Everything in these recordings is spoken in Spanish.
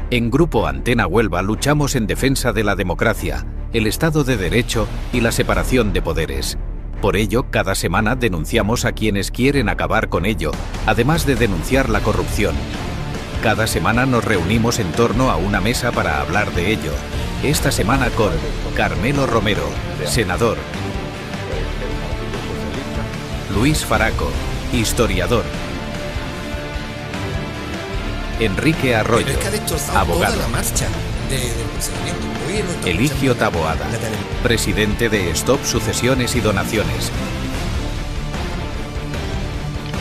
En Grupo Antena Huelva luchamos en defensa de la democracia, el Estado de Derecho y la separación de poderes. Por ello, cada semana denunciamos a quienes quieren acabar con ello, además de denunciar la corrupción. Cada semana nos reunimos en torno a una mesa para hablar de ello. Esta semana con Carmelo Romero, senador; Luis Faraco, historiador; Enrique Arroyo, abogado; Eligio Taboada, presidente de Stop Sucesiones y Donaciones.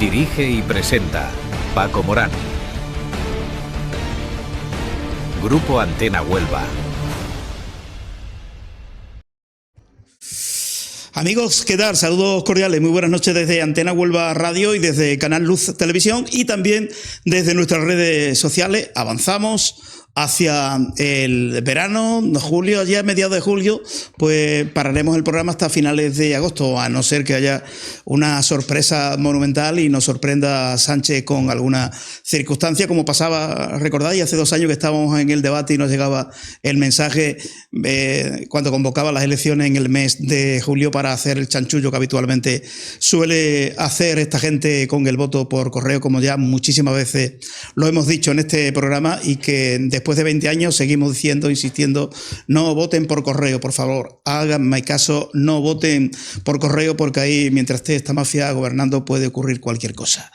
Dirige y presenta Paco Morán. Grupo Antena Huelva. Amigos, ¿qué tal? Saludos cordiales, muy buenas noches desde Antena Huelva Radio y desde Canal Luz Televisión y también desde nuestras redes sociales. Avanzamos hacia el verano, julio, ya a mediados de julio, pues pararemos el programa hasta finales de agosto, a no ser que haya una sorpresa monumental y nos sorprenda Sánchez con alguna circunstancia, como pasaba, recordáis, hace 2 años que estábamos en el debate y nos llegaba el mensaje cuando convocaba las elecciones en el mes de julio para hacer el chanchullo que habitualmente suele hacer esta gente con el voto por correo, como ya muchísimas veces lo hemos dicho en este programa, y que después de 20 años seguimos diciendo, insistiendo: no voten por correo, por favor, háganme caso, no voten por correo, porque ahí, mientras esté esta mafia gobernando, puede ocurrir cualquier cosa.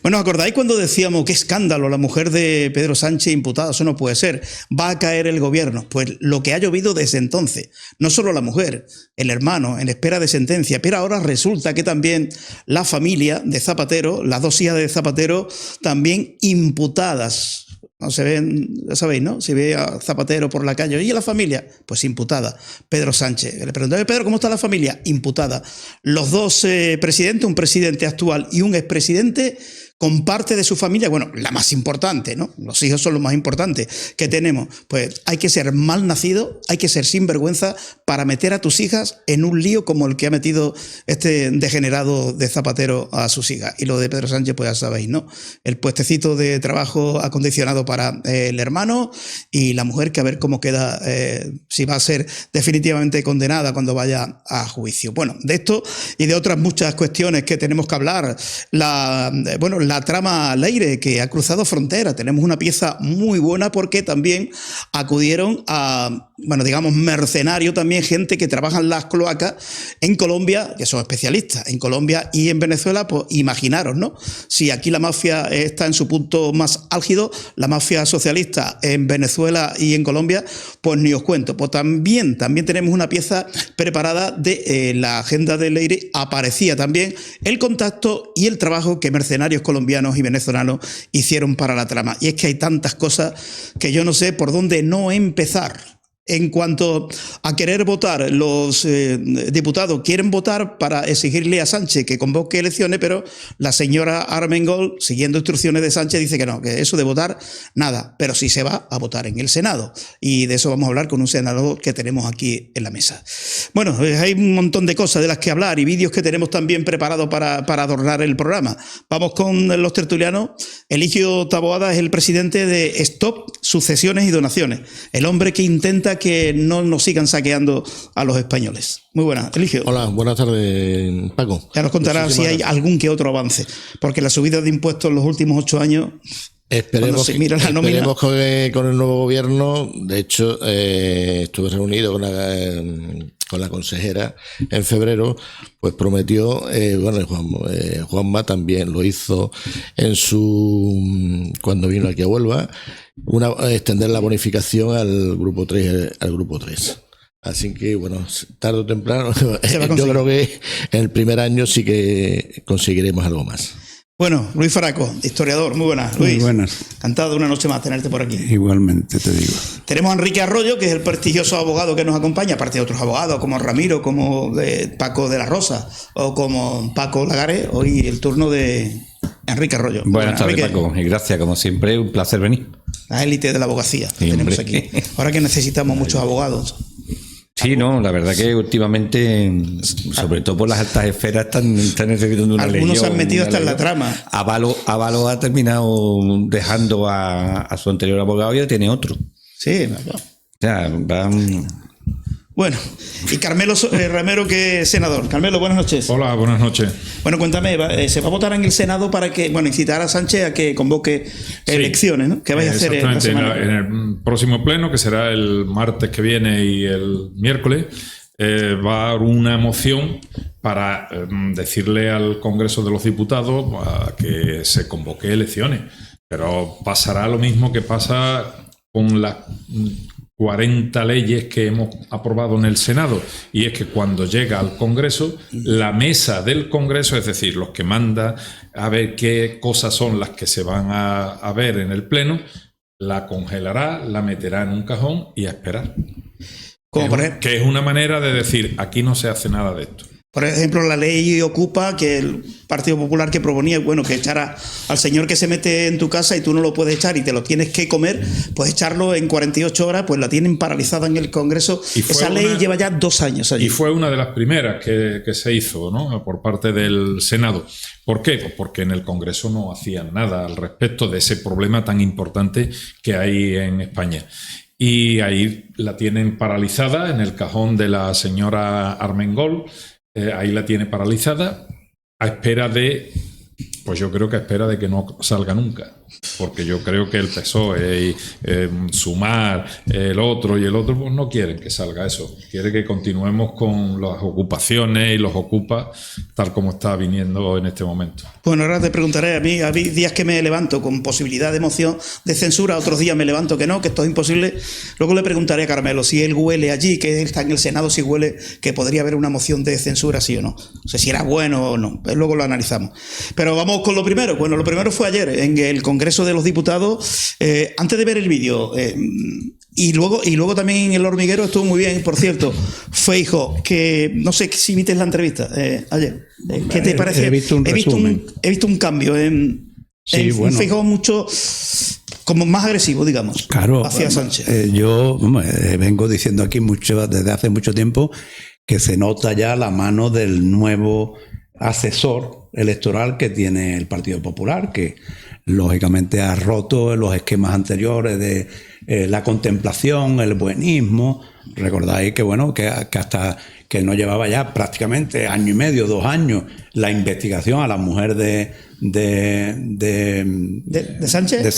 Bueno, ¿acordáis cuando decíamos qué escándalo, la mujer de Pedro Sánchez imputada? Eso no puede ser, va a caer el gobierno. Pues lo que ha llovido desde entonces, no solo la mujer, el hermano en espera de sentencia, pero ahora resulta que también la familia de Zapatero, las 2 hijas de Zapatero, también imputadas. No se ven, ya sabéis, ¿no? Se ve a Zapatero por la calle. ¿Y la familia? Pues imputada. Pedro Sánchez. Le pregunté: Pedro, ¿cómo está la familia? Imputada. Los 2 presidentes, un presidente actual y un expresidente, con parte de su familia, bueno, la más importante, ¿no? Los hijos son los más importantes que tenemos. Pues hay que ser mal nacido, hay que ser sinvergüenza para meter a tus hijas en un lío como el que ha metido este degenerado de Zapatero a sus hijas. Y lo de Pedro Sánchez, pues ya sabéis, ¿no? El puestecito de trabajo acondicionado para el hermano y la mujer, que a ver cómo queda, si va a ser definitivamente condenada cuando vaya a juicio. Bueno, de esto y de otras muchas cuestiones que tenemos que hablar. La trama Leire, que ha cruzado frontera. Tenemos una pieza muy buena porque también acudieron a, bueno, digamos, mercenarios también, gente que trabaja en las cloacas en Colombia, que son especialistas en Colombia y en Venezuela. Pues imaginaros, ¿no? Si aquí la mafia está en su punto más álgido, la mafia socialista en Venezuela y en Colombia, pues ni os cuento. Pues también tenemos una pieza preparada de la agenda de Leire. Aparecía también el contacto y el trabajo que mercenarios colombianos y venezolanos hicieron para la trama. Y es que hay tantas cosas que yo no sé por dónde no empezar. En cuanto a querer votar, los diputados quieren votar para exigirle a Sánchez que convoque elecciones, pero la señora Armengol, siguiendo instrucciones de Sánchez, dice que no, que eso de votar, nada, pero sí se va a votar en el Senado. Y de eso vamos a hablar con un senador que tenemos aquí en la mesa. Bueno, hay un montón de cosas de las que hablar y vídeos que tenemos también preparados para adornar el programa. Vamos con los tertulianos. Eligio Taboada es el presidente de Stop Sucesiones y Donaciones, el hombre que intenta que no nos sigan saqueando a los españoles. Muy buenas, Eligio. Hola, buenas tardes, Paco. Ya nos contarás si hay algún que otro avance, porque la subida de impuestos en los últimos 8 años... Esperemos que con el nuevo gobierno. De hecho, estuve reunido con la consejera en febrero, pues prometió, Juanma también lo hizo cuando vino aquí a Huelva, extender la bonificación al grupo 3. Así que, bueno, tarde o temprano, yo creo que en el primer año sí que conseguiremos algo más. Bueno, Luis Faraco, historiador, muy buenas, Luis. Muy buenas. Encantado de una noche más tenerte por aquí. Igualmente, te digo. Tenemos a Enrique Arroyo, que es el prestigioso abogado que nos acompaña, aparte de otros abogados como Ramiro, como Paco de la Rosa o como Paco Lagares. Hoy el turno de Enrique Arroyo. Buenas tardes, Paco, y gracias, como siempre, un placer venir. La élite de la abogacía que tenemos aquí. Ahora que necesitamos muchos abogados. Sí, no, la verdad que últimamente, sobre todo por las altas esferas, están necesitando una ley. Algunos se han metido hasta en la trama. Avalo ha terminado dejando a su anterior abogado y ya tiene otro. Sí, o sea, van... Bueno, y Carmelo Romero, que es senador. Carmelo, buenas noches. Hola, buenas noches. Bueno, cuéntame, se va a votar en el Senado para que, incitar a Sánchez a que convoque elecciones, ¿no? ¿Qué vais a hacer esta semana? En el próximo pleno, que será el martes que viene y el miércoles, va a haber una moción para decirle al Congreso de los Diputados a que se convoque elecciones. Pero pasará lo mismo que pasa con las 40 leyes que hemos aprobado en el Senado, y es que cuando llega al Congreso, la mesa del Congreso, es decir, los que mandan a ver qué cosas son las que se van a ver en el Pleno, la congelará, la meterá en un cajón y a esperar. Que es una manera de decir, aquí no se hace nada de esto. Por ejemplo, la ley Ocupa, que el Partido Popular que proponía, que echara al señor que se mete en tu casa y tú no lo puedes echar y te lo tienes que comer, pues echarlo en 48 horas, pues la tienen paralizada en el Congreso. Esa ley lleva ya 2 años allí. Y fue una de las primeras que se hizo, ¿no?, por parte del Senado. ¿Por qué? Pues porque en el Congreso no hacían nada al respecto de ese problema tan importante que hay en España. Y ahí la tienen paralizada en el cajón de la señora Armengol. Ahí la tiene paralizada a espera de, pues yo creo que a espera de que no salga nunca, porque yo creo que el PSOE y Sumar, el otro, pues no quieren que salga eso, quiere que continuemos con las ocupaciones y los ocupa tal como está viniendo en este momento. Bueno, ahora te preguntaré, a mí hay días que me levanto con posibilidad de moción de censura, otros días me levanto que no, que esto es imposible. Luego le preguntaré a Carmelo si él huele allí, que él está en el Senado, si huele que podría haber una moción de censura, sí o no. No sé si era bueno o no, pero luego lo analizamos. Pero vamos con lo primero. Bueno, lo primero fue ayer en el Congreso de los Diputados, antes de ver el vídeo, y luego también en El Hormiguero estuvo muy bien, por cierto. Feijóo, que no sé si viste la entrevista ayer. ¿Qué te parece? He visto un resumen. He visto un cambio en Feijóo mucho como más agresivo, digamos, hacia Sánchez. Yo vengo diciendo aquí desde hace mucho tiempo que se nota ya la mano del nuevo asesor electoral que tiene el Partido Popular, que lógicamente ha roto los esquemas anteriores de la contemplación, el buenismo. Recordáis que hasta que no llevaba ya prácticamente 1 año y medio, 2 años, la investigación a la mujer de Sánchez,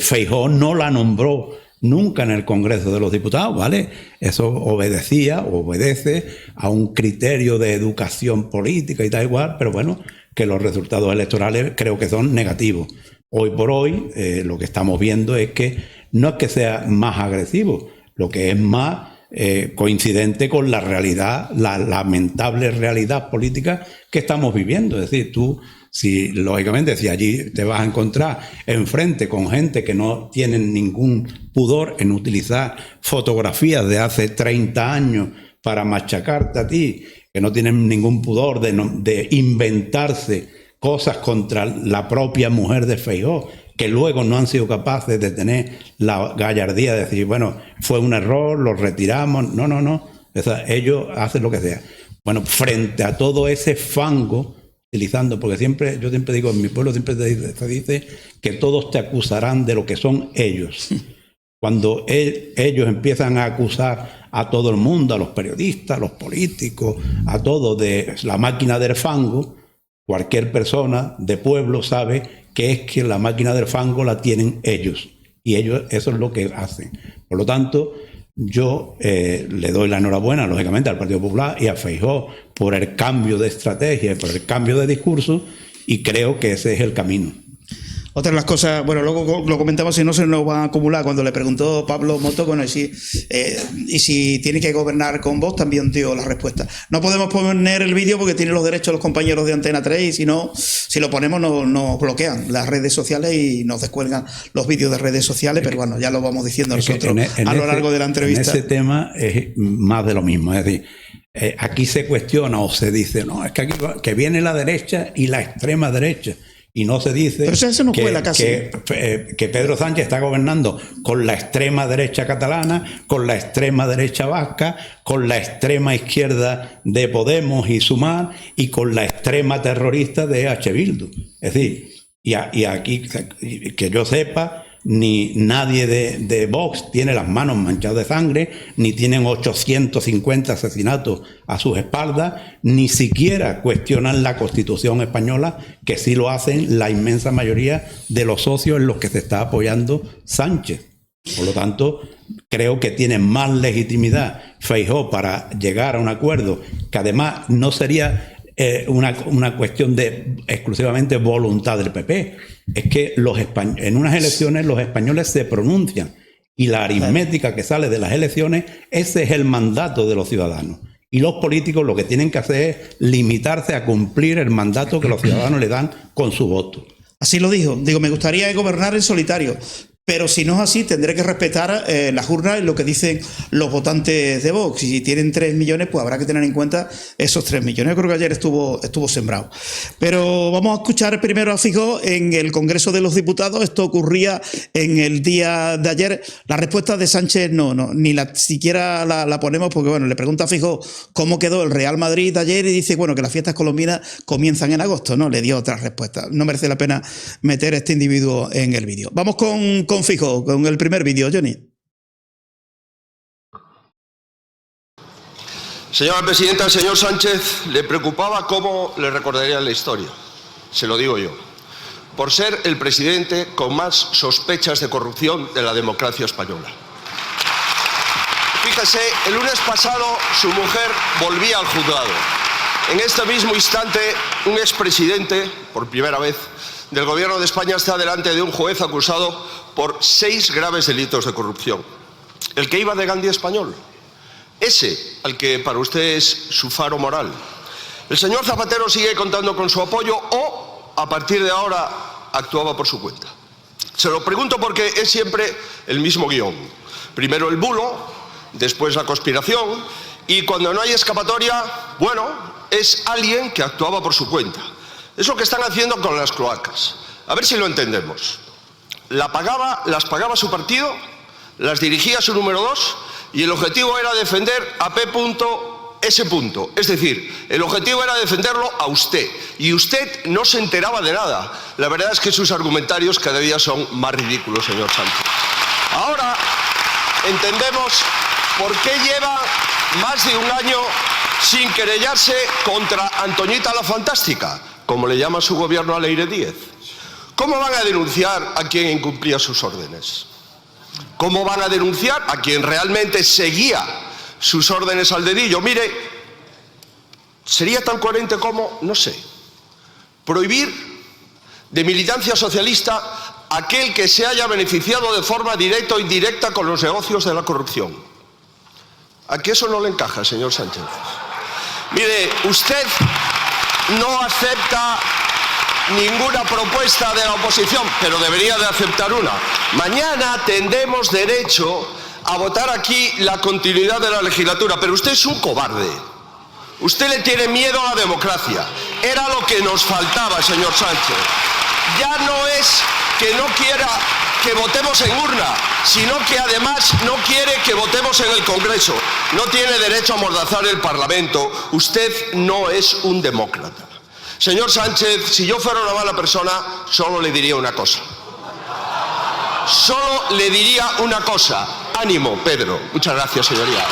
Feijóo no la nombró nunca en el Congreso de los Diputados, ¿vale? Eso obedece a un criterio de educación política y tal igual, pero que los resultados electorales creo que son negativos. Hoy por hoy lo que estamos viendo es que no es que sea más agresivo, lo que es más coincidente con la realidad, la lamentable realidad política que estamos viviendo. Es decir, lógicamente, si allí te vas a encontrar enfrente con gente que no tienen ningún pudor en utilizar fotografías de hace 30 años para machacarte a ti, que no tienen ningún pudor de inventarse cosas contra la propia mujer de Feijóo, que luego no han sido capaces de tener la gallardía de decir, fue un error, lo retiramos. No. Ellos hacen lo que sea. Frente a todo ese fango, porque yo siempre digo, en mi pueblo siempre se dice que todos te acusarán de lo que son ellos. Cuando ellos empiezan a acusar a todo el mundo, a los periodistas, a los políticos, a todos de la máquina del fango, cualquier persona de pueblo sabe que es que la máquina del fango la tienen ellos. Y ellos eso es lo que hacen. Por lo tanto, yo le doy la enhorabuena, lógicamente, al Partido Popular y a Feijóo por el cambio de estrategia, por el cambio de discurso, y creo que ese es el camino. Otra de las cosas, luego lo comentamos, si no se nos va a acumular, cuando le preguntó Pablo Moto, y si tiene que gobernar con Vox, también dio la respuesta. No podemos poner el vídeo porque tienen los derechos los compañeros de Antena 3, y si no, si lo ponemos nos bloquean las redes sociales y nos descuelgan los vídeos de redes sociales, pero ya lo vamos diciendo nosotros a lo largo de la entrevista. En ese tema es más de lo mismo, es decir, aquí se cuestiona o se dice, no, es que aquí que viene la derecha y la extrema derecha. Y no se dice pero eso no cuela casi. que Pedro Sánchez está gobernando con la extrema derecha catalana, con la extrema derecha vasca, con la extrema izquierda de Podemos y Sumar y con la extrema terrorista de H. Bildu. Es decir, y aquí, que yo sepa, ni nadie de Vox tiene las manos manchadas de sangre, ni tienen 850 asesinatos a sus espaldas, ni siquiera cuestionan la Constitución española, que sí lo hacen la inmensa mayoría de los socios en los que se está apoyando Sánchez. Por lo tanto, creo que tiene más legitimidad Feijóo para llegar a un acuerdo, que además no sería una cuestión de exclusivamente voluntad del PP. Es que en unas elecciones los españoles se pronuncian y la aritmética que sale de las elecciones, ese es el mandato de los ciudadanos. Y los políticos lo que tienen que hacer es limitarse a cumplir el mandato que los ciudadanos le dan con su voto. Así lo dijo. Digo, me gustaría gobernar en solitario. Pero si no es así, tendré que respetar las urnas y lo que dicen los votantes de Vox. Y si tienen 3 millones, pues habrá que tener en cuenta esos 3 millones. Yo creo que ayer estuvo sembrado. Pero vamos a escuchar primero a Feijóo en el Congreso de los Diputados. Esto ocurría en el día de ayer. La respuesta de Sánchez ni siquiera la ponemos, porque bueno, le pregunta a Feijóo cómo quedó el Real Madrid ayer y dice, bueno, que las fiestas colombinas comienzan en agosto. No, le dio otra respuesta. No merece la pena meter a este individuo en el vídeo. Vamos con Feijóo, con el primer vídeo, Johnny. Señora presidenta, al señor Sánchez le preocupaba cómo le recordaría la historia. Se lo digo yo. Por ser el presidente con más sospechas de corrupción de la democracia española. Fíjese, el lunes pasado su mujer volvía al juzgado. En este mismo instante, un expresidente, por primera vez, del Gobierno de España está delante de un juez acusado por 6 graves delitos de corrupción. El que iba de Gandhi español. Ese al que para usted es su faro moral. El señor Zapatero sigue contando con su apoyo o, a partir de ahora, actuaba por su cuenta. Se lo pregunto porque es siempre el mismo guión. Primero el bulo, después la conspiración y cuando no hay escapatoria, bueno, es alguien que actuaba por su cuenta. Es lo que están haciendo con las cloacas. A ver si lo entendemos. Las pagaba su partido, las dirigía su número 2 y el objetivo era defender a P.S. Es decir, el objetivo era defenderlo a usted. Y usted no se enteraba de nada. La verdad es que sus argumentarios cada día son más ridículos, señor Sánchez. Ahora entendemos por qué lleva más de un año sin querellarse contra Antoñita la Fantástica, como le llama su gobierno a Leire Díez. ¿Cómo van a denunciar a quien incumplía sus órdenes? ¿Cómo van a denunciar a quien realmente seguía sus órdenes al dedillo? Mire, sería tan coherente como, no sé, prohibir de militancia socialista a aquel que se haya beneficiado de forma directa o indirecta con los negocios de la corrupción. ¿A qué eso no le encaja, señor Sánchez? Mire, usted no acepta ninguna propuesta de la oposición, pero debería de aceptar una. Mañana tendremos derecho a votar aquí la continuidad de la legislatura, pero usted es un cobarde. Usted le tiene miedo a la democracia. Era lo que nos faltaba, señor Sánchez. Ya no es que no quiera que votemos en urna, sino que además no quiere que votemos en el Congreso. No tiene derecho a amordazar el Parlamento. Usted no es un demócrata. Señor Sánchez, si yo fuera una mala persona, solo le diría una cosa. Solo le diría una cosa. Ánimo, Pedro. Muchas gracias, señoría.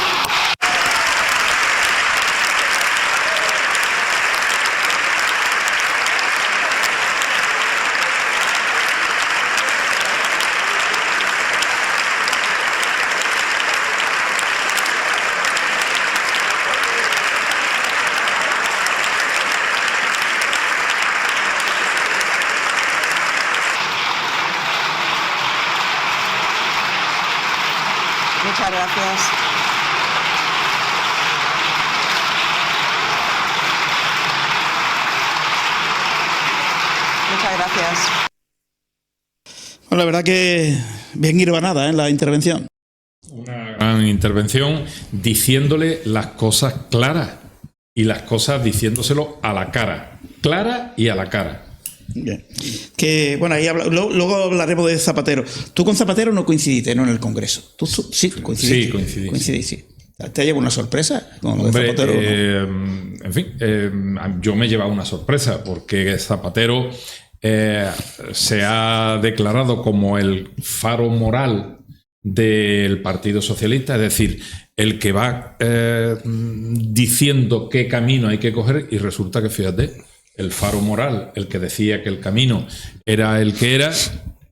Muchas gracias. Muchas gracias. Bueno, la verdad que bien hirvanada la intervención. Una gran intervención diciéndole las cosas claras y las cosas diciéndoselo a la cara. Clara y a la cara. Bien. Que, bueno, ahí luego hablaremos de Zapatero. Tú con Zapatero no coincidiste, ¿no? En el Congreso. ¿Tú sí coincidiste? Sí, coincidí. Coincidí, sí. ¿Te ha llevado una sorpresa con lo de Hombre, Zapatero? ¿No? En fin, yo me he llevado una sorpresa porque Zapatero se ha declarado como el faro moral del Partido Socialista, es decir, el que va diciendo qué camino hay que coger, y resulta que, fíjate, el faro moral, el que decía que el camino era el que era,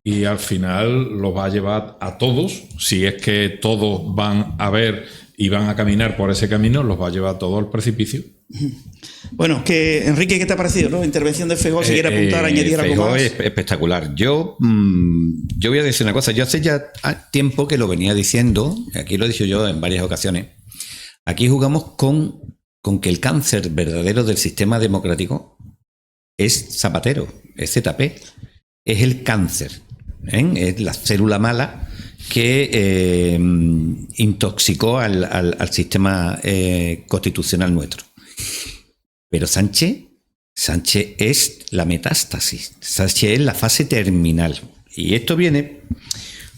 y al final lo va a llevar a todos, si es que todos van a ver y van a caminar por ese camino, los va a llevar a todos al precipicio. Bueno, que Enrique, ¿qué te ha parecido, no? Intervención de Feijóo, si quiere apuntar, añadir algo Feijóo más. Es espectacular. Yo voy a decir una cosa. Yo hace ya tiempo que lo venía diciendo, aquí lo he dicho yo en varias ocasiones. Aquí jugamos con que el cáncer verdadero del sistema democrático es Zapatero, es ZP, es el cáncer, es la célula mala que intoxicó al sistema constitucional nuestro. Pero Sánchez es la metástasis, Sánchez es la fase terminal. Y esto viene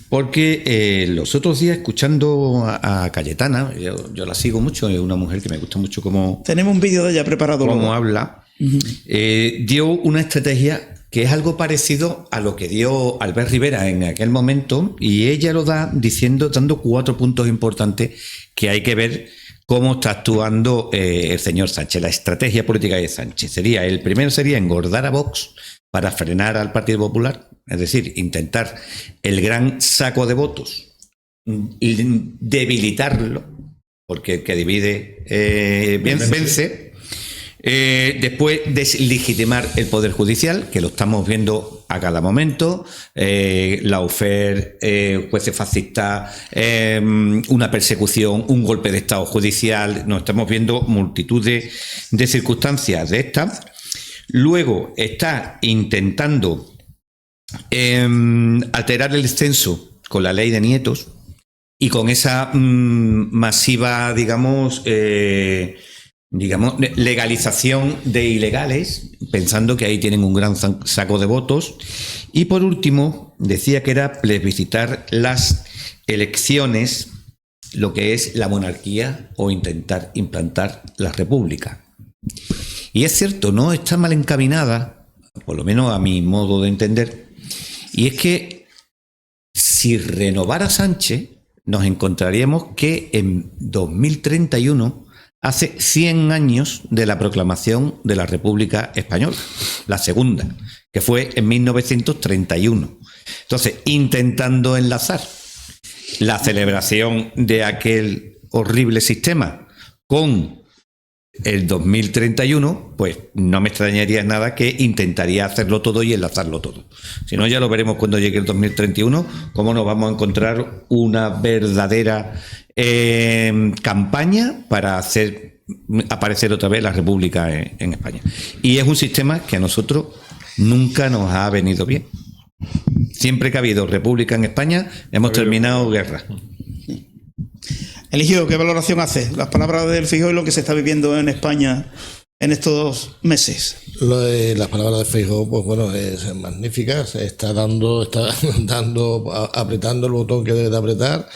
porque los otros días, escuchando a Cayetana, yo la sigo mucho, es una mujer que me gusta mucho cómo... Tenemos un vídeo de ella preparado. Cómo habla. Dio una estrategia que es algo parecido a lo que dio Albert Rivera en aquel momento, y ella lo da dando 4 puntos importantes que hay que ver cómo está actuando el señor Sánchez, la estrategia política de Sánchez. El primero sería engordar a Vox para frenar al Partido Popular, es decir, intentar el gran saco de votos y debilitarlo, porque el que divide vence. Después deslegitimar el Poder Judicial, que lo estamos viendo a cada momento, lawfare, jueces fascistas, una persecución, un golpe de Estado judicial, nos estamos viendo multitud de circunstancias de estas. Luego está intentando alterar el censo con la ley de nietos y con esa masiva, digamos, legalización de ilegales, pensando que ahí tienen un gran saco de votos. Y por último, decía que era plebiscitar las elecciones, lo que es la monarquía, o intentar implantar la república. Y es cierto, no está mal encaminada, por lo menos a mi modo de entender, y es que si renovara Sánchez, nos encontraríamos que en 2031 hace 100 años de la proclamación de la República Española, la segunda, que fue en 1931. Entonces, intentando enlazar la celebración de aquel horrible sistema con el 2031, pues no me extrañaría nada que intentaría hacerlo todo y enlazarlo todo. Si no, ya lo veremos cuando llegue el 2031, cómo nos vamos a encontrar una verdadera campaña para hacer aparecer otra vez la República en España. Y es un sistema que a nosotros nunca nos ha venido bien. Siempre que ha habido República en España, hemos terminado guerra. Eligio, ¿qué valoración hace? Las palabras del Feijóo y lo que se está viviendo en España en estos meses. Las palabras de Feijóo, pues bueno, es magnífica. Se está apretando el botón que debe de apretar.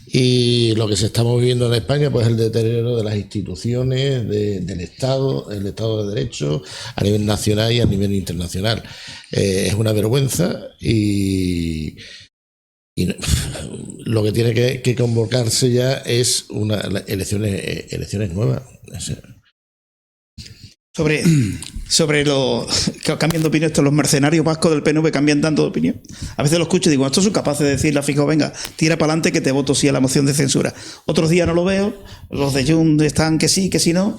Y lo que se está moviendo en España, pues el deterioro de las instituciones, del Estado, el Estado de Derecho, a nivel nacional y a nivel internacional. Es una vergüenza y lo que tiene que convocarse ya es elecciones nuevas. Sobre cambian de opinión estos, los mercenarios vascos del PNV cambian tanto de opinión. A veces lo escucho y digo, estos son capaces de decirle a Feijóo, venga, tira para adelante que te voto sí a la moción de censura. Otros días no lo veo, los de Junts están que sí, que sí no.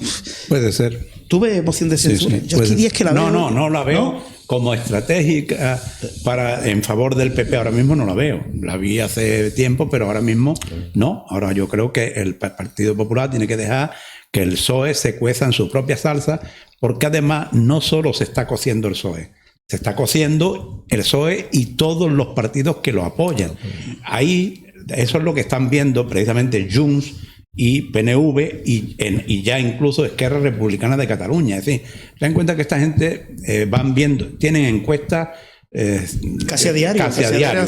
Puede ser. ¿Tú ves moción de censura? Sí, yo aquí días que la veo. No la veo. ¿No? Como estratégica en favor del PP ahora mismo no la veo. La vi hace tiempo, pero ahora mismo no. Ahora yo creo que el Partido Popular tiene que dejar que el PSOE se cueza en su propia salsa, porque además no solo se está cociendo el PSOE, se está cociendo el PSOE y todos los partidos que lo apoyan. Ahí, eso es lo que están viendo precisamente Junts y PNV y ya incluso Esquerra Republicana de Cataluña. Es decir, ten en cuenta que esta gente van viendo, tienen encuestas casi a diario,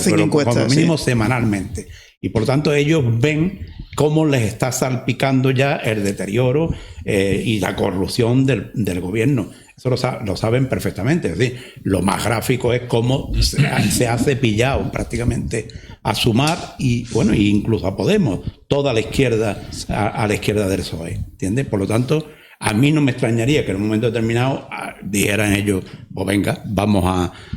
pero encuestas, como mínimo semanalmente. Y por tanto ellos ven cómo les está salpicando ya el deterioro y la corrupción del gobierno. Eso lo saben perfectamente. Es decir, lo más gráfico es cómo se ha cepillado prácticamente a Sumar y, bueno, incluso a Podemos, toda la izquierda, a la izquierda del PSOE. ¿Entiendes? Por lo tanto, a mí no me extrañaría que en un momento determinado dijeran ellos, pues venga, vamos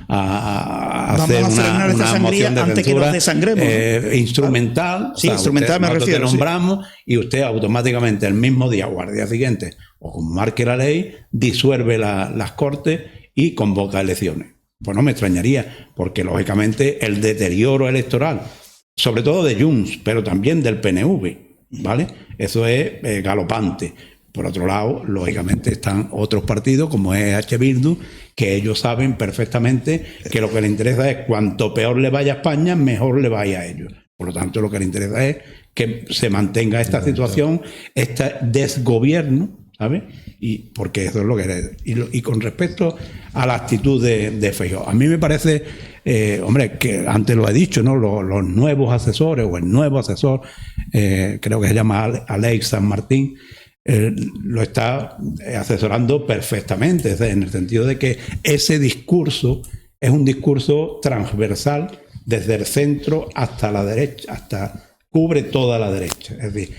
a hacer una moción de antes censura que nos desangremos, instrumental. Sí, instrumental me refiero. Te nombramos y usted automáticamente el mismo día o al día siguiente, o como marque la ley, disuelve las Cortes y convoca elecciones. Pues no me extrañaría, porque lógicamente el deterioro electoral, sobre todo de Junts, pero también del PNV, ¿vale? Eso es galopante. Por otro lado, lógicamente están otros partidos como es H. Bildu, que ellos saben perfectamente que lo que les interesa es cuanto peor le vaya a España, mejor le vaya a ellos. Por lo tanto, lo que les interesa es que se mantenga esta situación, este desgobierno, ¿sabes? Y porque eso es lo que es. Y con respecto a la actitud de Feijóo, a mí me parece, hombre, que antes lo he dicho, ¿no? Los nuevos asesores o el nuevo asesor, creo que se llama Alex San Martín, lo está asesorando perfectamente, en el sentido de que ese discurso es un discurso transversal desde el centro hasta la derecha, cubre toda la derecha. Es decir,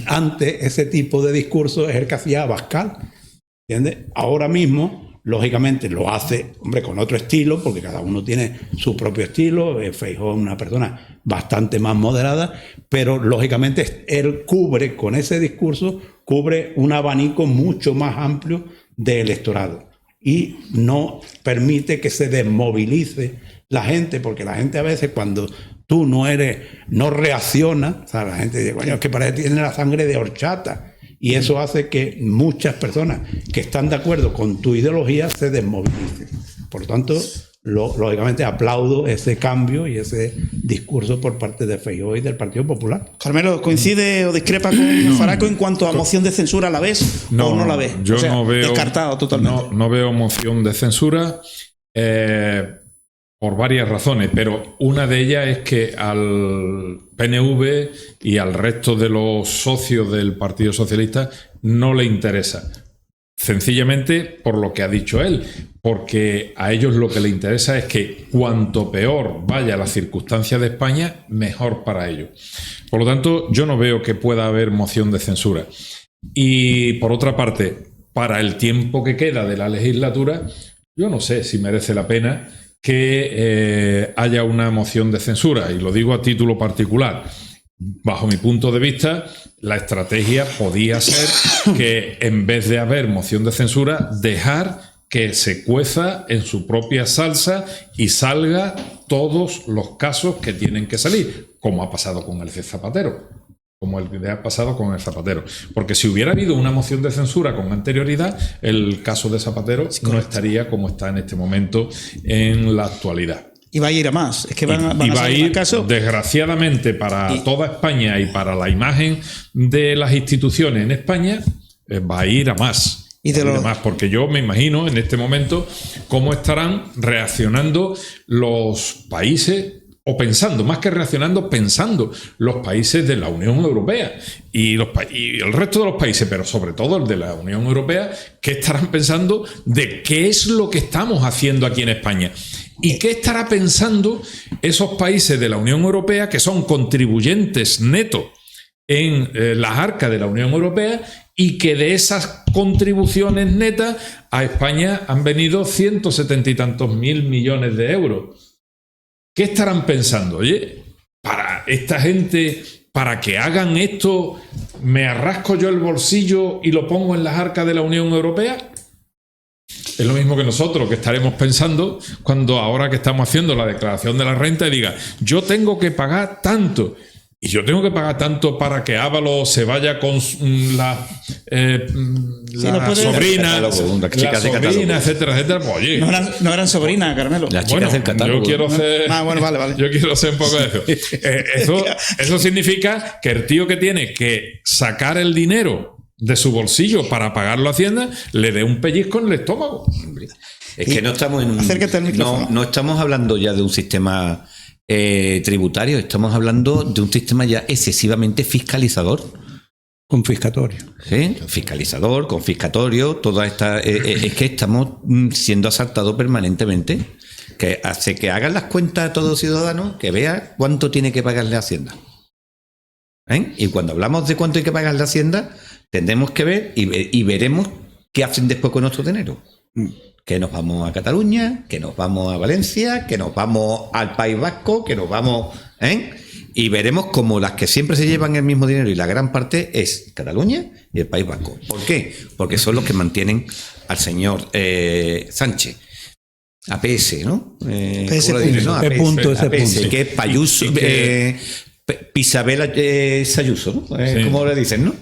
antes ese tipo de discurso es el que hacía Abascal, ¿entiendes? Ahora mismo, lógicamente, lo hace, hombre, con otro estilo, porque cada uno tiene su propio estilo. Feijóo es una persona bastante más moderada, pero lógicamente él cubre, con ese discurso, cubre un abanico mucho más amplio de electorado y no permite que se desmovilice la gente, porque la gente a veces cuando tú no reaccionas, o sea, la gente dice, coño, es que parece que tiene la sangre de horchata, y eso hace que muchas personas que están de acuerdo con tu ideología se desmovilicen. Por lo tanto, lógicamente aplaudo ese cambio y ese discurso por parte de Feijóo y del Partido Popular. Carmelo, ¿coincide o discrepa con Faraco en cuanto a moción de censura? ¿La ves o no la ves? Yo no veo, descartado totalmente. No veo moción de censura por varias razones, pero una de ellas es que al PNV y al resto de los socios del Partido Socialista no le interesa. Sencillamente por lo que ha dicho él, porque a ellos lo que les interesa es que cuanto peor vaya la circunstancia de España, mejor para ellos. Por lo tanto, yo no veo que pueda haber moción de censura. Y por otra parte, para el tiempo que queda de la legislatura, yo no sé si merece la pena que haya una moción de censura, y lo digo a título particular. Bajo mi punto de vista, la estrategia podía ser que en vez de haber moción de censura, dejar que se cueza en su propia salsa y salga todos los casos que tienen que salir, como ha pasado con el de Zapatero. Porque si hubiera habido una moción de censura con anterioridad, el caso de Zapatero no estaría como está en este momento en la actualidad. Y va a ir a más. Es que van a ir, desgraciadamente, para toda España y para la imagen de las instituciones en España, va a ir a más. Porque yo me imagino en este momento cómo estarán reaccionando los países, o pensando, más que reaccionando, pensando los países de la Unión Europea y el resto de los países, pero sobre todo el de la Unión Europea, que estarán pensando de qué es lo que estamos haciendo aquí en España. ¿Y qué estará pensando esos países de la Unión Europea que son contribuyentes netos en las arcas de la Unión Europea y que de esas contribuciones netas a España han venido 170 y tantos mil millones de euros? ¿Qué estarán pensando? Oye, para esta gente, para que hagan esto, ¿me arrasco yo el bolsillo y lo pongo en las arcas de la Unión Europea? Es lo mismo que nosotros, que estaremos pensando cuando ahora que estamos haciendo la declaración de la renta y diga, yo tengo que pagar tanto. Y yo tengo que pagar tanto para que Ábalos se vaya con la sobrina, etcétera, etcétera. Pues, oye, no eran sobrinas, Carmelo. Las chicas del catálogo. Yo quiero ser, vale. Yo quiero ser un poco de eso. Eso significa que el tío que tiene que sacar el dinero de su bolsillo para pagarlo a Hacienda le dé un pellizco en el estómago. Es que no estamos en un... Acércate al micrófono. No estamos hablando ya de un sistema tributario, estamos hablando de un sistema ya excesivamente fiscalizador. Confiscatorio. ¿Sí? Fiscalizador, confiscatorio, toda esta... es que estamos siendo asaltados permanentemente, que hace que hagan las cuentas a todo ciudadano, que vea cuánto tiene que pagarle a Hacienda. Y cuando hablamos de cuánto hay que pagarle a Hacienda, tendremos que ver y veremos qué hacen después con nuestro dinero. Que nos vamos a Cataluña, que nos vamos a Valencia, que nos vamos al País Vasco, que nos vamos... Y veremos como las que siempre se llevan el mismo dinero y la gran parte es Cataluña y el País Vasco. ¿Por qué? Porque son los que mantienen al señor Sánchez. APS, ¿no? APS, que es Payuso, Pisabel Sayuso, ¿no? Sí. ¿Cómo le dicen, no?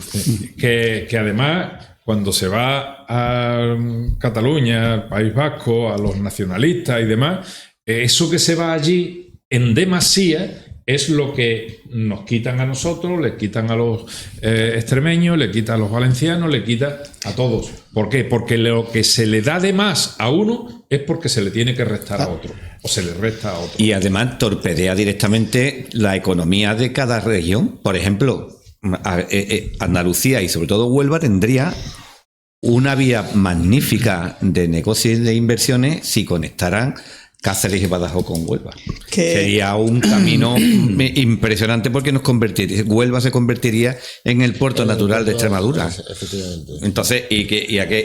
Que además, cuando se va a Cataluña, al País Vasco, a los nacionalistas y demás, eso que se va allí en demasía es lo que nos quitan a nosotros, les quitan a los extremeños, le quitan a los valencianos, le quitan a todos. ¿Por qué? Porque lo que se le da de más a uno es porque se le tiene que restar a otro, o se le resta a otro. Y además torpedea directamente la economía de cada región. Por ejemplo, Andalucía y sobre todo Huelva tendría una vía magnífica de negocios y de inversiones si conectaran Cáceres y Badajoz con Huelva. Sería un camino impresionante porque Huelva se convertiría en el puerto natural de Extremadura. Efectivamente. Entonces,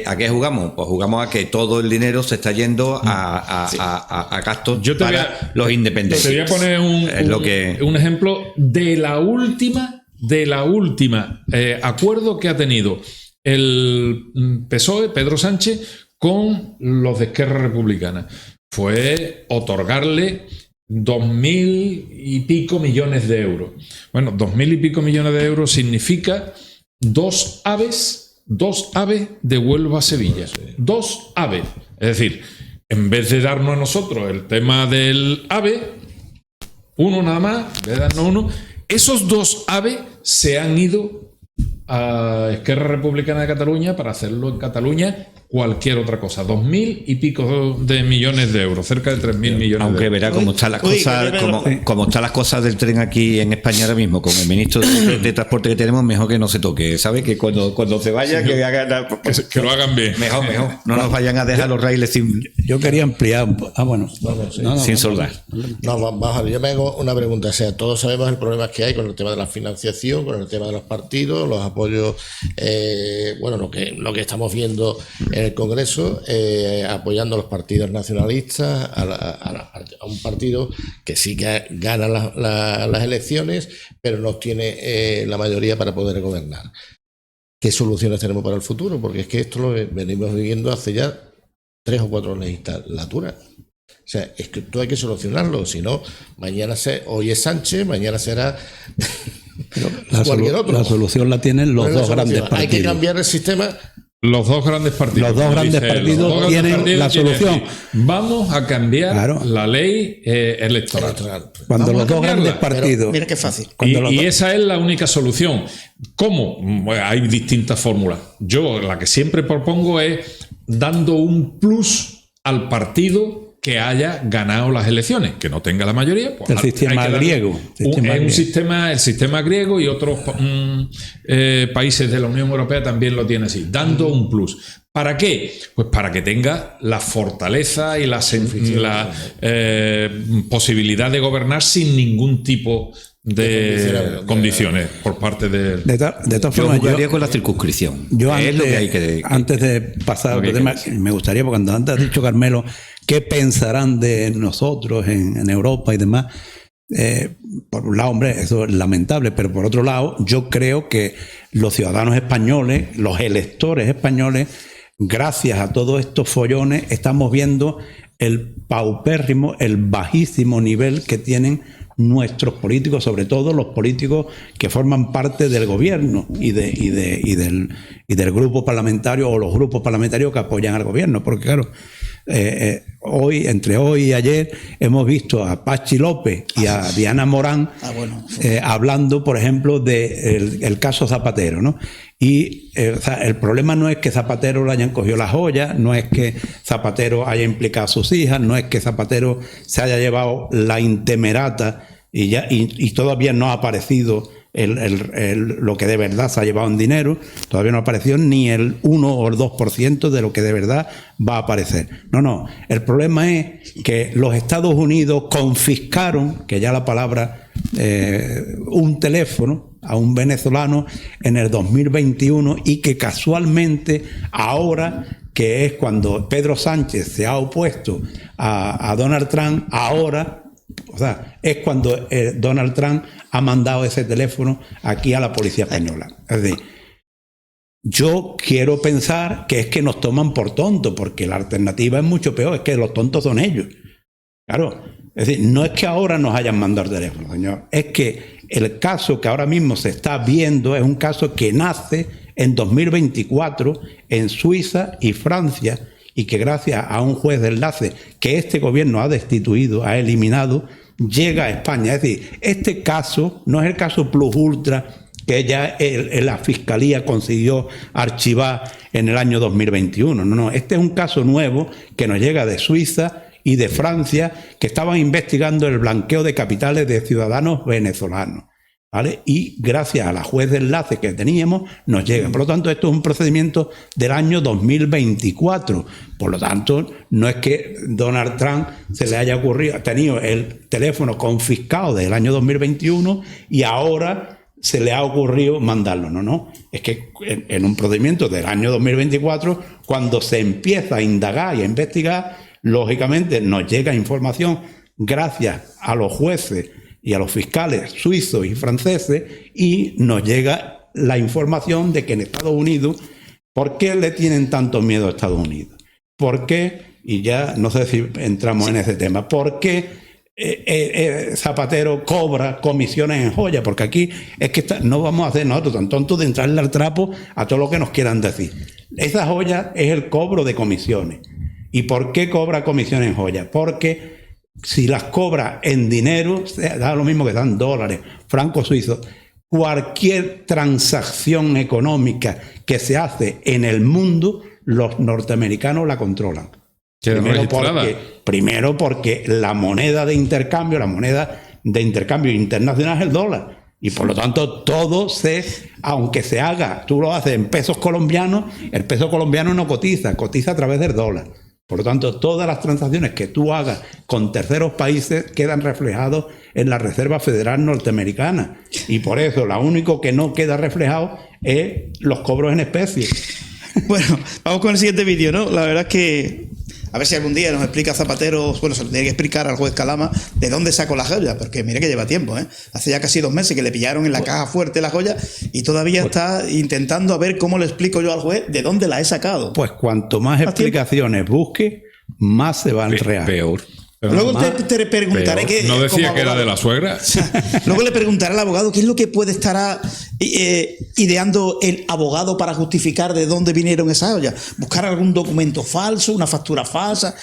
¿a qué jugamos? Pues jugamos a que todo el dinero se está yendo a gastos para los independientes. Te voy a poner un ejemplo de la última acuerdo que ha tenido el PSOE, Pedro Sánchez, con los de Esquerra Republicana. Fue otorgarle 2.000 y pico millones de euros. Bueno, 2.000 y pico millones de euros significa dos aves de Huelva a Sevilla. 2 aves. Es decir, en vez de darnos a nosotros el tema del ave, uno nada más, en vez de darnos uno, esos 2 aves se han ido a Esquerra Republicana de Cataluña para hacerlo en Cataluña cualquier otra cosa. 2.000 y pico de millones de euros, cerca de 3.000 millones. Aunque de euros. verá cómo están las cosas, como están las cosas del tren aquí en España ahora mismo, con el ministro de Transporte que tenemos, mejor que no se toque, ¿sabes? Que cuando se vaya, sí, que hagan que lo hagan bien. Mejor. No nos vayan a dejar los raíles sin. Yo quería ampliar. Sin soldar. No, vamos a ver, yo me hago una pregunta. O sea, todos sabemos el problema que hay con el tema de la financiación, con el tema de los partidos, los apoyos, lo que estamos viendo en el Congreso, apoyando a los partidos nacionalistas, a un partido que sí que gana las elecciones, pero no tiene la mayoría para poder gobernar. ¿Qué soluciones tenemos para el futuro? Porque es que esto lo venimos viviendo hace ya 3 o 4 legislaturas. O sea, es que esto hay que solucionarlo, si no, hoy es Sánchez, mañana será cualquier otro. La solución la tienen los dos grandes partidos. Hay que cambiar el sistema. Los dos grandes partidos. Los dos grandes partidos tienen la solución. Vamos a cambiar la ley electoral. Cuando los dos grandes partidos. Mira qué fácil. Y esa es la única solución. ¿Cómo? Bueno, hay distintas fórmulas. Yo la que siempre propongo es dando un plus al partido que haya ganado las elecciones, que no tenga la mayoría. Pues el sistema griego. El sistema griego y otros países de la Unión Europea también lo tienen así, dando un plus. ¿Para qué? Pues para que tenga la fortaleza y la posibilidad de gobernar sin ningún tipo de condiciones por parte de todas formas, yo jugaría con la circunscripción. Antes de pasar a otro tema, me gustaría, porque cuando antes has dicho, Carmelo, ¿qué pensarán de nosotros en Europa y demás? Por un lado, hombre, eso es lamentable, pero por otro lado, yo creo que los ciudadanos españoles, los electores españoles, gracias a todos estos follones, estamos viendo el paupérrimo, el bajísimo nivel que tienen nuestros políticos, sobre todo los políticos que forman parte del gobierno y del grupo parlamentario o los grupos parlamentarios que apoyan al gobierno, porque claro, entre hoy y ayer hemos visto a Pachi López y a Diana Morán hablando, por ejemplo, del caso Zapatero, ¿no? Y o sea, el problema no es que Zapatero le hayan cogido las joyas, no es que Zapatero haya implicado a sus hijas, no es que Zapatero se haya llevado la intemerata y todavía no ha aparecido lo que de verdad se ha llevado en dinero, todavía no ha aparecido ni el 1 o el 2% de lo que de verdad va a aparecer. No, el problema es que los Estados Unidos confiscaron, que ya la palabra, un teléfono a un venezolano en el 2021 y que casualmente ahora, que es cuando Pedro Sánchez se ha opuesto a Donald Trump, ahora, o sea, es cuando Donald Trump ha mandado ese teléfono aquí a la policía española. Es decir, yo quiero pensar que es que nos toman por tontos, porque la alternativa es mucho peor, es que los tontos son ellos. Claro, es decir, no es que ahora nos hayan mandado el teléfono, señor, es que el caso que ahora mismo se está viendo es un caso que nace en 2024 en Suiza y Francia, y que gracias a un juez de enlace que este gobierno ha destituido, ha eliminado, llega a España. Es decir, este caso no es el caso plus ultra que ya la Fiscalía consiguió archivar en el año 2021. No, este es un caso nuevo que nos llega de Suiza y de Francia, que estaban investigando el blanqueo de capitales de ciudadanos venezolanos, ¿vale? Y gracias a la juez de enlace que teníamos, nos llega. Por lo tanto, esto es un procedimiento del año 2024. Por lo tanto, no es que Donald Trump se le haya ocurrido, ha tenido el teléfono confiscado del año 2021 y ahora se le ha ocurrido mandarlo. No. Es que en un procedimiento del año 2024, cuando se empieza a indagar y a investigar, lógicamente nos llega información gracias a los jueces y a los fiscales suizos y franceses, y nos llega la información de que en Estados Unidos, ¿por qué le tienen tanto miedo a Estados Unidos? ¿Por qué? Y ya no sé si entramos en ese tema. ¿Por qué Zapatero cobra comisiones en joya? Porque aquí es que no vamos a hacer nosotros tan tontos de entrarle al trapo a todo lo que nos quieran decir. Esa joya es el cobro de comisiones. ¿Y por qué cobra comisiones en joya? Porque si las cobra en dinero, da lo mismo que dan dólares, francos suizos. Cualquier transacción económica que se hace en el mundo, los norteamericanos la controlan. Primero porque la moneda de intercambio internacional es el dólar. Y por lo tanto, todo aunque se haga, tú lo haces en pesos colombianos, el peso colombiano no cotiza a través del dólar. Por lo tanto, todas las transacciones que tú hagas con terceros países quedan reflejados en la Reserva Federal Norteamericana. Y por eso, lo único que no queda reflejado es los cobros en especie. Bueno, vamos con el siguiente vídeo, ¿no? La verdad es que, a ver si algún día nos explica Zapatero, bueno, se le tiene que explicar al juez Calama de dónde sacó la joya, porque mire que lleva tiempo, ¿eh? Hace ya casi 2 meses que le pillaron en la caja fuerte la joya y todavía está intentando a ver cómo le explico yo al juez de dónde la he sacado. Pues cuanto más explicaciones busque, más se va a enredar. Peor. Luego te preguntaré que... ¿No decía que era de la suegra? Luego le preguntaré al abogado qué es lo que puede estar ideando el abogado para justificar de dónde vinieron esas joyas. Buscar algún documento falso, una factura falsa.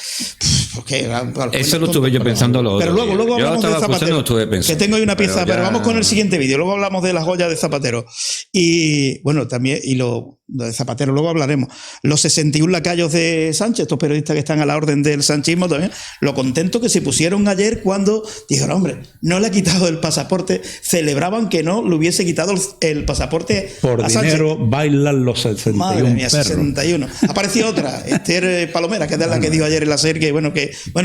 Eso lo estuve yo pensando. Pero luego hablamos de Zapatero. Que tengo ahí una pieza, pero vamos con el siguiente vídeo. Luego hablamos de las joyas de Zapatero. Y bueno, también, y lo de Zapatero, luego hablaremos. Los 61 lacayos de Sánchez, estos periodistas que están a la orden del sanchismo también, lo contento que se pusieron ayer cuando dijeron, hombre, no le ha quitado el pasaporte, celebraban que no le hubiese quitado el pasaporte por a dinero Sánchez. Bailan los 61 Madre mía, perros. 61. Apareció otra, Esther Palomera, que es la que dijo ayer en la SER que bueno,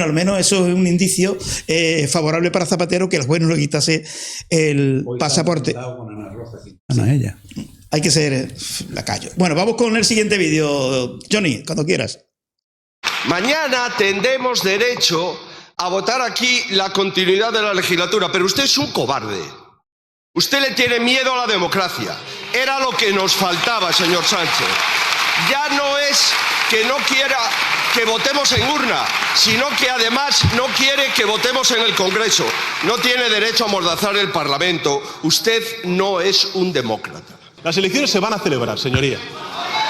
al menos eso es un indicio favorable para Zapatero, que el juez no le quitase el pasaporte. Ella. Hay que ser lacayo. Bueno, vamos con el siguiente vídeo. Johnny, cuando quieras. Mañana tendremos derecho a votar aquí la continuidad de la legislatura, pero usted es un cobarde. Usted le tiene miedo a la democracia. Era lo que nos faltaba, señor Sánchez. ya no es que no quiera que votemos en urna, sino que además no quiere que votemos en el Congreso. No tiene derecho a amordazar el Parlamento. Usted no es un demócrata. Las elecciones se van a celebrar, señoría.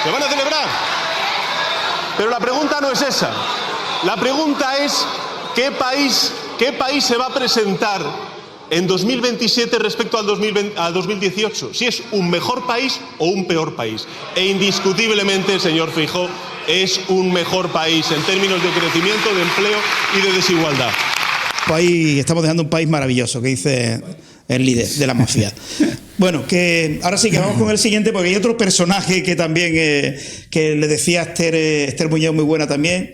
Se van a celebrar. Pero la pregunta no es esa. La pregunta es ¿qué país se va a presentar en 2027 respecto al 2018? Si es un mejor país o un peor país. E indiscutiblemente, señor Feijóo, es un mejor país en términos de crecimiento, de empleo y de desigualdad. Estamos dejando un país maravilloso, que dice el líder de la mafia. Bueno, que ahora sí que vamos con el siguiente, porque hay otro personaje que también que le decía Esther Muñoz, muy buena también,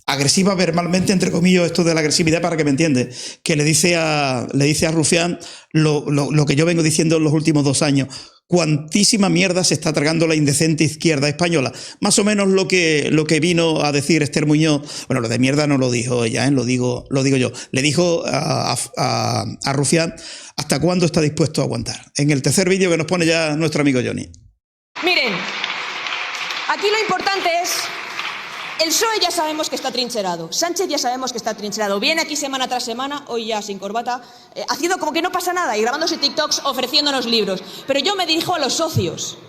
agresiva verbalmente, entre comillas, esto de la agresividad, para que me entiende, que le dice a Rufián lo que yo vengo diciendo en los últimos 2 años. Cuantísima mierda se está tragando la indecente izquierda española. Más o menos lo que vino a decir Esther Muñoz. Bueno, lo de mierda no lo dijo ella, lo digo yo. Le dijo a Rufián hasta cuándo está dispuesto a aguantar. En el tercer vídeo que nos pone ya nuestro amigo Johnny. Miren, aquí lo importante es... El PSOE ya sabemos que está trincherado, Sánchez ya sabemos que está trincherado, viene aquí semana tras semana, hoy ya sin corbata, haciendo como que no pasa nada y grabándose TikToks ofreciéndonos libros. Pero yo me dirijo a los socios.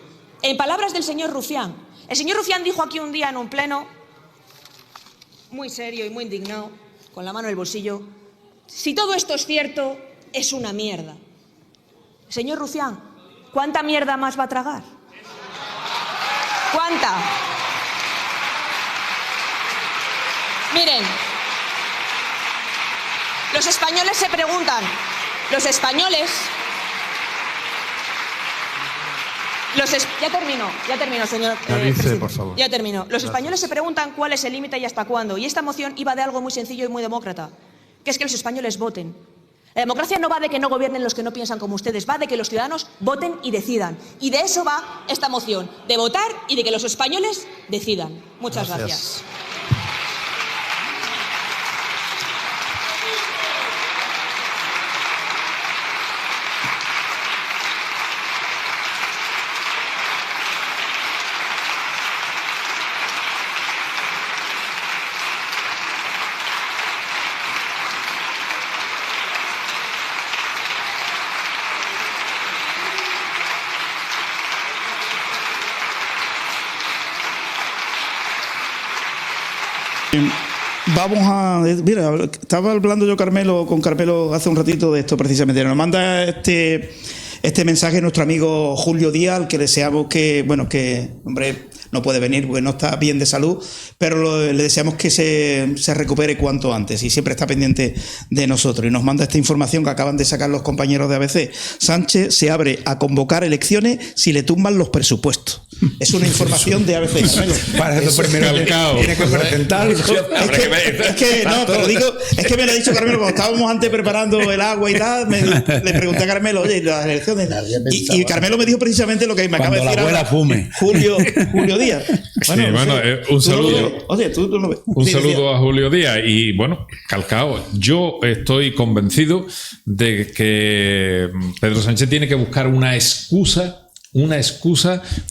En palabras del señor Rufián, el señor Rufián dijo aquí un día en un pleno, muy serio y muy indignado, con la mano en el bolsillo, si todo esto es cierto, es una mierda. Señor Rufián, ¿cuánta mierda más va a tragar? ¿Cuánta? Miren, los españoles se preguntan, ya termino, señor presidente. Por favor. Ya termino. Los españoles se preguntan cuál es el límite y hasta cuándo. Y esta moción iba de algo muy sencillo y muy demócrata, que es que los españoles voten. La democracia no va de que no gobiernen los que no piensan como ustedes, va de que los ciudadanos voten y decidan. Y de eso va esta moción, de votar y de que los españoles decidan. Muchas gracias. Mira, estaba hablando yo con Carmelo hace un ratito de esto precisamente. Nos manda este mensaje nuestro amigo Julio Díaz, al que deseamos que, hombre, no puede venir porque no está bien de salud, pero le deseamos que se recupere cuanto antes y siempre está pendiente de nosotros. Y nos manda esta información que acaban de sacar los compañeros de ABC. Sánchez se abre a convocar elecciones si le tumban los presupuestos. Es una información de ABC. Para eso primero tiene que presentarlo. Es que me lo ha dicho Carmelo cuando estábamos antes preparando el agua y tal. Le pregunté a Carmelo, oye, las elecciones. Y Carmelo me dijo precisamente lo que me acaba de decir ahora. Julio Díaz. Un saludo. Oye, tú lo ves. Un saludo a Julio Díaz. Y bueno, Calcao, yo estoy convencido de que Pedro Sánchez tiene que buscar una excusa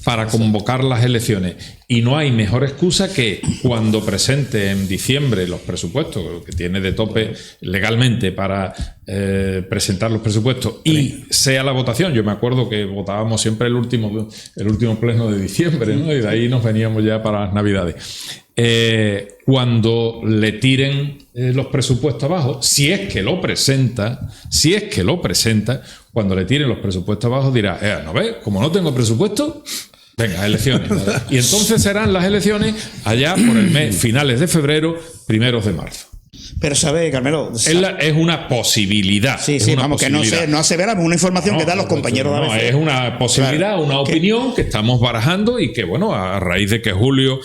para convocar las elecciones. Y no hay mejor excusa que cuando presente en diciembre los presupuestos, que tiene de tope legalmente para presentar los presupuestos, y sea la votación. Yo me acuerdo que votábamos siempre el último pleno de diciembre, ¿no? Y de ahí nos veníamos ya para las Navidades. Cuando le tiren los presupuestos abajo, si es que lo presenta, cuando le tiren los presupuestos abajo dirá, ¿no ves? Como no tengo presupuesto, venga, elecciones. Y entonces serán las elecciones allá por el mes, finales de febrero, primeros de marzo. Pero sabe, Carmelo... Es una posibilidad. Sí, vamos, que no aseveramos una información que dan los compañeros de ABC. Es una posibilidad, claro, una opinión que estamos barajando y que, bueno, a raíz de que Julio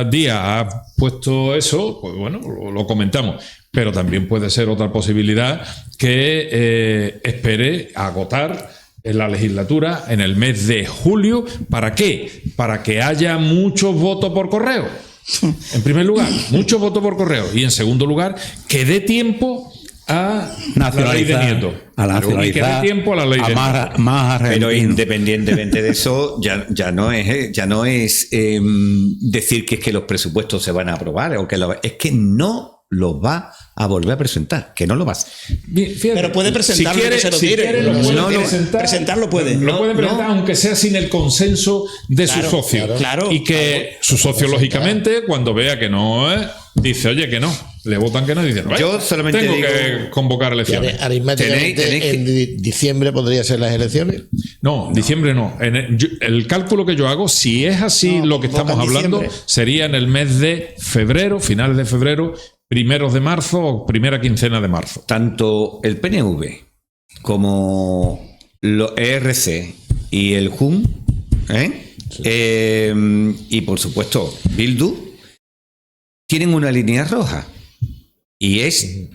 Díaz ha puesto eso, pues bueno, lo comentamos. Pero también puede ser otra posibilidad que espere agotar en la legislatura en el mes de julio. ¿Para qué? Para que haya muchos votos por correo. En primer lugar, muchos votos por correo. Y en segundo lugar, que dé tiempo a la ley de Nieto. A la nacionalidad. Y que dé tiempo a la ley de Nieto. Más argentino. Pero independientemente de eso, ya no es decir que es que los presupuestos se van a aprobar, o que es que no los va a volver a presentar, que no lo va a hacer. Bien, fíjate, pero puede presentarlo, si quiere, que se lo si tire. quiere, lo puede presentarlo puede. Lo puede presentar, aunque sea sin el consenso de su socio. Claro. Y que su socio, lógicamente, cuando vea que no dice, oye, que no. Le votan que no, dicen, yo solamente tengo digo, que convocar elecciones. Aritméticamente, en diciembre podría ser las elecciones. No, diciembre no. El cálculo que yo hago, si es así lo que estamos hablando, sería en el mes de febrero, finales de febrero, primeros de marzo o primera quincena de marzo. Tanto el PNV como los ERC y el JUN, y por supuesto Bildu, tienen una línea roja. Y es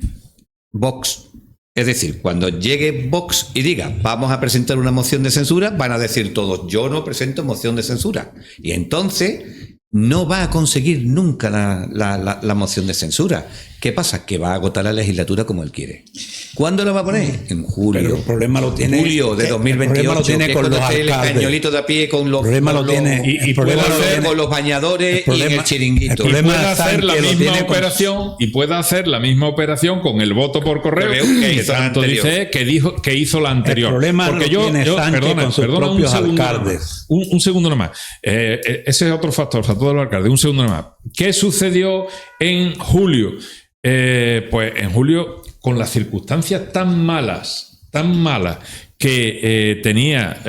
Vox. Es decir, cuando llegue Vox y diga, vamos a presentar una moción de censura, van a decir todos, yo no presento moción de censura. Y entonces no va a conseguir nunca la moción de censura. ¿Qué pasa? Que va a agotar la legislatura como él quiere. ¿Cuándo lo va a poner? En julio. Pero el problema lo tiene. Julio de 2028. El problema lo tiene con los alcaldes. El españolito de a pie con los. El problema lo tiene. Y puede hacer con los bañadores y el chiringuito. Y puede hacer la misma operación. Y puede hacer la misma operación con el voto por correo que tanto dice que hizo la anterior. El problema porque lo tiene Sánchez con sus propios alcaldes. Un segundo nomás. Ese es otro factor de los alcaldes. Un segundo nomás. ¿Qué sucedió en julio? Pues en julio, con las circunstancias tan malas que tenía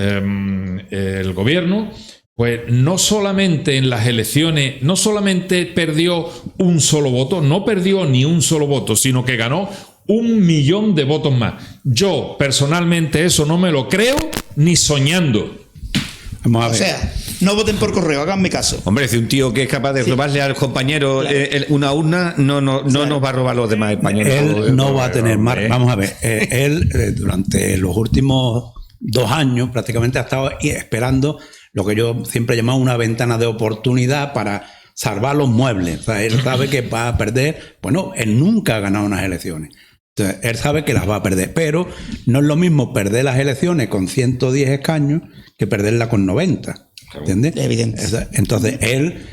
el gobierno, pues no solamente en las elecciones, no solamente perdió un solo voto, no perdió ni un solo voto, sino que ganó 1 millón de votos más. Yo, personalmente, eso no me lo creo ni soñando. Vamos a ver. O sea, no voten por correo, háganme caso. Hombre, si un tío que es capaz de robarle al compañero una urna, no nos va a robar los demás españoles. Él no va a tener más. Vamos a ver, él durante los últimos 2 años prácticamente ha estado esperando lo que yo siempre he llamado una ventana de oportunidad para salvar los muebles. O sea, él sabe que va a perder. Bueno, él nunca ha ganado unas elecciones. Entonces, él sabe que las va a perder, pero no es lo mismo perder las elecciones con 110 escaños que perderla con 90. ¿Entiendes? Evidente. Entonces, él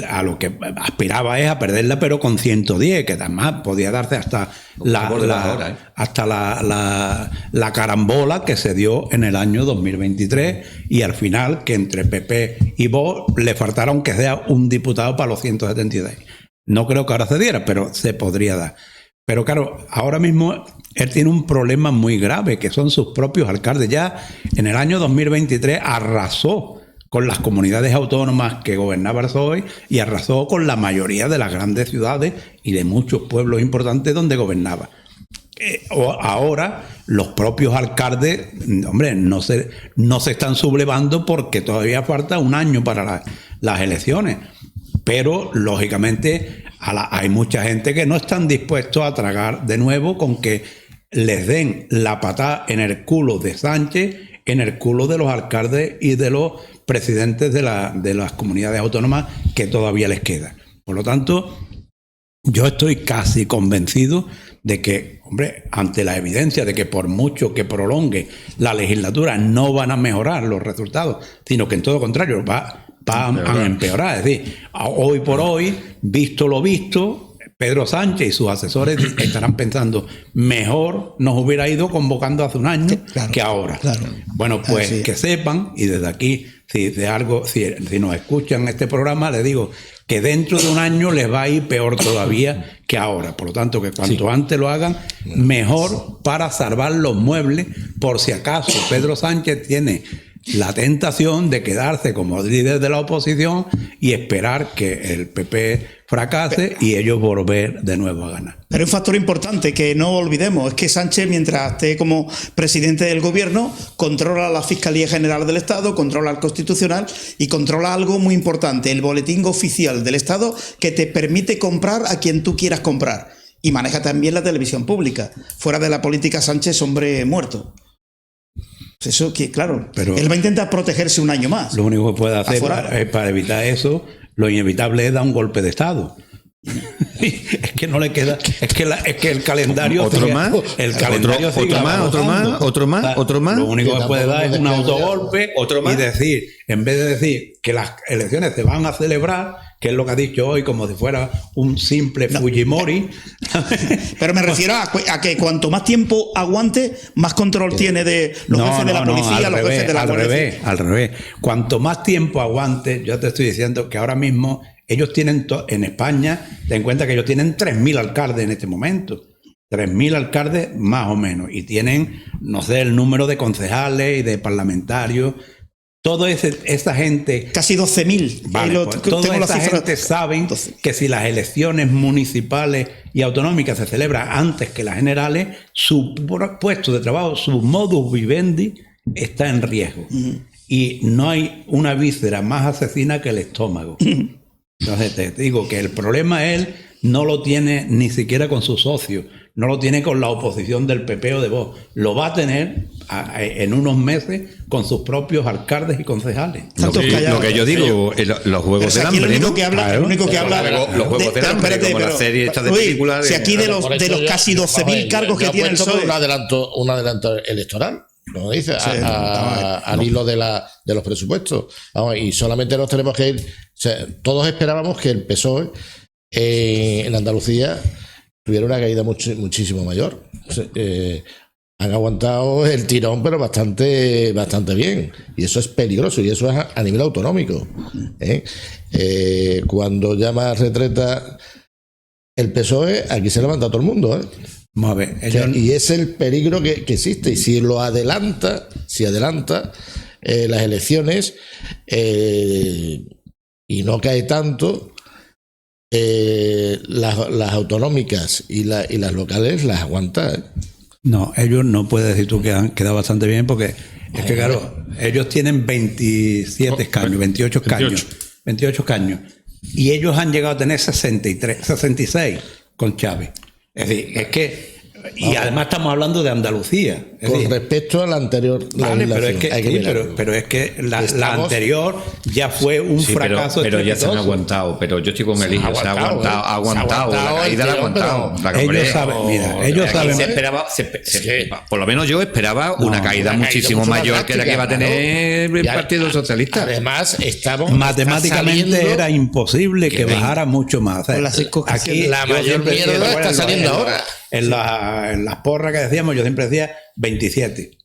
a lo que aspiraba es a perderla, pero con 110, que además podía darse hasta la carambola que se dio en el año 2023 y al final que entre PP y Vox le faltara aunque sea un diputado para los 176. No creo que ahora se diera, pero se podría dar. Pero claro, ahora mismo él tiene un problema muy grave, que son sus propios alcaldes. Ya en el año 2023 arrasó con las comunidades autónomas que gobernaba el PSOE y arrasó con la mayoría de las grandes ciudades y de muchos pueblos importantes donde gobernaba. Ahora los propios alcaldes, hombre, no se están sublevando porque todavía falta 1 año para las elecciones. Pero, lógicamente, hay mucha gente que no están dispuestos a tragar de nuevo con que les den la patada en el culo de Sánchez, en el culo de los alcaldes y de los presidentes de las comunidades autónomas que todavía les queda. Por lo tanto, yo estoy casi convencido de que, hombre, ante la evidencia de que por mucho que prolongue la legislatura no van a mejorar los resultados, sino que en todo contrario va a empeorar. Es decir, hoy por hoy, visto lo visto, Pedro Sánchez y sus asesores estarán pensando, mejor nos hubiera ido convocando hace 1 año que ahora. Claro. Bueno, pues que sepan, y desde aquí, si nos escuchan este programa, les digo que dentro de 1 año les va a ir peor todavía que ahora. Por lo tanto, que cuanto antes lo hagan, mejor para salvar los muebles, por si acaso Pedro Sánchez tiene la tentación de quedarse como líder de la oposición y esperar que el PP fracase y ellos volver de nuevo a ganar. Pero un factor importante que no olvidemos es que Sánchez, mientras esté como presidente del gobierno, controla la Fiscalía General del Estado, controla el Constitucional y controla algo muy importante, el boletín oficial del Estado, que te permite comprar a quien tú quieras comprar. Y maneja también la televisión pública. Fuera de la política, Sánchez, hombre muerto. Eso que, claro, pero él va a intentar protegerse 1 año más. Lo único que puede hacer para evitar eso, lo inevitable es dar un golpe de Estado. Es que no le queda, es que el calendario otro sigue, más, el calendario sigue otro más. Lo único que puede dar es un autogolpe otro más. y decir, en vez de decir que las elecciones se van a celebrar, que es lo que ha dicho hoy, como si fuera un simple Fujimori. Pero me refiero a que cuanto más tiempo aguante, más control tiene de los jefes de la policía, los jefes de la Guardia. Al revés. Cuanto más tiempo aguante, yo te estoy diciendo que ahora mismo ellos tienen, en España, ten en cuenta que ellos tienen 3.000 alcaldes en este momento. 3.000 alcaldes más o menos. Y tienen, no sé, el número de concejales y de parlamentarios. Toda esa gente... Casi 12.000. Vale, pues, toda esa gente saben que si las elecciones municipales y autonómicas se celebran antes que las generales, su puesto de trabajo, su modus vivendi, está en riesgo. Y no hay una víscera más asesina que el estómago. Entonces te digo que el problema él no lo tiene ni siquiera con sus socios, no lo tiene con la oposición del PP o de Vox, lo va a tener en unos meses con sus propios alcaldes y concejales. Lo que yo digo, los juegos del hambre, el único que habla, claro. el único que habla los juegos del hambre, como la serie esta de películas. Si aquí de los casi 12.000 cargos que tiene el PSOE, un adelanto electoral, como dice, al hilo de los presupuestos. Vamos, y solamente nos tenemos que ir. O sea, todos esperábamos que el PSOE en Andalucía tuviera una caída muchísimo mayor. O sea, han aguantado el tirón, pero bastante bien. Y eso es peligroso, y eso es a nivel autonómico. Cuando llama a retreta el PSOE, aquí se levanta todo el mundo. Vamos a ver, o sea, y es el peligro que existe. Y si adelanta las elecciones y no cae tanto, las autonómicas y las locales las aguanta. No, ellos no puedes decir tú que han quedado bastante bien, porque es que claro, ellos tienen 27 escaños, 28 escaños, y ellos han llegado a tener 66 con Chávez. Es decir, es que, y además estamos hablando de Andalucía. Con respecto a la anterior. Vale, pero es que la anterior ya fue un fracaso. Pero ya se han aguantado. Pero yo estoy con Eligio, se ha aguantado. La caída la ha aguantado. Ellos saben. Por lo menos yo esperaba una caída muchísimo mayor que la que va a tener el Partido Socialista. Además, matemáticamente era imposible que bajara mucho más. Aquí la mayor mierda está saliendo ahora. En las porras que decíamos, yo siempre decía 27,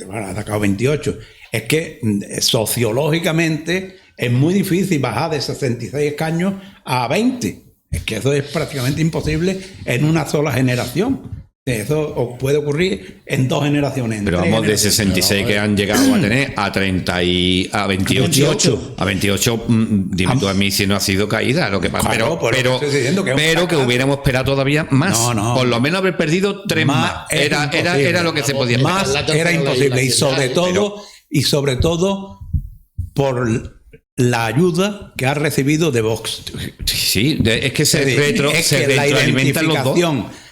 bueno, ha sacado 28. Es que sociológicamente es muy difícil bajar de 66 escaños a 20. Es que eso es prácticamente imposible en una sola generación. Eso puede ocurrir en 2 generaciones. Pero vamos, de 66 que han llegado a tener a 30 y a 28. A 28, dime tú a mí si no ha sido caída. Lo que pasa, claro, pero que hubiéramos esperado todavía más. Por lo menos haber perdido 3 más. Era lo que se podía más. Era imposible. Y sobre todo por la ayuda que ha recibido de Vox. Sí, es que se retroalimentan los dos.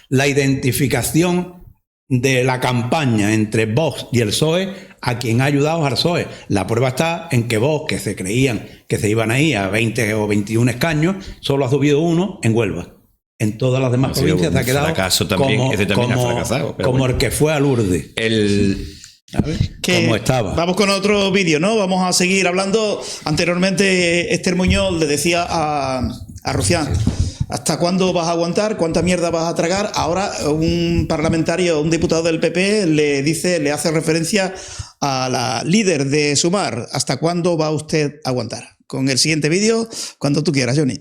La identificación de la campaña entre Vox y el PSOE, a quien ha ayudado al PSOE. La prueba está en que Vox, que se creían que se iban ahí a 20 o 21 escaños, solo ha subido 1 en Huelva. En todas las demás provincias se ha quedado como el que fue a Lourdes. Como estaba. Vamos con otro vídeo, ¿no? Vamos a seguir hablando. Anteriormente Esther Muñoz le decía a Rufián: ¿hasta cuándo vas a aguantar? ¿Cuánta mierda vas a tragar? Ahora un parlamentario, un diputado del PP le hace referencia a la líder de Sumar. ¿Hasta cuándo va usted a aguantar? Con el siguiente vídeo, cuando tú quieras, Johnny.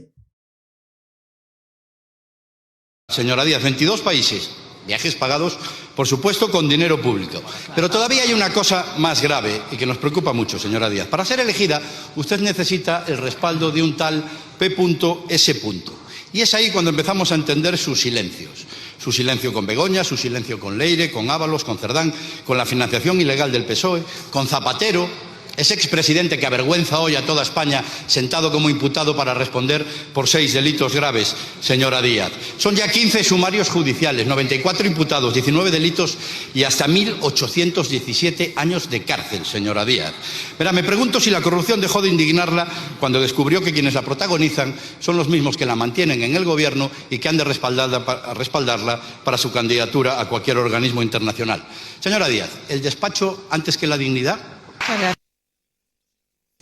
Señora Díaz, 22 países, viajes pagados, por supuesto, con dinero público. Pero todavía hay una cosa más grave y que nos preocupa mucho, señora Díaz. Para ser elegida, usted necesita el respaldo de un tal P.S. Y es ahí cuando empezamos a entender sus silencios. Su silencio con Begoña, su silencio con Leire, con Ábalos, con Cerdán, con la financiación ilegal del PSOE, con Zapatero, Ese expresidente que avergüenza hoy a toda España, sentado como imputado para responder por 6 delitos graves, señora Díaz. Son ya 15 sumarios judiciales, 94 imputados, 19 delitos y hasta 1.817 años de cárcel, señora Díaz. Verá, me pregunto si la corrupción dejó de indignarla cuando descubrió que quienes la protagonizan son los mismos que la mantienen en el gobierno y que han de respaldarla para su candidatura a cualquier organismo internacional. Señora Díaz, ¿el despacho antes que la dignidad?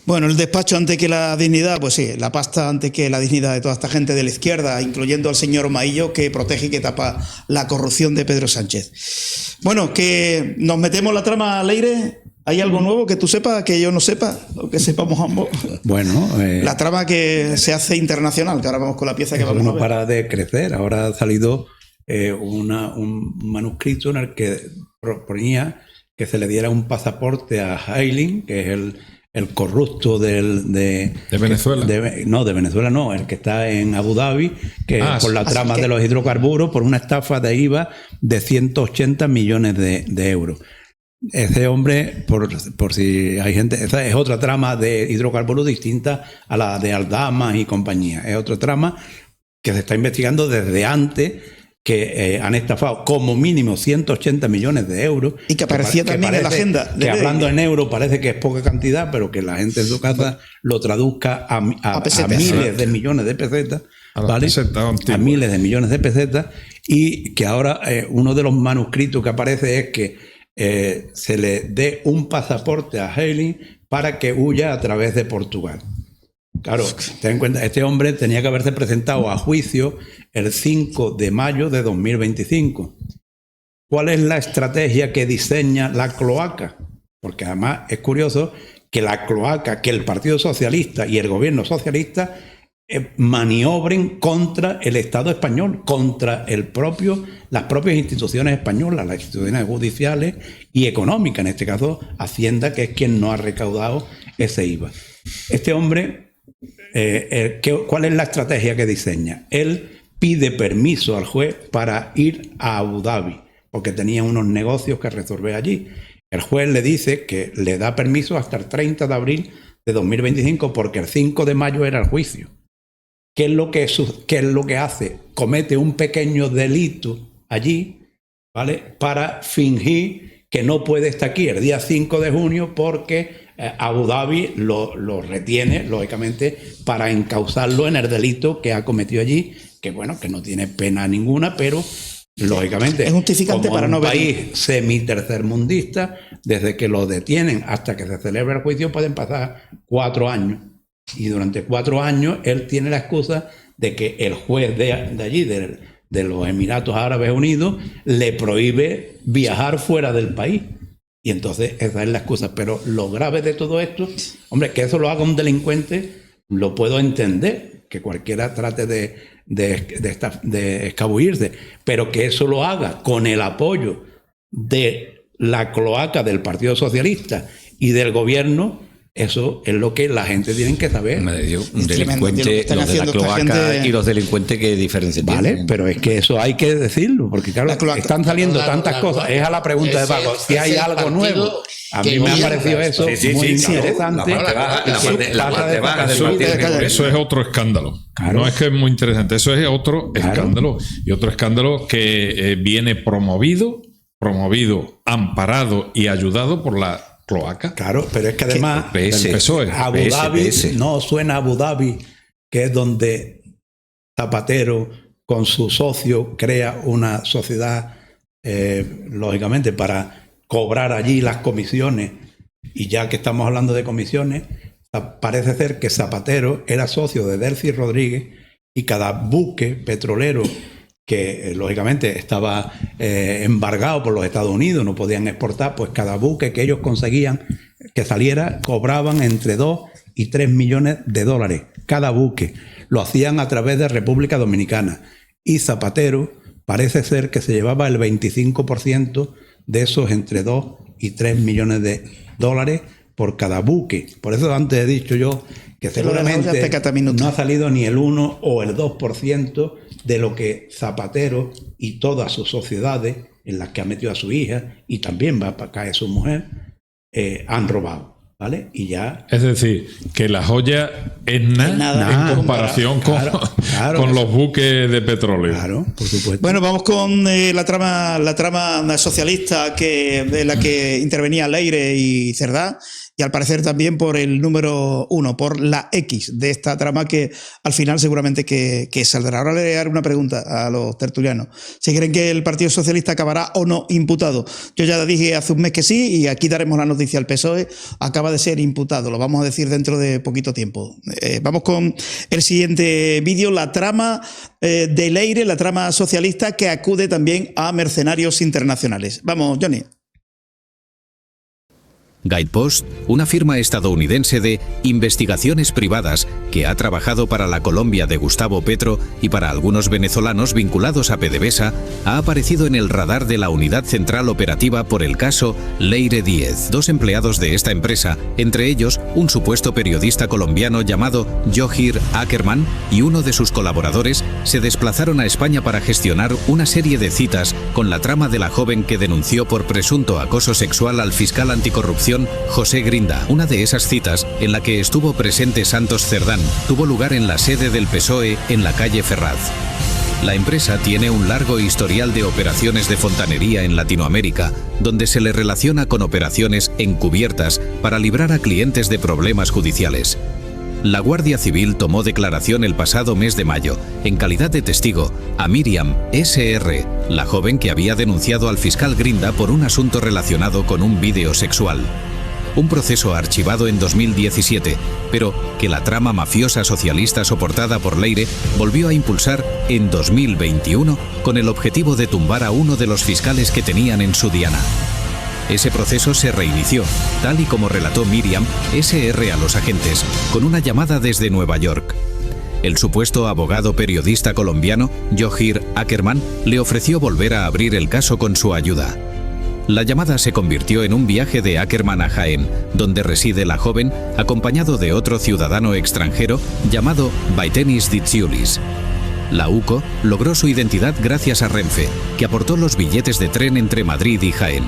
Bueno, el despacho antes que la dignidad, pues sí, la pasta antes que la dignidad de toda esta gente de la izquierda, incluyendo al señor Maillo, que protege y que tapa la corrupción de Pedro Sánchez. Bueno, que nos metemos la trama, Leire. ¿Hay algo nuevo que tú sepas, que yo no sepa, o que sepamos ambos? Bueno, la trama que se hace internacional, que ahora vamos con la pieza que vamos a ver. No para de crecer. Ahora ha salido un manuscrito en el que proponía que se le diera un pasaporte a Hailing, que es el corrupto de Venezuela. De Venezuela no, el que está en Abu Dhabi, que por la trama de los hidrocarburos, por una estafa de IVA de 180 millones de euros. Ese hombre, por si hay gente, esa es otra trama de hidrocarburos distinta a la de Aldama y compañía. Es otra trama que se está investigando desde antes, que han estafado como mínimo 180 millones de euros. Y que aparecía también en la agenda. Que hablando en euros parece que es poca cantidad, pero que la gente en su casa lo traduzca a miles de millones de pesetas. ¿Vale? A miles de millones de pesetas. Y que ahora uno de los manuscritos que aparece es que se le dé un pasaporte a Hailing para que huya a través de Portugal. Claro, ten en cuenta, este hombre tenía que haberse presentado a juicio el 5 de mayo de 2025. ¿Cuál es la estrategia que diseña la cloaca? Porque además es curioso que la cloaca, que el Partido Socialista y el gobierno socialista maniobren contra el Estado español, contra las propias instituciones españolas, las instituciones judiciales y económicas, en este caso Hacienda, que es quien no ha recaudado ese IVA. Este hombre... ¿cuál es la estrategia que diseña? Él pide permiso al juez para ir a Abu Dhabi, porque tenía unos negocios que resolver allí. El juez le dice que le da permiso hasta el 30 de abril de 2025, porque el 5 de mayo era el juicio. ¿Qué es lo que hace? Comete un pequeño delito allí, ¿vale? Para fingir que no puede estar aquí el día 5 de junio porque Abu Dhabi lo retiene, lógicamente, para encauzarlo en el delito que ha cometido allí, que bueno, que no tiene pena ninguna, pero lógicamente, es justificante como para no venir. País semi-tercermundista, desde que lo detienen hasta que se celebra el juicio pueden pasar 4 años. Y durante 4 años él tiene la excusa de que el juez de allí, de los Emiratos Árabes Unidos, le prohíbe viajar fuera del país. Y entonces esa es la excusa. Pero lo grave de todo esto, hombre, que eso lo haga un delincuente, lo puedo entender, que cualquiera trate de escabullirse, pero que eso lo haga con el apoyo de la cloaca del Partido Socialista y del gobierno, eso es lo que la gente tiene que saber. Un delincuente, los de la cloaca y los delincuentes, ¿qué diferencia tienen? Vale, pero es que eso hay que decirlo, porque claro, están saliendo tantas cosas. Es a la pregunta de Paco, si hay algo nuevo. A mí me ha parecido eso muy interesante. Eso es otro escándalo. Claro. No es que es muy interesante, eso es otro escándalo. Y otro escándalo que viene promovido, amparado y ayudado por la cloaca. Claro, pero es que además Abu Dhabi, no suena Abu Dhabi, que es donde Zapatero con su socio crea una sociedad, lógicamente, para cobrar allí las comisiones. Y ya que estamos hablando de comisiones, parece ser que Zapatero era socio de Delcy Rodríguez y cada buque petrolero que lógicamente estaba embargado por los Estados Unidos, no podían exportar, pues cada buque que ellos conseguían que saliera cobraban entre 2 y 3 millones de dólares cada buque. Lo hacían a través de República Dominicana y Zapatero parece ser que se llevaba el 25% de esos entre 2 y 3 millones de dólares por cada buque. Por eso antes he dicho yo que seguramente no ha salido ni el 1 o el 2% de lo que Zapatero y todas sus sociedades en las que ha metido a su hija y también va para caer su mujer, han robado. ¿vale? Y ya... Es decir, que la joya es nada en comparación con los buques de petróleo. Claro, por supuesto. Bueno, vamos con la trama socialista en la que intervenía Leire y Cerdá, y al parecer también por el número 1, por la X de esta trama que al final seguramente que saldrá. Ahora le haré una pregunta a los tertulianos. ¿Si creen que el Partido Socialista acabará o no imputado? Yo ya dije hace un mes que sí, y aquí daremos la noticia. El PSOE acaba de ser imputado, lo vamos a decir dentro de poquito tiempo. Vamos con el siguiente vídeo, la trama de Leire, la trama socialista que acude también a mercenarios internacionales. Vamos, Johnny. Guidepost, una firma estadounidense de investigaciones privadas que ha trabajado para la Colombia de Gustavo Petro y para algunos venezolanos vinculados a PDVSA, ha aparecido en el radar de la Unidad Central Operativa por el caso Leire Díez. 2 empleados de esta empresa, entre ellos un supuesto periodista colombiano llamado Johir Ackerman y uno de sus colaboradores, se desplazaron a España para gestionar una serie de citas con la trama de la joven que denunció por presunto acoso sexual al fiscal anticorrupción José Grinda. Una de esas citas, en la que estuvo presente Santos Cerdán, tuvo lugar en la sede del PSOE en la calle Ferraz. La empresa tiene un largo historial de operaciones de fontanería en Latinoamérica, donde se le relaciona con operaciones encubiertas para librar a clientes de problemas judiciales. La Guardia Civil tomó declaración el pasado mes de mayo, en calidad de testigo, a Miriam S.R., la joven que había denunciado al fiscal Grinda por un asunto relacionado con un vídeo sexual. Un proceso archivado en 2017, pero que la trama mafiosa socialista soportada por Leire volvió a impulsar en 2021 con el objetivo de tumbar a uno de los fiscales que tenían en su diana. Ese proceso se reinició, tal y como relató Miriam S.R. a los agentes, con una llamada desde Nueva York. El supuesto abogado periodista colombiano, Johir Ackerman, le ofreció volver a abrir el caso con su ayuda. La llamada se convirtió en un viaje de Ackerman a Jaén, donde reside la joven, acompañado de otro ciudadano extranjero llamado Vaitenis Ditsiulis. La UCO logró su identidad gracias a Renfe, que aportó los billetes de tren entre Madrid y Jaén.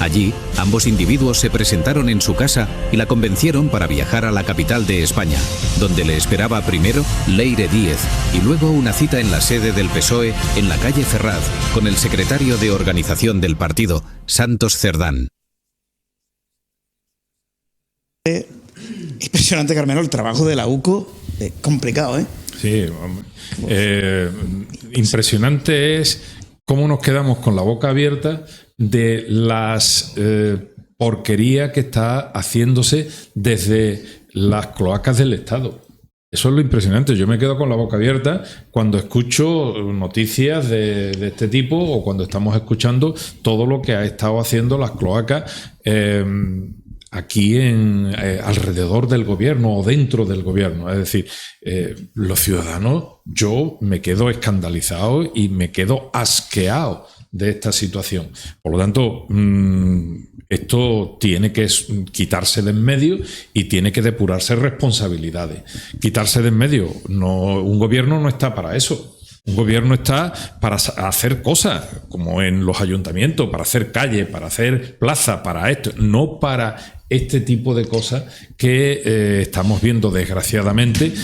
Allí, ambos individuos se presentaron en su casa y la convencieron para viajar a la capital de España, donde le esperaba primero Leire Díez y luego una cita en la sede del PSOE en la calle Ferraz con el secretario de organización del partido, Santos Cerdán. Impresionante, Carmelo, el trabajo de la UCO, complicado, ¿eh? Sí, impresionante es cómo nos quedamos con la boca abierta de las porquerías que está haciéndose desde las cloacas del Estado. Eso es lo impresionante. Yo me quedo con la boca abierta cuando escucho noticias de este tipo o cuando estamos escuchando todo lo que ha estado haciendo las cloacas aquí alrededor del gobierno o dentro del gobierno. Es decir, los ciudadanos, yo me quedo escandalizado y me quedo asqueado de esta situación. Por lo tanto, esto tiene que quitarse de en medio y tiene que depurarse responsabilidades. Quitarse de en medio. Un gobierno no está para eso. Un gobierno está para hacer cosas, como en los ayuntamientos, para hacer calle, para hacer plaza, para esto, no para este tipo de cosas que estamos viendo desgraciadamente.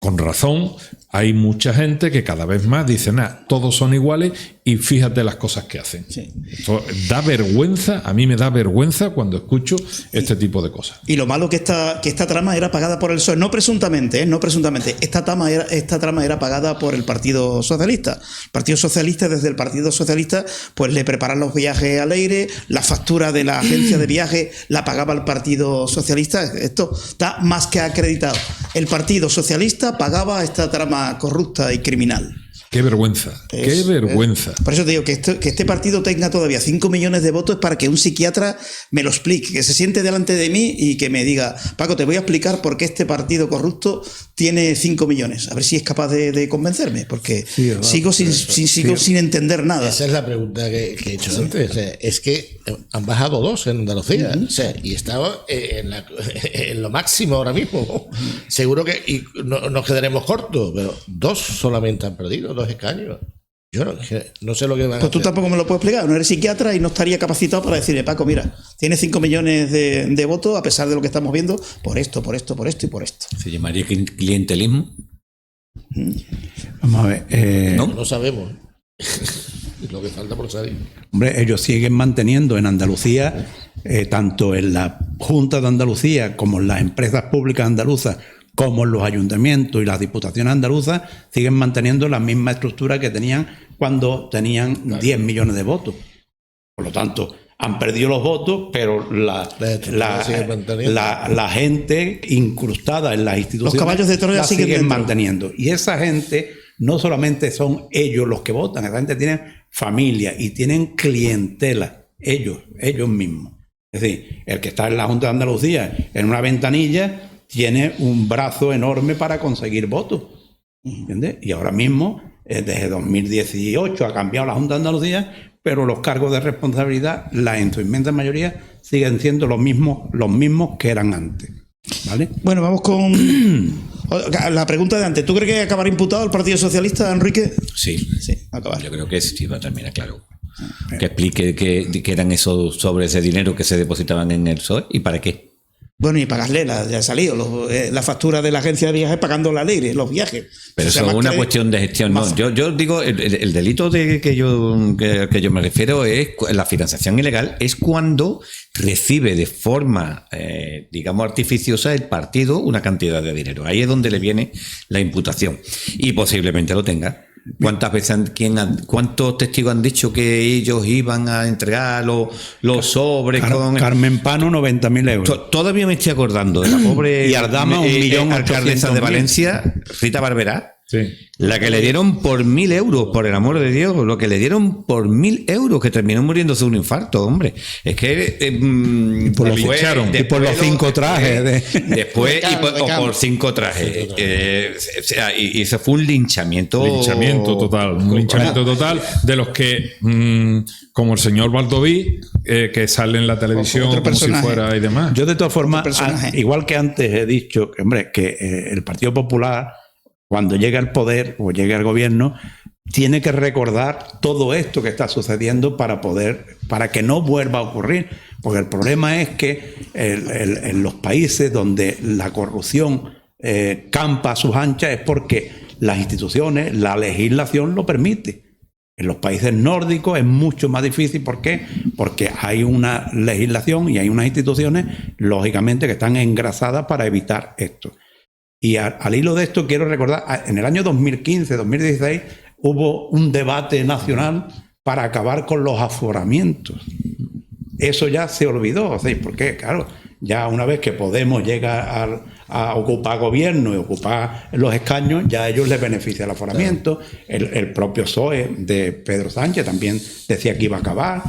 Con razón, hay mucha gente que cada vez más dice, todos son iguales y fíjate las cosas que hacen. Sí. Esto da vergüenza, a mí me da vergüenza cuando escucho este tipo de cosas. Y lo malo que esta trama era pagada por el PSOE, no presuntamente, no presuntamente. Esta trama era pagada por el Partido Socialista. El Partido Socialista, desde el Partido Socialista, pues le preparan los viajes a Leire, la factura de la agencia de viaje la pagaba el Partido Socialista. Esto está más que acreditado. El Partido Socialista pagaba esta trama corrupta y criminal. ¡Qué vergüenza! ¡Qué vergüenza! Por eso te digo que este partido tenga todavía 5 millones de votos para que un psiquiatra me lo explique, que se siente delante de mí y que me diga, Paco, te voy a explicar por qué este partido corrupto tiene 5 millones. A ver si es capaz de convencerme, porque sigo sin entender nada. Esa es la pregunta que he hecho antes. O sea, es que han bajado 2 en Andalucía, o sea, y estaba en lo máximo ahora mismo. Seguro que no nos quedaremos cortos, pero 2 solamente han perdido, 2 escaños. Yo no sé lo que van a hacer. Pues tú tampoco me lo puedes explicar. No eres psiquiatra y no estaría capacitado para decirle, Paco, mira, tiene 5 millones de votos a pesar de lo que estamos viendo, por esto y por esto. ¿Se llamaría clientelismo? Vamos a ver. No sabemos. Lo que falta por saber. Hombre, ellos siguen manteniendo en Andalucía, tanto en la Junta de Andalucía como en las empresas públicas andaluzas, como en los ayuntamientos y las diputaciones andaluzas, siguen manteniendo la misma estructura que tenían cuando tenían 10 millones de votos. Por lo tanto, han perdido los votos, pero la gente incrustada en las instituciones, los caballos de Troya la siguen dentro. manteniendo. Y esa gente no solamente son ellos los que votan, esa gente tiene familia y tienen clientela, ellos mismos. Es decir, el que está en la Junta de Andalucía en una ventanilla tiene un brazo enorme para conseguir votos, ¿entiendes? Y ahora mismo, desde 2018 ha cambiado la Junta de Andalucía, pero los cargos de responsabilidad, en su inmensa mayoría, siguen siendo los mismos que eran antes, ¿vale? Bueno, vamos con la pregunta de antes. ¿Tú crees que acabará imputado el Partido Socialista, Enrique? Sí, acabar. Yo creo que sí va a terminar, claro. Que explique qué eran esos sobres de dinero que se depositaban en el PSOE y para qué. Bueno, y pagarle, ya ha salido la factura de la agencia de viajes pagando la ley, los viajes. Pero eso es una cuestión de gestión. No, yo digo, el delito que yo me refiero es la financiación ilegal, es cuando recibe de forma, digamos, artificiosa el partido una cantidad de dinero. Ahí es donde le viene la imputación. Y posiblemente lo tenga. ¿Cuántas veces cuántos testigos han dicho que ellos iban a entregar los sobres con Carmen Pano, 90.000 euros? Todavía me estoy acordando de la pobre y Ardama, 1.800.000 alcaldesa de Valencia, Rita Barberá. Sí. La que le dieron por 1.000 euros, por el amor de Dios, lo que le dieron por 1.000 euros, que terminó muriéndose de un infarto, hombre. Es que y por los 5 trajes. Después, por 5 trajes. O sea, y eso fue un linchamiento. Un linchamiento total de los que, como el señor Baldoví, que sale en la televisión como si fuera y demás. Yo, de todas formas, igual que antes he dicho, que el Partido Popular, cuando llega al poder o llega al gobierno, tiene que recordar todo esto que está sucediendo para que no vuelva a ocurrir. Porque el problema es que en los países donde la corrupción campa a sus anchas es porque las instituciones, la legislación lo permite. En los países nórdicos es mucho más difícil. ¿Por qué? Porque hay una legislación y hay unas instituciones, lógicamente, que están engrasadas para evitar esto. Y al hilo de esto quiero recordar, en el año 2015-2016 hubo un debate nacional para acabar con los aforamientos. Eso ya se olvidó, ¿sí? Porque, claro, ya una vez que Podemos llega a ocupar gobierno y ocupar los escaños, ya a ellos les beneficia el aforamiento. El propio PSOE de Pedro Sánchez también decía que iba a acabar.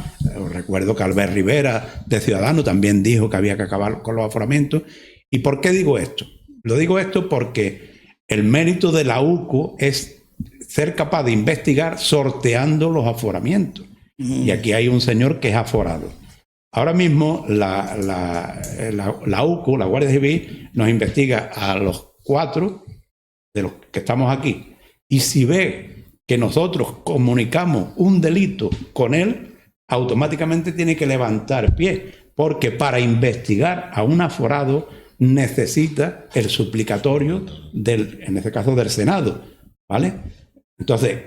Recuerdo que Albert Rivera, de Ciudadanos, también dijo que había que acabar con los aforamientos. ¿Y por qué digo esto? Lo digo esto porque el mérito de la UCO es ser capaz de investigar sorteando los aforamientos. Y aquí hay un señor que es aforado. Ahora mismo la UCO, la Guardia Civil, nos investiga a los 4 de los que estamos aquí. Y si ve que nosotros comunicamos un delito con él, automáticamente tiene que levantar pie. Porque para investigar a un aforado necesita el suplicatorio en este caso del Senado, ¿vale? Entonces,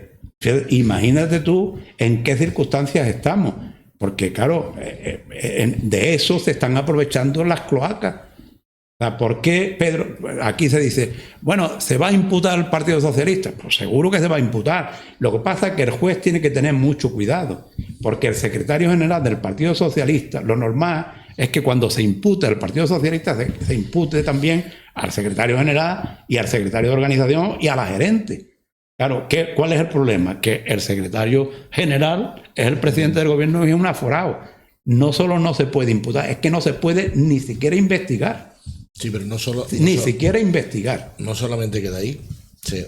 imagínate tú en qué circunstancias estamos, porque claro, de eso se están aprovechando las cloacas. O sea, ¿por qué, Pedro? Aquí se dice, bueno, ¿se va a imputar al Partido Socialista? Pues seguro que se va a imputar. Lo que pasa es que el juez tiene que tener mucho cuidado, porque el secretario general del Partido Socialista, lo normal es que cuando se impute al Partido Socialista se impute también al secretario general y al secretario de organización y a la gerente. Claro, ¿cuál es el problema? Que el secretario general es el presidente del gobierno y es un aforado. No solo no se puede imputar, es que no se puede ni siquiera investigar. Sí, pero no solo... siquiera investigar. No solamente queda ahí. Sí.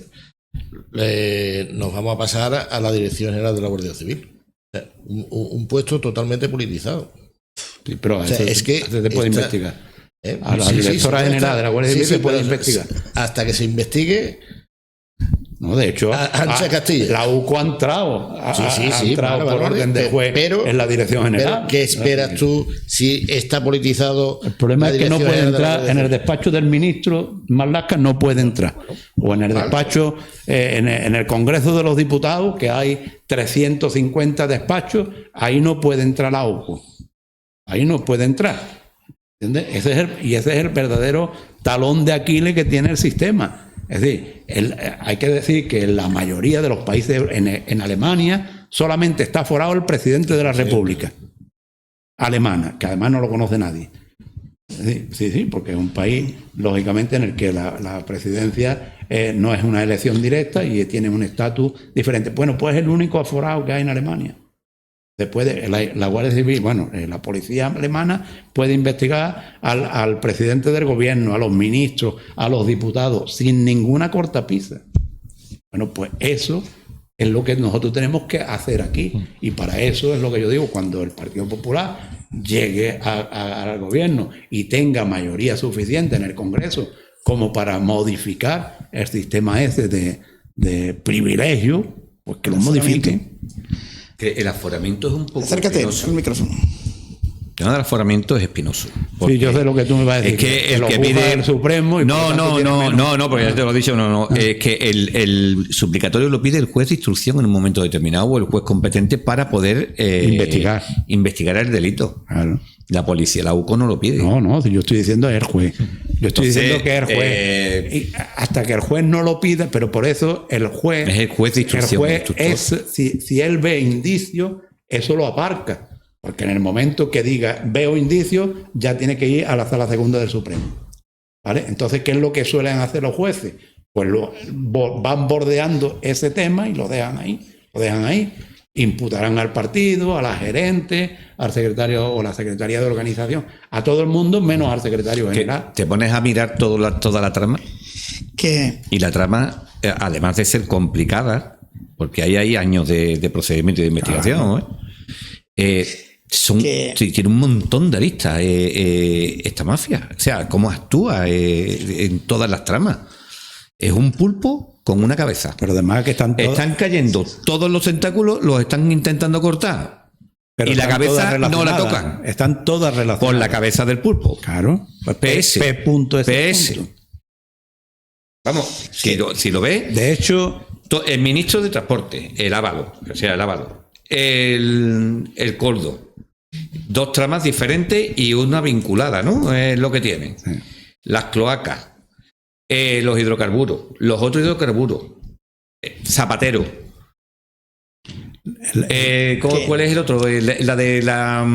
Nos vamos a pasar a la Dirección General de la Guardia Civil. Un puesto totalmente politizado. Sí, pero o sea, es que se puede investigar. A la directora general de la Guardia Civil se puede investigar. Hasta que se investigue, No, de hecho, la UCO ha entrado, por orden de juez en la dirección general. Pero ¿qué esperas tú si está politizado? El problema es que no puede entrar en el despacho del ministro Marlaska, no puede entrar. O en el despacho, en el Congreso de los Diputados, que hay 350 despachos, ahí no puede entrar la UCO. Ahí no puede entrar. ¿Entiendes? Ese es el verdadero talón de Aquiles que tiene el sistema. Es decir, hay que decir que en la mayoría de los países, en Alemania, solamente está aforado el presidente de la República alemana, que además no lo conoce nadie. Sí, porque es un país, lógicamente, en el que la presidencia no es una elección directa y tiene un estatus diferente. Bueno, pues es el único aforado que hay en Alemania. Después la Guardia Civil, la policía alemana puede investigar al presidente del gobierno, a los ministros, a los diputados, sin ninguna cortapisa. Bueno, pues eso es lo que nosotros tenemos que hacer aquí. Y para eso es lo que yo digo, cuando el Partido Popular llegue al gobierno y tenga mayoría suficiente en el Congreso como para modificar el sistema ese de privilegio, pues que lo modifiquen. El aforamiento es un poco acércate espinoso. al micrófono. El tema del aforamiento es espinoso. Sí, yo sé lo que tú me vas a decir. Es que el que pide el Supremo. Y no, porque ya te lo he dicho, es que el suplicatorio lo pide el juez de instrucción en un momento determinado o el juez competente para poder investigar el delito. Claro. La policía, la UCO no lo pide. No, yo estoy diciendo es el juez. Yo estoy diciendo que es el juez. Y hasta que el juez no lo pida, pero por eso el juez. Es el juez de instrucción. El juez si él ve indicios, eso lo aparca. Porque en el momento que diga veo indicios, ya tiene que ir a la sala segunda del Supremo. ¿Vale? Entonces, ¿qué es lo que suelen hacer los jueces? Pues van bordeando ese tema y lo dejan ahí. Imputarán al partido, a la gerente, al secretario o la secretaría de organización, a todo el mundo menos al secretario general. ¿Te pones a mirar toda la trama? ¿Qué? Y la trama, además de ser complicada, porque ahí hay años de procedimiento y de investigación, tiene un montón de aristas esta mafia. O sea, cómo actúa en todas las tramas. Es un pulpo con una cabeza. Pero además que están cayendo todos los tentáculos, los están intentando cortar. Pero y la cabeza no la tocan. Están todas relacionadas. Por la cabeza del pulpo. Claro. Pues PS. Vamos, si lo ves. De hecho, el ministro de Transporte, el Ávalo, el Coldo. Dos tramas diferentes y una vinculada, ¿no? Es lo que tienen. Sí. Las cloacas. Los hidrocarburos, los otros hidrocarburos, Zapatero. ¿Cuál es el otro? La de la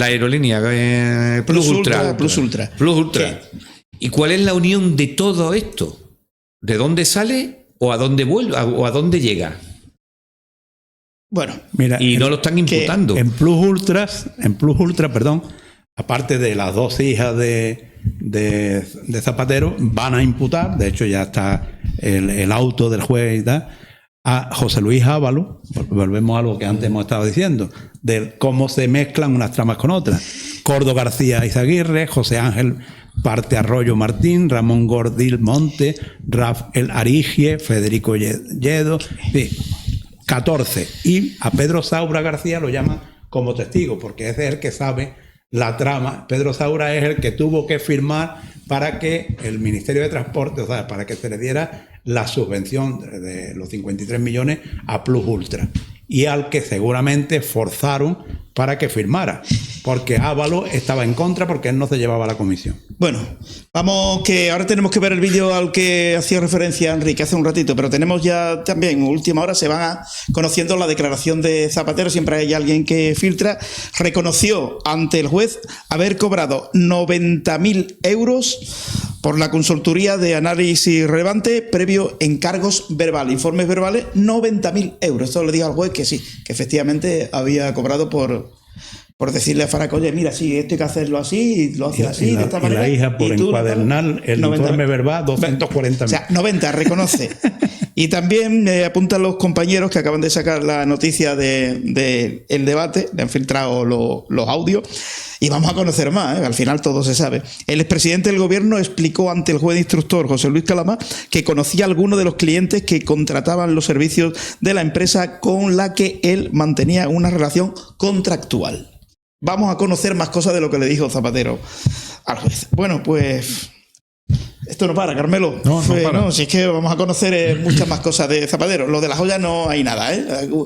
aerolínea, Plus Ultra. Plus Ultra. ¿Y cuál es la unión de todo esto? ¿De dónde sale o a dónde vuelve o a dónde llega? Bueno, mira, y no lo están imputando. En Plus Ultra, aparte de las dos hijas de Zapatero, van a imputar, de hecho ya está el auto del juez y tal, a José Luis Ávalo. Volvemos a lo que antes hemos estado diciendo, de cómo se mezclan unas tramas con otras. Cordo García Izaguirre, José Ángel Parte Arroyo Martín, Ramón Gordil Monte, Rafael Arigie, Federico Lledo, 14. Y a Pedro Saura García lo llaman como testigo, porque ese es el que sabe la trama. Pedro Saura es el que tuvo que firmar para que el Ministerio de Transporte, para que se le diera la subvención de los 53 millones a Plus Ultra, y al que seguramente forzaron para que firmara, porque Ávalo estaba en contra porque él no se llevaba a la comisión. Bueno, vamos, que ahora tenemos que ver el vídeo al que hacía referencia Enrique hace un ratito, pero tenemos ya también, última hora, se van conociendo la declaración de Zapatero. Siempre hay alguien que filtra. Reconoció ante el juez haber cobrado 90.000 euros por la consultoría de análisis relevante previo encargos verbales, informes verbales, 90.000 euros. Esto le dijo al juez que sí, que efectivamente había cobrado por decirle a Faraco, oye, mira, sí, esto hay que hacerlo así, y lo hace así, de esta manera. Y la hija por encuadernar el informe verbal, 240.000. O sea, 90 reconoce Y también apuntan los compañeros que acaban de sacar la noticia de el debate, le han filtrado los audios, y vamos a conocer más, al final todo se sabe. El expresidente del gobierno explicó ante el juez instructor José Luis Calamá que conocía a algunos de los clientes que contrataban los servicios de la empresa con la que él mantenía una relación contractual. Vamos a conocer más cosas de lo que le dijo Zapatero al juez. Bueno, pues esto no para, Carmelo. No para. No, si es que vamos a conocer muchas más cosas de Zapatero. Lo de las joyas no hay nada, ¿eh?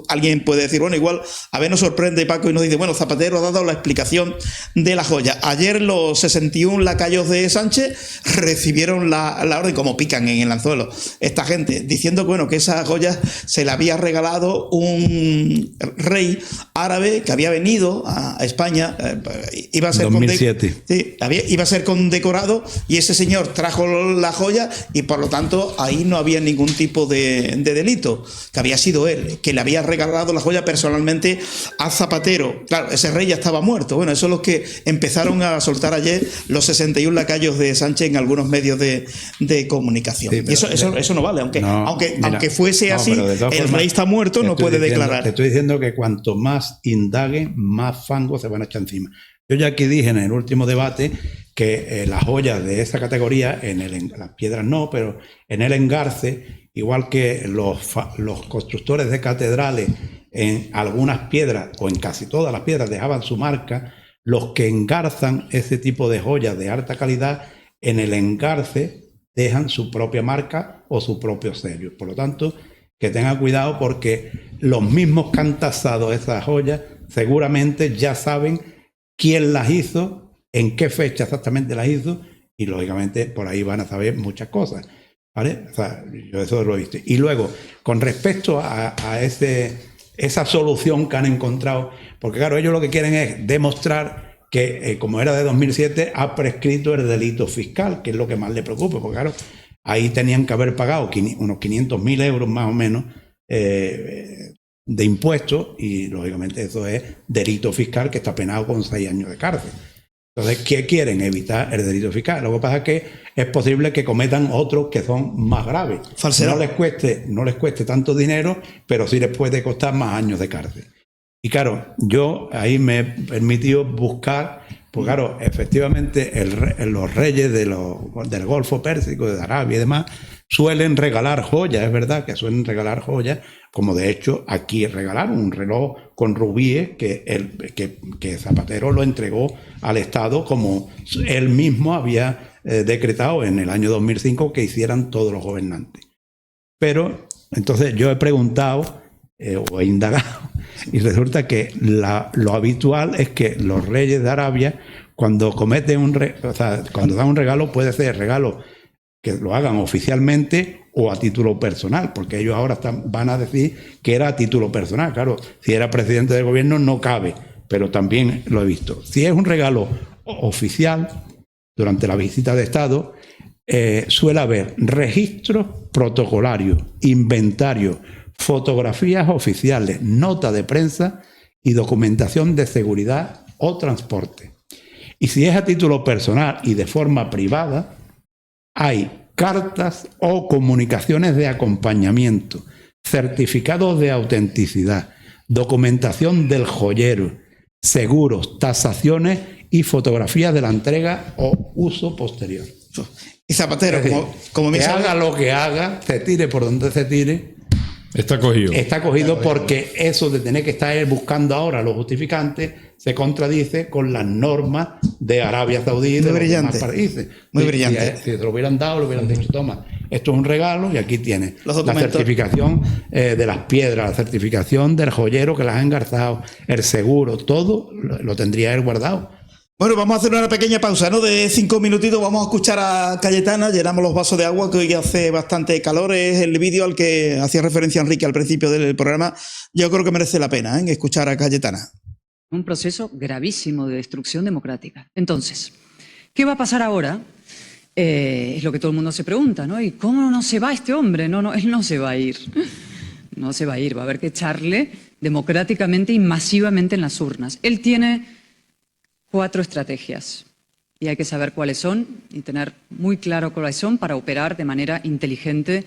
Alguien puede decir, bueno, igual a ver nos sorprende Paco y nos dice, bueno, Zapatero ha dado la explicación de la joya. Ayer los 61 lacayos de Sánchez recibieron la orden, como pican en el anzuelo esta gente, diciendo que, bueno, que esas joyas se le había regalado un rey árabe que había venido a España, iba a ser 2007. iba a ser condecorado, y ese señor trajo la joya y por lo tanto ahí no había ningún tipo de delito, que había sido él, que le había regalado la joya personalmente a Zapatero. Claro, ese rey ya estaba muerto. Bueno, eso es lo que empezaron a soltar ayer los 61 lacayos de Sánchez en algunos medios de comunicación. Sí, y eso no vale, aunque fuese así, el rey está muerto, no puede declarar. Te estoy diciendo que cuanto más indaguen, más fango se van a echar encima. Yo ya aquí dije en el último debate que las joyas de esa categoría, las piedras no, pero en el engarce, igual que los constructores de catedrales en algunas piedras o en casi todas las piedras dejaban su marca, los que engarzan ese tipo de joyas de alta calidad en el engarce dejan su propia marca o su propio sello. Por lo tanto, que tengan cuidado, porque los mismos que han tasado esas joyas seguramente ya saben quién las hizo, en qué fecha exactamente las hizo, y lógicamente por ahí van a saber muchas cosas, ¿vale? O sea, yo eso lo he visto. Y luego, con respecto a esa solución que han encontrado, porque claro, ellos lo que quieren es demostrar que, como era de 2007, ha prescrito el delito fiscal, que es lo que más le preocupa, porque claro, ahí tenían que haber pagado unos 500.000 euros más o menos de impuestos, y lógicamente eso es delito fiscal que está penado con 6 años de cárcel. Entonces, ¿qué quieren? Evitar el delito fiscal. Lo que pasa es que es posible que cometan otros que son más graves. Falsedad. No les cueste tanto dinero, pero sí les puede costar más años de cárcel. Y claro, yo ahí me he permitido buscar, pues claro, efectivamente los reyes del Golfo Pérsico, de Arabia y demás, suelen regalar joyas, es verdad que suelen regalar joyas, como de hecho aquí regalaron un reloj con rubíes que Zapatero lo entregó al Estado, como él mismo había decretado en el año 2005 que hicieran todos los gobernantes. Pero entonces yo he preguntado o he indagado, y resulta que lo habitual es que los reyes de Arabia, cuando cometen cuando dan un regalo, puede ser regalo que lo hagan oficialmente o a título personal, porque ellos ahora van a decir que era a título personal. Claro, si era presidente del gobierno no cabe, pero también lo he visto. Si es un regalo oficial, durante la visita de Estado, suele haber registros protocolarios, inventarios, fotografías oficiales, nota de prensa y documentación de seguridad o transporte. Y si es a título personal y de forma privada, hay cartas o comunicaciones de acompañamiento, certificados de autenticidad, documentación del joyero, seguros, tasaciones y fotografías de la entrega o uso posterior. Y Zapatero, decir, como me haga lo que haga, se tire por donde se tire, está cogido. Está cogido, porque eso de tener que estar buscando ahora los justificantes se contradice con las normas de Arabia Saudí y de los demás países. Muy brillante. Si te lo hubieran dado, lo hubieran dicho, toma, esto es un regalo y aquí tienes la certificación de las piedras, la certificación del joyero que las ha engarzado, el seguro, todo lo tendría él guardado. Bueno, vamos a hacer una pequeña pausa, ¿no? De 5 minutitos, vamos a escuchar a Cayetana, llenamos los vasos de agua, que hoy hace bastante calor. Es el vídeo al que hacía referencia Enrique al principio del programa. Yo creo que merece la pena, escuchar a Cayetana. Un proceso gravísimo de destrucción democrática. Entonces, ¿qué va a pasar ahora? Es lo que todo el mundo se pregunta, ¿no? ¿Y cómo no se va este hombre? No, él no se va a ir. No se va a ir, va a haber que echarle democráticamente y masivamente en las urnas. Él tiene 4 estrategias y hay que saber cuáles son y tener muy claro cuáles son para operar de manera inteligente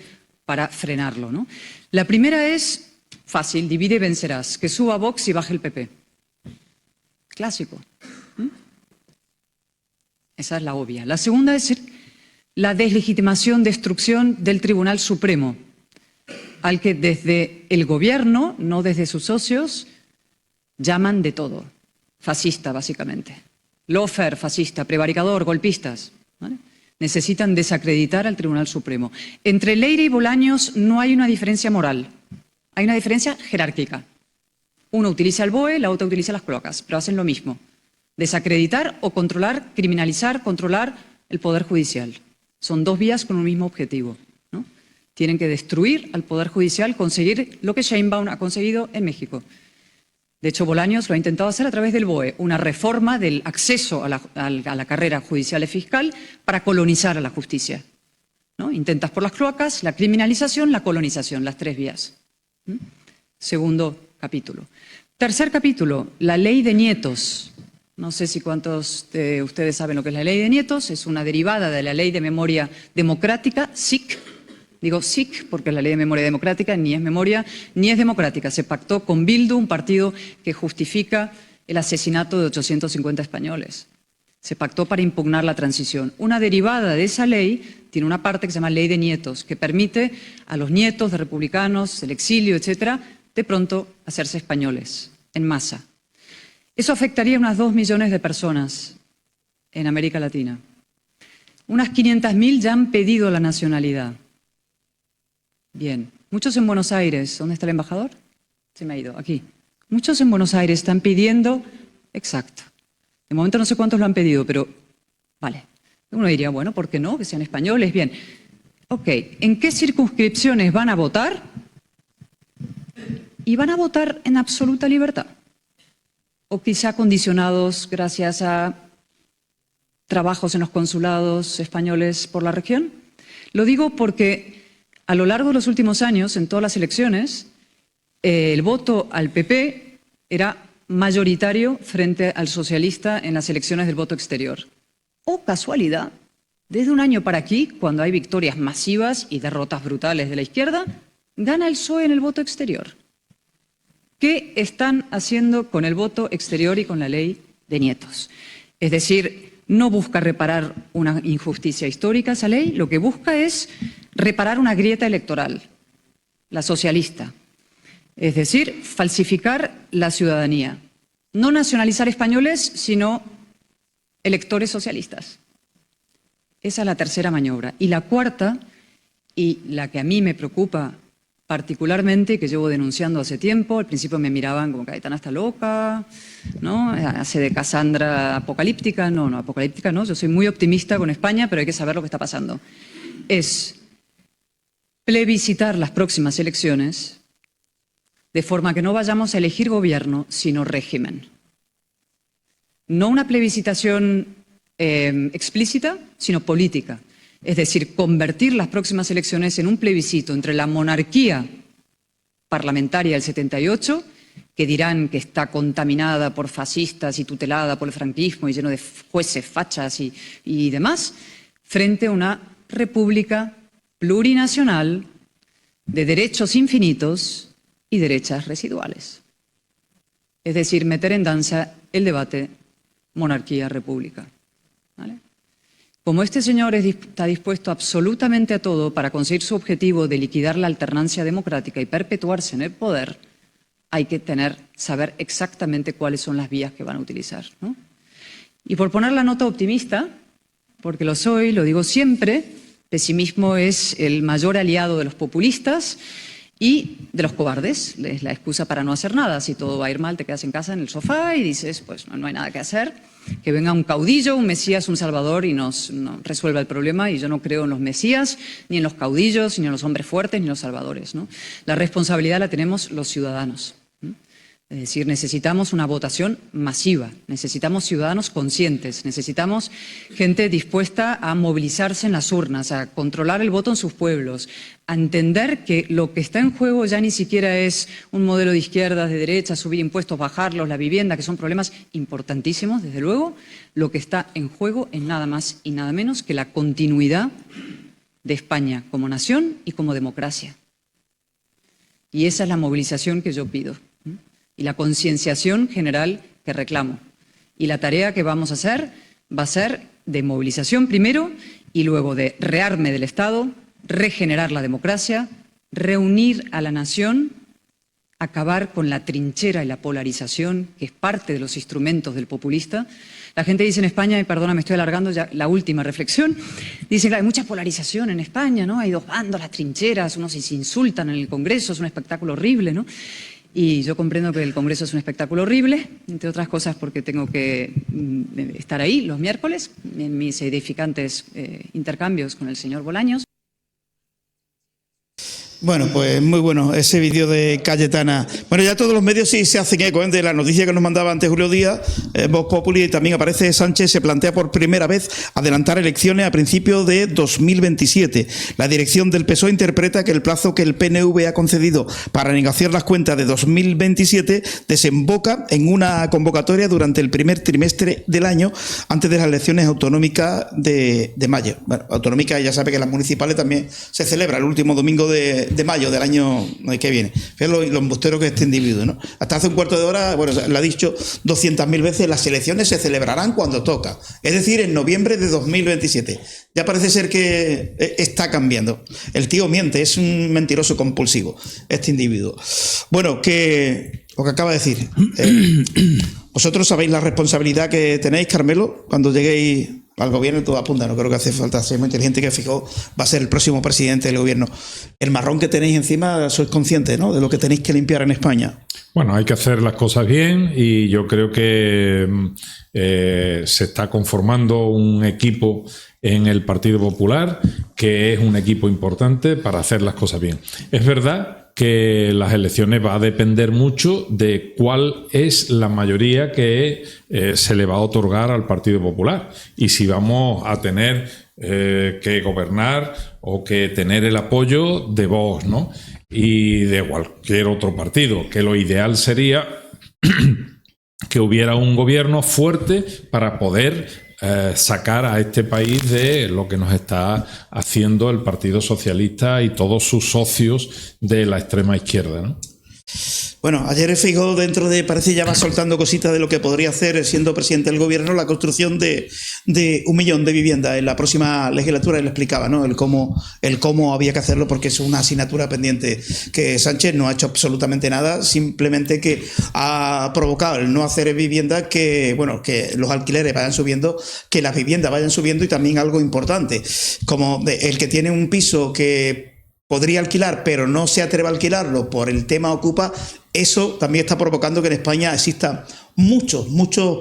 para frenarlo, ¿no? La primera es fácil, divide y vencerás, que suba Vox y baje el PP. Clásico. Esa es la obvia. La segunda es la deslegitimación, destrucción del Tribunal Supremo, al que desde el gobierno, no desde sus socios, llaman de todo. Fascista, básicamente. Lawfare, fascista, prevaricador, golpistas. ¿Vale? Necesitan desacreditar al Tribunal Supremo. Entre Leire y Bolaños no hay una diferencia moral, hay una diferencia jerárquica. Uno utiliza el BOE, la otra utiliza las cloacas, pero hacen lo mismo. Desacreditar o controlar, criminalizar, controlar el Poder Judicial. Son dos vías con un mismo objetivo, ¿no? Tienen que destruir al Poder Judicial, conseguir lo que Sheinbaum ha conseguido en México. De hecho, Bolaños lo ha intentado hacer a través del BOE, una reforma del acceso a la carrera judicial y fiscal para colonizar a la justicia, ¿no? Intentas por las cloacas, la criminalización, la colonización, las tres vías. Segundo capítulo. Tercer capítulo, la ley de nietos. No sé si cuántos de ustedes saben lo que es la ley de nietos. Es una derivada de la ley de memoria democrática, SIC. Digo SIC porque la ley de memoria democrática ni es memoria ni es democrática. Se pactó con Bildu, un partido que justifica el asesinato de 850 españoles. Se pactó para impugnar la transición. Una derivada de esa ley tiene una parte que se llama ley de nietos, que permite a los nietos de republicanos, del exilio, etcétera, de pronto hacerse españoles, en masa. Eso afectaría a unas 2 millones de personas en América Latina. Unas 500.000 ya han pedido la nacionalidad. Bien, muchos en Buenos Aires. ¿Dónde está el embajador? Se me ha ido, aquí. Muchos en Buenos Aires están pidiendo, exacto. De momento no sé cuántos lo han pedido, pero vale. Uno diría, bueno, ¿por qué no? Que sean españoles, bien. Ok, ¿en qué circunscripciones van a votar? Y van a votar en absoluta libertad. O quizá condicionados gracias a trabajos en los consulados españoles por la región. Lo digo porque a lo largo de los últimos años, en todas las elecciones, el voto al PP era mayoritario frente al socialista en las elecciones del voto exterior. O casualidad, desde un año para aquí, cuando hay victorias masivas y derrotas brutales de la izquierda, gana el PSOE en el voto exterior. ¿Qué están haciendo con el voto exterior y con la ley de nietos? Es decir, no busca reparar una injusticia histórica esa ley, lo que busca es reparar una grieta electoral, la socialista. Es decir, falsificar la ciudadanía. No nacionalizar españoles, sino electores socialistas. Esa es la tercera maniobra. Y la cuarta, y la que a mí me preocupa particularmente, que llevo denunciando hace tiempo, al principio me miraban como Cayetana está loca, ¿no? Hace de Cassandra apocalíptica. No, apocalíptica no, yo soy muy optimista con España, pero hay que saber lo que está pasando. Es plebiscitar las próximas elecciones de forma que no vayamos a elegir gobierno, sino régimen. No una plebiscitación explícita, sino política. Es decir, convertir las próximas elecciones en un plebiscito entre la monarquía parlamentaria del 78, que dirán que está contaminada por fascistas y tutelada por el franquismo y lleno de jueces, fachas y demás, frente a una república plurinacional de derechos infinitos y derechas residuales. Es decir, meter en danza el debate monarquía-república. ¿Vale? Como este señor está dispuesto absolutamente a todo para conseguir su objetivo de liquidar la alternancia democrática y perpetuarse en el poder, hay que saber exactamente cuáles son las vías que van a utilizar, ¿no? Y por poner la nota optimista, porque lo soy, lo digo siempre, pesimismo es el mayor aliado de los populistas y de los cobardes. Es la excusa para no hacer nada. Si todo va a ir mal, te quedas en casa en el sofá y dices, pues no hay nada que hacer. Que venga un caudillo, un mesías, un salvador y nos resuelva el problema. Y yo no creo en los mesías, ni en los caudillos, ni en los hombres fuertes, ni en los salvadores, ¿no? La responsabilidad la tenemos los ciudadanos. Es decir, necesitamos una votación masiva, necesitamos ciudadanos conscientes, necesitamos gente dispuesta a movilizarse en las urnas, a controlar el voto en sus pueblos, a entender que lo que está en juego ya ni siquiera es un modelo de izquierdas, de derechas, subir impuestos, bajarlos, la vivienda, que son problemas importantísimos, desde luego. Lo que está en juego es nada más y nada menos que la continuidad de España como nación y como democracia. Y esa es la movilización que yo pido y la concienciación general que reclamo. Y la tarea que vamos a hacer va a ser de movilización primero y luego de rearme del Estado, regenerar la democracia, reunir a la nación, acabar con la trinchera y la polarización, que es parte de los instrumentos del populista. La gente dice en España, y perdona, me estoy alargando ya, la última reflexión, dicen que hay mucha polarización en España, ¿no? Hay dos bandos, las trincheras, unos se insultan en el Congreso, es un espectáculo horrible, ¿no? Y yo comprendo que el Congreso es un espectáculo horrible, entre otras cosas porque tengo que estar ahí los miércoles en mis edificantes intercambios con el señor Bolaños. Bueno, pues muy bueno ese vídeo de Cayetana. Bueno, ya todos los medios sí se hacen eco de la noticia que nos mandaba antes Julio Díaz, Vox Populi, y también aparece Sánchez, se plantea por primera vez adelantar elecciones a principios de 2027. La dirección del PSOE interpreta que el plazo que el PNV ha concedido para negociar las cuentas de 2027 desemboca en una convocatoria durante el primer trimestre del año, antes de las elecciones autonómicas de mayo. Bueno, autonómicas, ya sabe que las municipales también se celebra el último domingo de mayo del año que viene. Fíjate lo embustero que es este individuo, ¿no? Hasta hace un cuarto de hora, bueno, lo ha dicho 200.000 veces, las elecciones se celebrarán cuando toca, es decir, en noviembre de 2027. Ya parece ser que está cambiando. El tío miente, es un mentiroso compulsivo, este individuo. Bueno, que lo que acaba de decir, vosotros sabéis la responsabilidad que tenéis, Carmelo, cuando lleguéis al gobierno, todo apunta, no creo que hace falta ser muy inteligente, que fijo va a ser el próximo presidente del gobierno. El marrón que tenéis encima, sois conscientes, ¿no?, de lo que tenéis que limpiar en España. Bueno, hay que hacer las cosas bien y yo creo que se está conformando un equipo en el Partido Popular que es un equipo importante para hacer las cosas bien. Es verdad que las elecciones va a depender mucho de cuál es la mayoría que se le va a otorgar al Partido Popular y si vamos a tener que gobernar o que tener el apoyo de Vox, ¿no?, y de cualquier otro partido, que lo ideal sería que hubiera un gobierno fuerte para poder sacar a este país de lo que nos está haciendo el Partido Socialista y todos sus socios de la extrema izquierda, ¿no? Bueno, ayer Feijóo parece ya va soltando cositas de lo que podría hacer siendo presidente del gobierno, la construcción de 1 millón de viviendas en la próxima legislatura. Él explicaba, ¿no?, el cómo había que hacerlo, porque es una asignatura pendiente, que Sánchez no ha hecho absolutamente nada, simplemente que ha provocado el no hacer viviendas, que los alquileres vayan subiendo, que las viviendas vayan subiendo, y también algo importante, como el que tiene un piso que podría alquilar pero no se atreve a alquilarlo por el tema Ocupa, eso también está provocando que en España existan muchos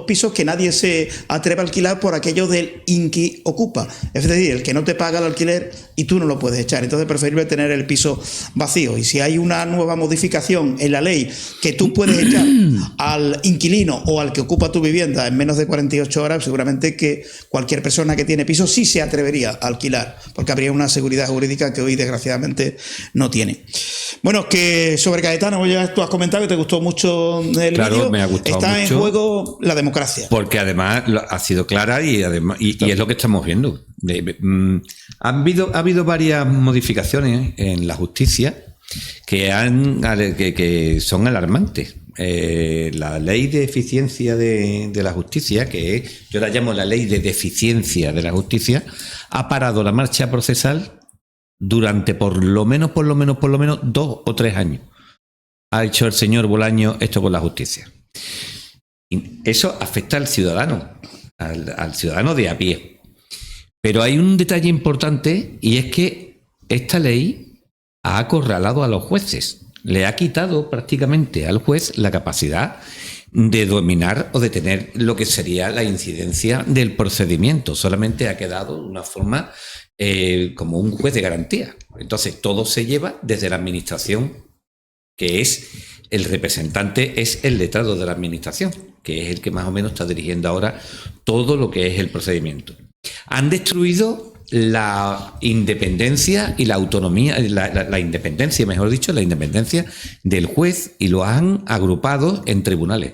pisos que nadie se atreve a alquilar por aquello del Inqui Ocupa. Es decir, el que no te paga el alquiler y tú no lo puedes echar. Entonces es preferible tener el piso vacío. Y si hay una nueva modificación en la ley que tú puedes echar al inquilino o al que ocupa tu vivienda en menos de 48 horas, seguramente que cualquier persona que tiene piso sí se atrevería a alquilar, porque habría una seguridad jurídica que hoy desgraciadamente no tiene. Bueno, que sobre Cayetano, ya tú has comentado que te gustó mucho el vídeo. Me ha gustado Está mucho. En juego la democracia. Porque además ha sido clara y es lo que estamos viendo. Ha habido varias modificaciones en la justicia que son alarmantes. La ley de eficiencia de la justicia, yo la llamo la ley de deficiencia de la justicia, ha parado la marcha procesal durante por lo menos 2 o 3 años. Ha hecho el señor Bolaños esto con la justicia. Y eso afecta al ciudadano, al ciudadano de a pie. Pero hay un detalle importante, y es que esta ley ha acorralado a los jueces. Le ha quitado prácticamente al juez la capacidad de dominar o de tener lo que sería la incidencia del procedimiento. Solamente ha quedado de una forma como un juez de garantía. Entonces todo se lleva desde la administración, que es el representante, es el letrado de la administración, que es el que más o menos está dirigiendo ahora todo lo que es el procedimiento. Han destruido la independencia y la autonomía, la independencia, mejor dicho, la independencia del juez, y lo han agrupado en tribunales,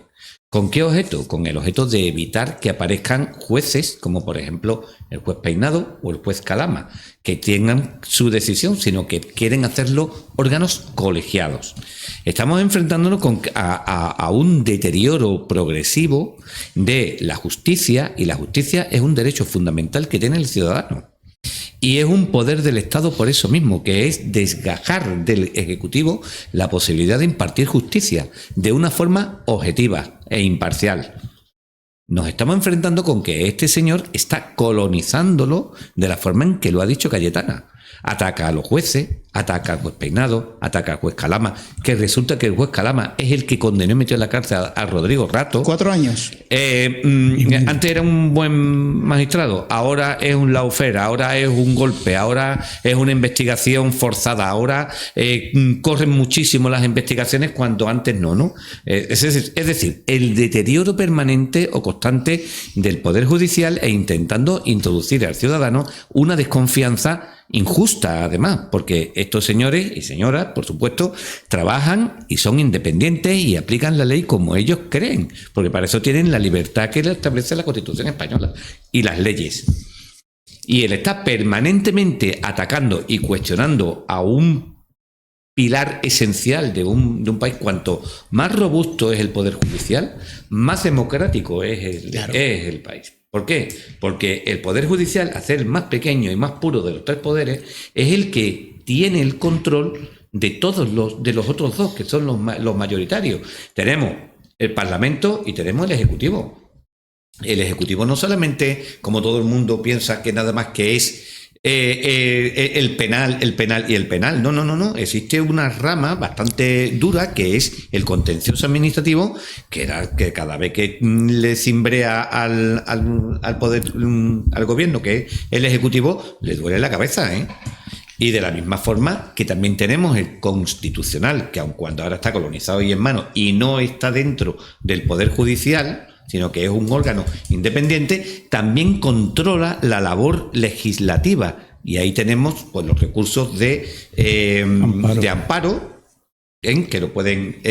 ¿Con qué objeto? Con el objeto de evitar que aparezcan jueces, como por ejemplo el juez Peinado o el juez Calama, que tengan su decisión, sino que quieren hacerlo órganos colegiados. Estamos enfrentándonos a un deterioro progresivo de la justicia, y la justicia es un derecho fundamental que tiene el ciudadano. Y es un poder del Estado por eso mismo, que es desgajar del Ejecutivo la posibilidad de impartir justicia de una forma objetiva e imparcial. Nos estamos enfrentando con que este señor está colonizándolo de la forma en que lo ha dicho Cayetana. Ataca a los jueces, ataca al juez Peinado, ataca al juez Calama, que resulta que el juez Calama es el que condenó y metió en la cárcel a Rodrigo Rato. 4 años. Antes era un buen magistrado, ahora es un lawfare, ahora es un golpe, ahora es una investigación forzada, ahora corren muchísimo las investigaciones cuando antes no. Es decir, el deterioro permanente o constante del Poder Judicial e intentando introducir al ciudadano una desconfianza injusta, además, porque estos señores y señoras, por supuesto, trabajan y son independientes y aplican la ley como ellos creen, porque para eso tienen la libertad que le establece la Constitución española y las leyes. Y él está permanentemente atacando y cuestionando a un pilar esencial de un país. Cuanto más robusto es el Poder Judicial, más democrático es el país. ¿Por qué? Porque el Poder Judicial, al ser más pequeño y más puro de los 3 poderes, es el que tiene el control de todos los otros 2, que son los mayoritarios. Tenemos el Parlamento y tenemos el Ejecutivo. El Ejecutivo no solamente, como todo el mundo piensa, que nada más que es el penal y el penal. No. Existe una rama bastante dura que es el contencioso administrativo, que cada vez que le cimbrea al poder, al gobierno, que es el Ejecutivo, le duele la cabeza, Y de la misma forma que también tenemos el constitucional, que aun cuando ahora está colonizado y en manos y no está dentro del Poder Judicial, sino que es un órgano independiente, también controla la labor legislativa. Y ahí tenemos pues los recursos de amparo, que lo pueden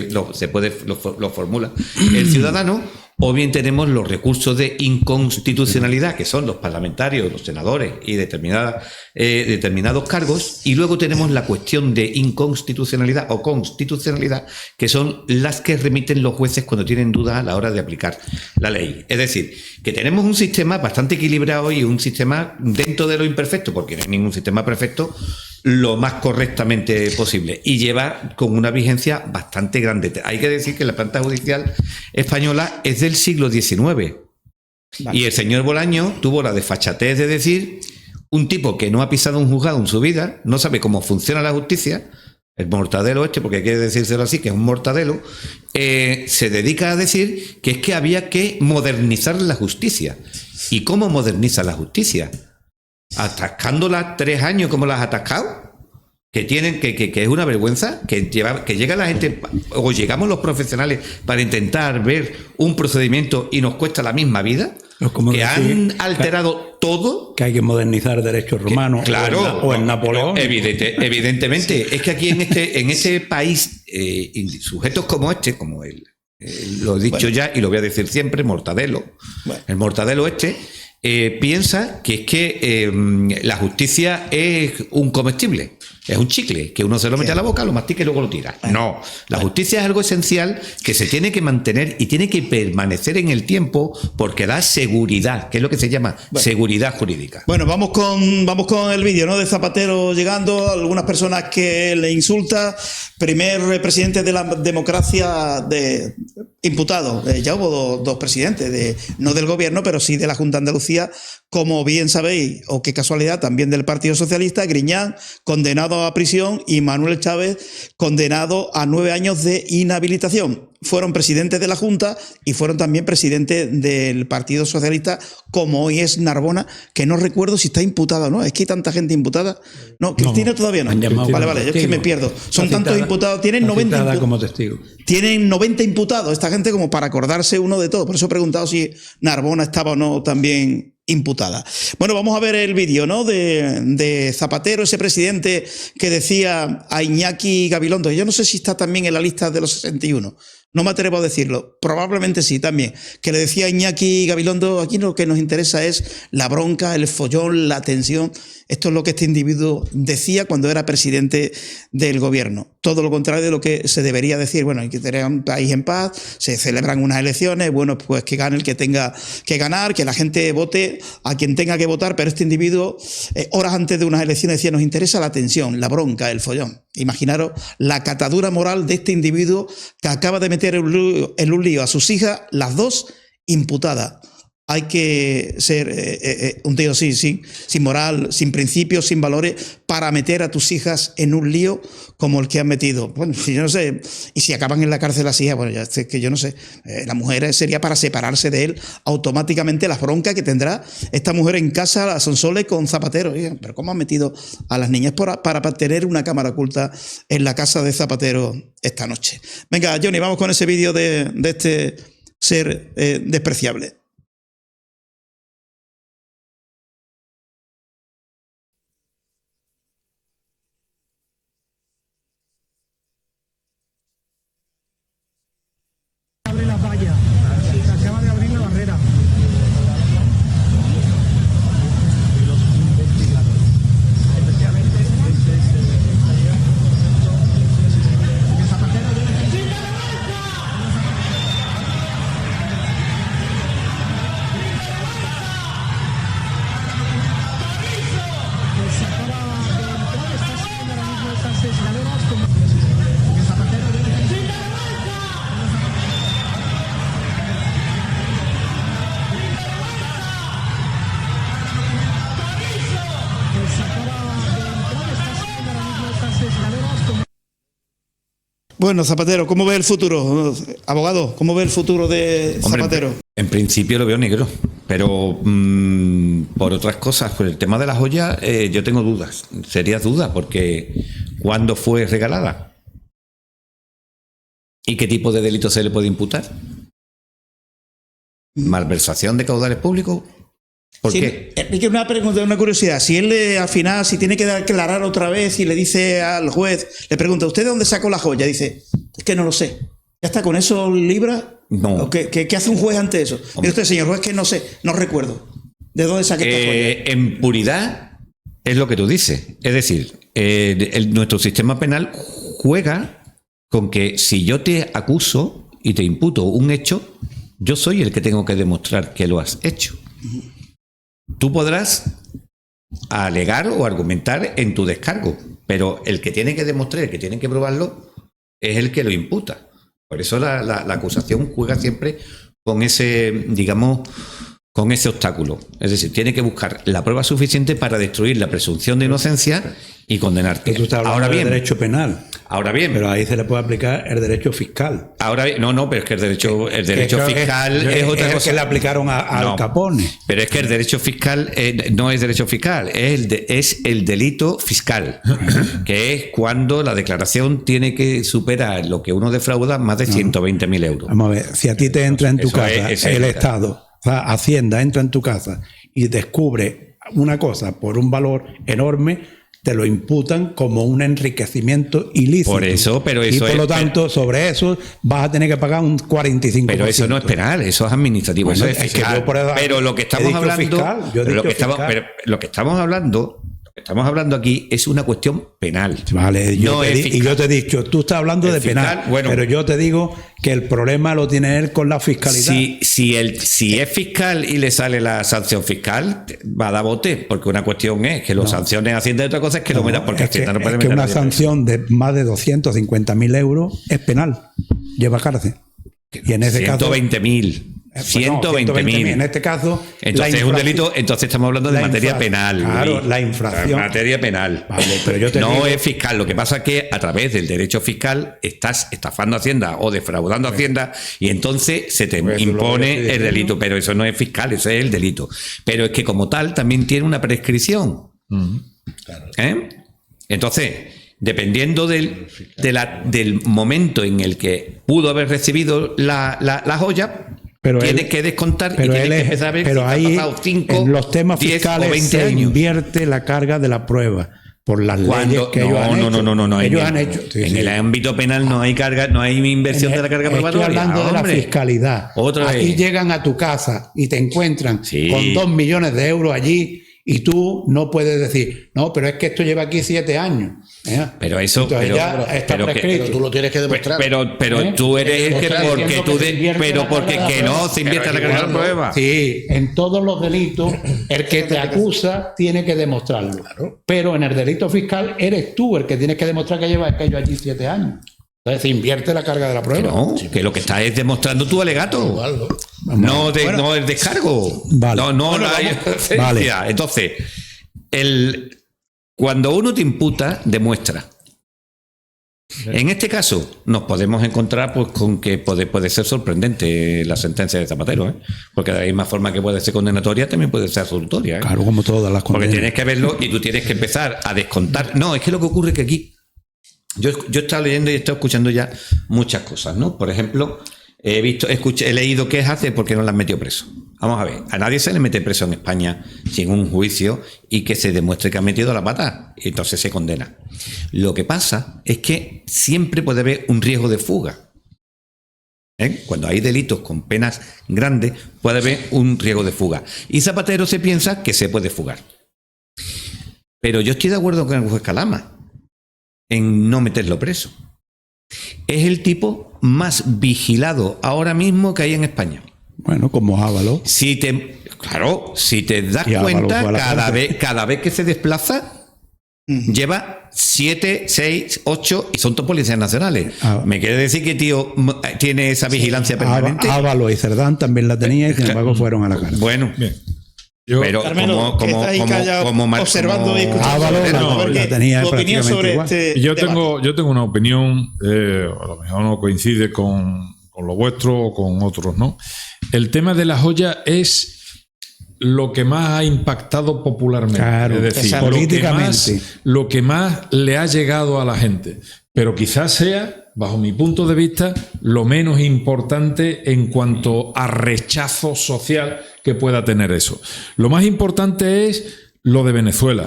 lo formula el ciudadano, o bien tenemos los recursos de inconstitucionalidad, que son los parlamentarios, los senadores y determinados cargos, y luego tenemos la cuestión de inconstitucionalidad o constitucionalidad, que son las que remiten los jueces cuando tienen dudas a la hora de aplicar la ley. Es decir, que tenemos un sistema bastante equilibrado y un sistema dentro de lo imperfecto, porque no hay ningún sistema perfecto, lo más correctamente posible, y lleva con una vigencia bastante grande. Hay que decir que la planta judicial española es del siglo XIX. Vale. Y el señor Bolaño tuvo la desfachatez de decir, un tipo que no ha pisado un juzgado en su vida, no sabe cómo funciona la justicia, el mortadelo porque hay que decírselo así, que es un mortadelo, se dedica a decir que es que había que modernizar la justicia. ¿Y cómo moderniza la justicia? Atascándola 3 años como las has atascado, que es una vergüenza, que llega la gente, o llegamos los profesionales para intentar ver un procedimiento y nos cuesta la misma vida, que han alterado todo. Que hay que modernizar derechos romanos, claro, o en Napoleón. Evidentemente, es que aquí en este país, sujetos como lo he dicho ya y lo voy a decir siempre, Mortadelo, el Mortadelo piensa que es que la justicia es un comestible, es un chicle, que uno se lo mete a la boca, lo mastica y luego lo tira. No, la justicia es algo esencial que se tiene que mantener y tiene que permanecer en el tiempo porque da seguridad, que es lo que se llama seguridad jurídica. Bueno, vamos con el vídeo, ¿no? De Zapatero llegando, algunas personas que le insultan, primer presidente de la democracia imputado. Ya hubo 2 presidentes, no del gobierno, pero sí de la Junta de Andalucía, como bien sabéis, o qué casualidad, también del Partido Socialista, Griñán, condenado a prisión, y Manuel Chávez, condenado a 9 años de inhabilitación. Fueron presidentes de la Junta y fueron también presidentes del Partido Socialista, como hoy es Narbona, que no recuerdo si está imputada o no. Es que hay tanta gente imputada. No, Cristina todavía no. Vale, es que me pierdo. Son tantos imputados. Tienen 90 imputados. Como testigo. Tienen 90 imputados esta gente, como para acordarse uno de todo. Por eso he preguntado si Narbona estaba o no también imputada. Bueno, vamos a ver el vídeo, ¿no? De Zapatero, ese presidente que decía a Iñaki Gabilondo. Yo no sé si está también en la lista de los 61. No me atrevo a decirlo, probablemente sí también. Que le decía a Iñaki Gabilondo, aquí lo que nos interesa es la bronca, el follón, la tensión. Esto es lo que este individuo decía cuando era presidente del gobierno. Todo lo contrario de lo que se debería decir. Bueno, hay que tener un país en paz, se celebran unas elecciones, bueno, pues que gane el que tenga que ganar, que la gente vote a quien tenga que votar, pero este individuo, horas antes de unas elecciones, decía, nos interesa la tensión, la bronca, el follón. Imaginaros la catadura moral de este individuo que acaba de meter en un lío a sus hijas, las dos imputadas. Hay que ser un tío sin moral, sin principios, sin valores, para meter a tus hijas en un lío como el que han metido. Bueno, yo no sé, y si acaban en la cárcel las hijas, bueno, ya es que yo no sé, la mujer sería para separarse de él automáticamente, las broncas que tendrá esta mujer en casa, la Sonsoles con Zapatero. Pero ¿cómo han metido a las niñas para tener una cámara oculta en la casa de Zapatero esta noche? Venga, Johnny, vamos con ese vídeo de este ser despreciable. Bueno, Zapatero, ¿cómo ve el futuro? Abogado, ¿cómo ve el futuro de Zapatero? Hombre, en principio lo veo negro, pero por otras cosas, por el tema de la joya, yo tengo dudas, serias dudas, porque ¿cuándo fue regalada? ¿Y qué tipo de delito se le puede imputar? ¿Malversación de caudales públicos? ¿Por qué? Es que una pregunta, una curiosidad. Si él al final, si tiene que aclarar otra vez y le dice al juez, le pregunta, ¿usted de dónde sacó la joya? Dice, es que no lo sé. ¿Ya está con eso libra? No. ¿Qué hace un juez ante eso? Mire usted, señor juez, que no sé, no recuerdo. ¿De dónde saqué esta joya? En puridad es lo que tú dices. Es decir, nuestro sistema penal juega con que si yo te acuso y te imputo un hecho, yo soy el que tengo que demostrar que lo has hecho. Tú podrás alegar o argumentar en tu descargo, pero el que tiene que demostrar, el que tiene que probarlo, es el que lo imputa. Por eso la acusación juega siempre con ese, digamos, con ese obstáculo. Es decir, tiene que buscar la prueba suficiente para destruir la presunción de inocencia y condenarte. Tú estás hablando de derecho penal. Ahora bien. Pero ahí se le puede aplicar el derecho fiscal. Ahora bien, no, pero es que el derecho fiscal es otra cosa. Es que le aplicaron a Al Capone. Pero es que el derecho fiscal no es derecho fiscal, es el delito fiscal, que es cuando la declaración tiene que superar lo que uno defrauda más de 120.000 euros. Vamos a ver, si a ti te entra en tu casa el Estado, o sea, Hacienda entra en tu casa y descubre una cosa por un valor enorme, te lo imputan como un enriquecimiento ilícito. Por eso, pero eso y por lo tanto, sobre eso vas a tener que pagar un 45%. Pero eso no es penal, eso es administrativo, bueno, eso es fiscal. Pero lo que estamos hablando, lo que estamos hablando aquí es una cuestión penal. Vale, y yo te he dicho, tú estás hablando de penal, bueno, pero yo te digo que el problema lo tiene él con la fiscalidad. Si es fiscal y le sale la sanción fiscal, va a dar bote, porque una cuestión es que lo sanciones Hacienda y otra cosa es que lo metas, porque Hacienda no puede meter. Es que una sanción de más de 250.000 euros es penal, lleva cárcel. Y en ese 120.000. 120.000. En este caso, entonces es un delito, entonces estamos hablando de materia penal. Claro, la infracción. Materia penal. Vale, pero yo te no es fiscal. Lo que pasa es que a través del derecho fiscal estás estafando Hacienda o defraudando Hacienda y entonces se te impone el delito. Pero eso no es fiscal, eso es el delito. Pero es que como tal también tiene una prescripción. Claro. Entonces, dependiendo del momento en el que pudo haber recibido la joya, pero tiene que descontar y tiene que empezar a ver pero si ahí, ha pasado 5, en los temas 10 fiscales o 20 se años. invierte la carga de la prueba. por las leyes que ellos han hecho. No. Ellos han hecho. En el ámbito penal no hay carga, no hay inversión de la carga probatoria. Estoy hablando de la fiscalidad. Aquí llegan a tu casa y te encuentran con 2 millones de euros allí y tú no puedes decir, no, pero es que esto lleva aquí 7 años. Pero eso, entonces ya está prescrito. Pero tú lo tienes que demostrar. Pero tú eres el que porque tú porque que no se invierte la carga de la prueba. Sí, en todos los delitos el que te acusa tiene que demostrarlo. Claro. Pero en el delito fiscal eres tú el que tienes que demostrar que lleva aquello allí 7 años. Entonces se invierte la carga de la prueba. Que lo que estás es demostrando tu alegato. No el descargo. Vale. No la inocencia. Vale. Entonces, cuando uno te imputa, demuestra. En este caso, nos podemos encontrar pues con que puede ser sorprendente la sentencia de Zapatero, porque de la misma forma que puede ser condenatoria, también puede ser absolutoria. Claro, como todas las condenas. Porque tienes que verlo y tú tienes que empezar a descontar. No, es que lo que ocurre es que aquí yo he estado leyendo y he estado escuchando ya muchas cosas, ¿no? Por ejemplo, he leído qué hace porque no la han metido preso. Vamos a ver, a nadie se le mete preso en España sin un juicio y que se demuestre que ha metido la pata, y entonces se condena. Lo que pasa es que siempre puede haber un riesgo de fuga. Cuando hay delitos con penas grandes, puede haber un riesgo de fuga. Y Zapatero se piensa que se puede fugar. Pero yo estoy de acuerdo con el juez Calama en no meterlo preso. Es el tipo más vigilado ahora mismo que hay en España. Bueno, como Ábalos. Si te das cuenta, cada vez que se desplaza, lleva 7, 6, 8 y son todos policías nacionales. ¿Me quiere decir que tío tiene esa vigilancia permanente? Ábalos y Cerdán también la tenía y sin embargo fueron a la cárcel. Bueno, bien. Pero Carmelo, como observando y escuchando la tenía tu opinión sobre igual. Yo tengo una opinión, a lo mejor no coincide con lo vuestro o con otros, ¿no? El tema de la joya es lo que más ha impactado popularmente, claro, es decir, políticamente, lo que más le ha llegado a la gente, pero quizás sea, bajo mi punto de vista, lo menos importante en cuanto a rechazo social que pueda tener eso. Lo más importante es lo de Venezuela.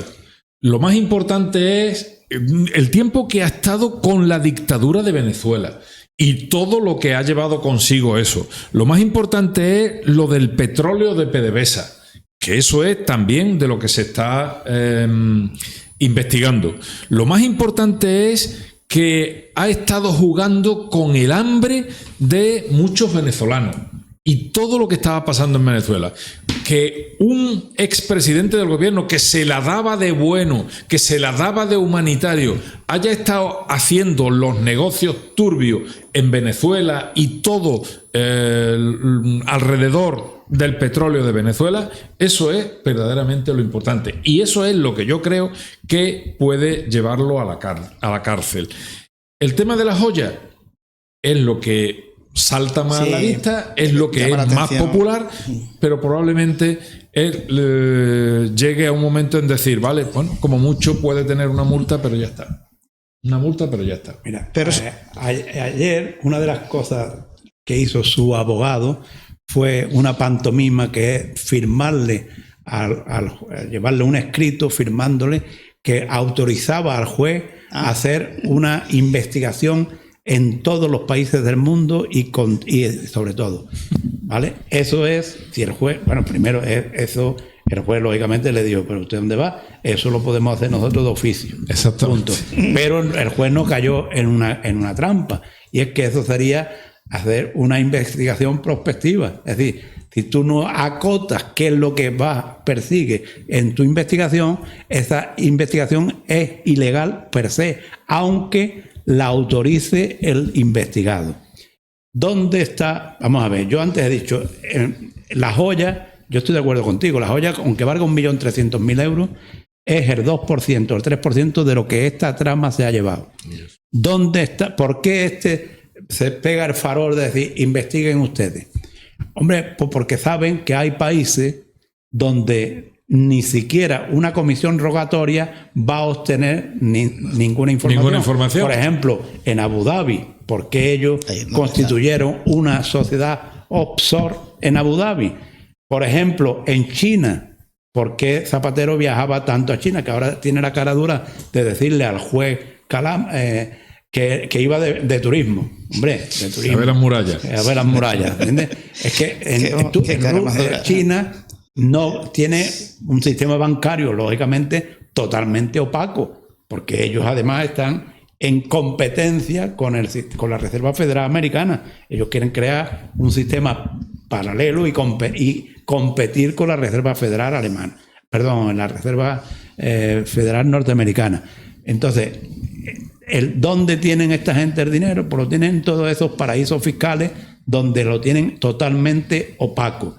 Lo más importante es el tiempo que ha estado con la dictadura de Venezuela y todo lo que ha llevado consigo eso. Lo más importante es lo del petróleo de PDVSA, que eso es también de lo que se está investigando. Lo más importante es que ha estado jugando con el hambre de muchos venezolanos y todo lo que estaba pasando en Venezuela. Que un expresidente del gobierno que se la daba de bueno, que se la daba de humanitario, haya estado haciendo los negocios turbios en Venezuela y todo alrededor del petróleo de Venezuela, eso es verdaderamente lo importante. Y eso es lo que yo creo que puede llevarlo a la cárcel. El tema de la joya es lo que salta más a la vista, es lo que es más popular, pero probablemente él llegue a un momento en decir, vale, bueno, como mucho puede tener una multa, pero ya está. Una multa, pero ya está. Mira, pero ayer una de las cosas que hizo su abogado fue una pantomima, que es firmarle, llevarle un escrito firmándole que autorizaba al juez a hacer una investigación en todos los países del mundo y sobre todo, ¿vale? Eso es, si el juez, bueno, primero eso, el juez lógicamente le dijo, pero ¿usted dónde va? Eso lo podemos hacer nosotros de oficio. Exactamente. Punto. Pero el juez no cayó en una trampa, y es que eso sería hacer una investigación prospectiva. Es decir, si tú no acotas qué es lo que persigue en tu investigación, esa investigación es ilegal per se, aunque la autorice el investigado. ¿Dónde está? Vamos a ver, yo antes he dicho, la joya, yo estoy de acuerdo contigo, la joya, aunque valga 1.300.000 euros, es el 2%, el 3% de lo que esta trama se ha llevado. ¿Dónde está? ¿Por qué se pega el farol de decir, investiguen ustedes? Hombre, pues porque saben que hay países donde ni siquiera una comisión rogatoria va a obtener ninguna información. Por ejemplo, en Abu Dhabi, porque ellos constituyeron una sociedad offshore en Abu Dhabi. Por ejemplo, en China, por qué Zapatero viajaba tanto a China, que ahora tiene la cara dura de decirle al juez Calama que iba de turismo. Hombre, de turismo. A ver las murallas. A ver las murallas, ¿entiendes? Es que China no tiene un sistema bancario, lógicamente, totalmente opaco, porque ellos además están en competencia con la Reserva Federal Americana. Ellos quieren crear un sistema paralelo y competir con la Reserva Federal Alemana. Perdón, la Reserva Federal Norteamericana. Entonces, ¿dónde tienen esta gente el dinero? Pues lo tienen en todos esos paraísos fiscales donde lo tienen totalmente opaco.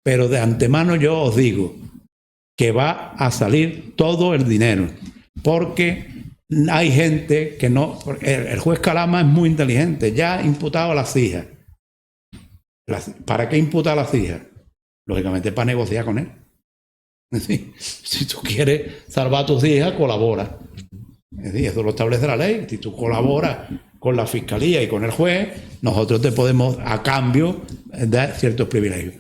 Pero de antemano yo os digo que va a salir todo el dinero, porque hay gente que no... El juez Calama es muy inteligente, ya ha imputado a las hijas. ¿Para qué imputa a las hijas? Lógicamente para negociar con él. Si tú quieres salvar a tus hijas, colabora. Es decir, eso lo establece la ley. Si tú colaboras con la fiscalía y con el juez, nosotros te podemos, a cambio, dar ciertos privilegios.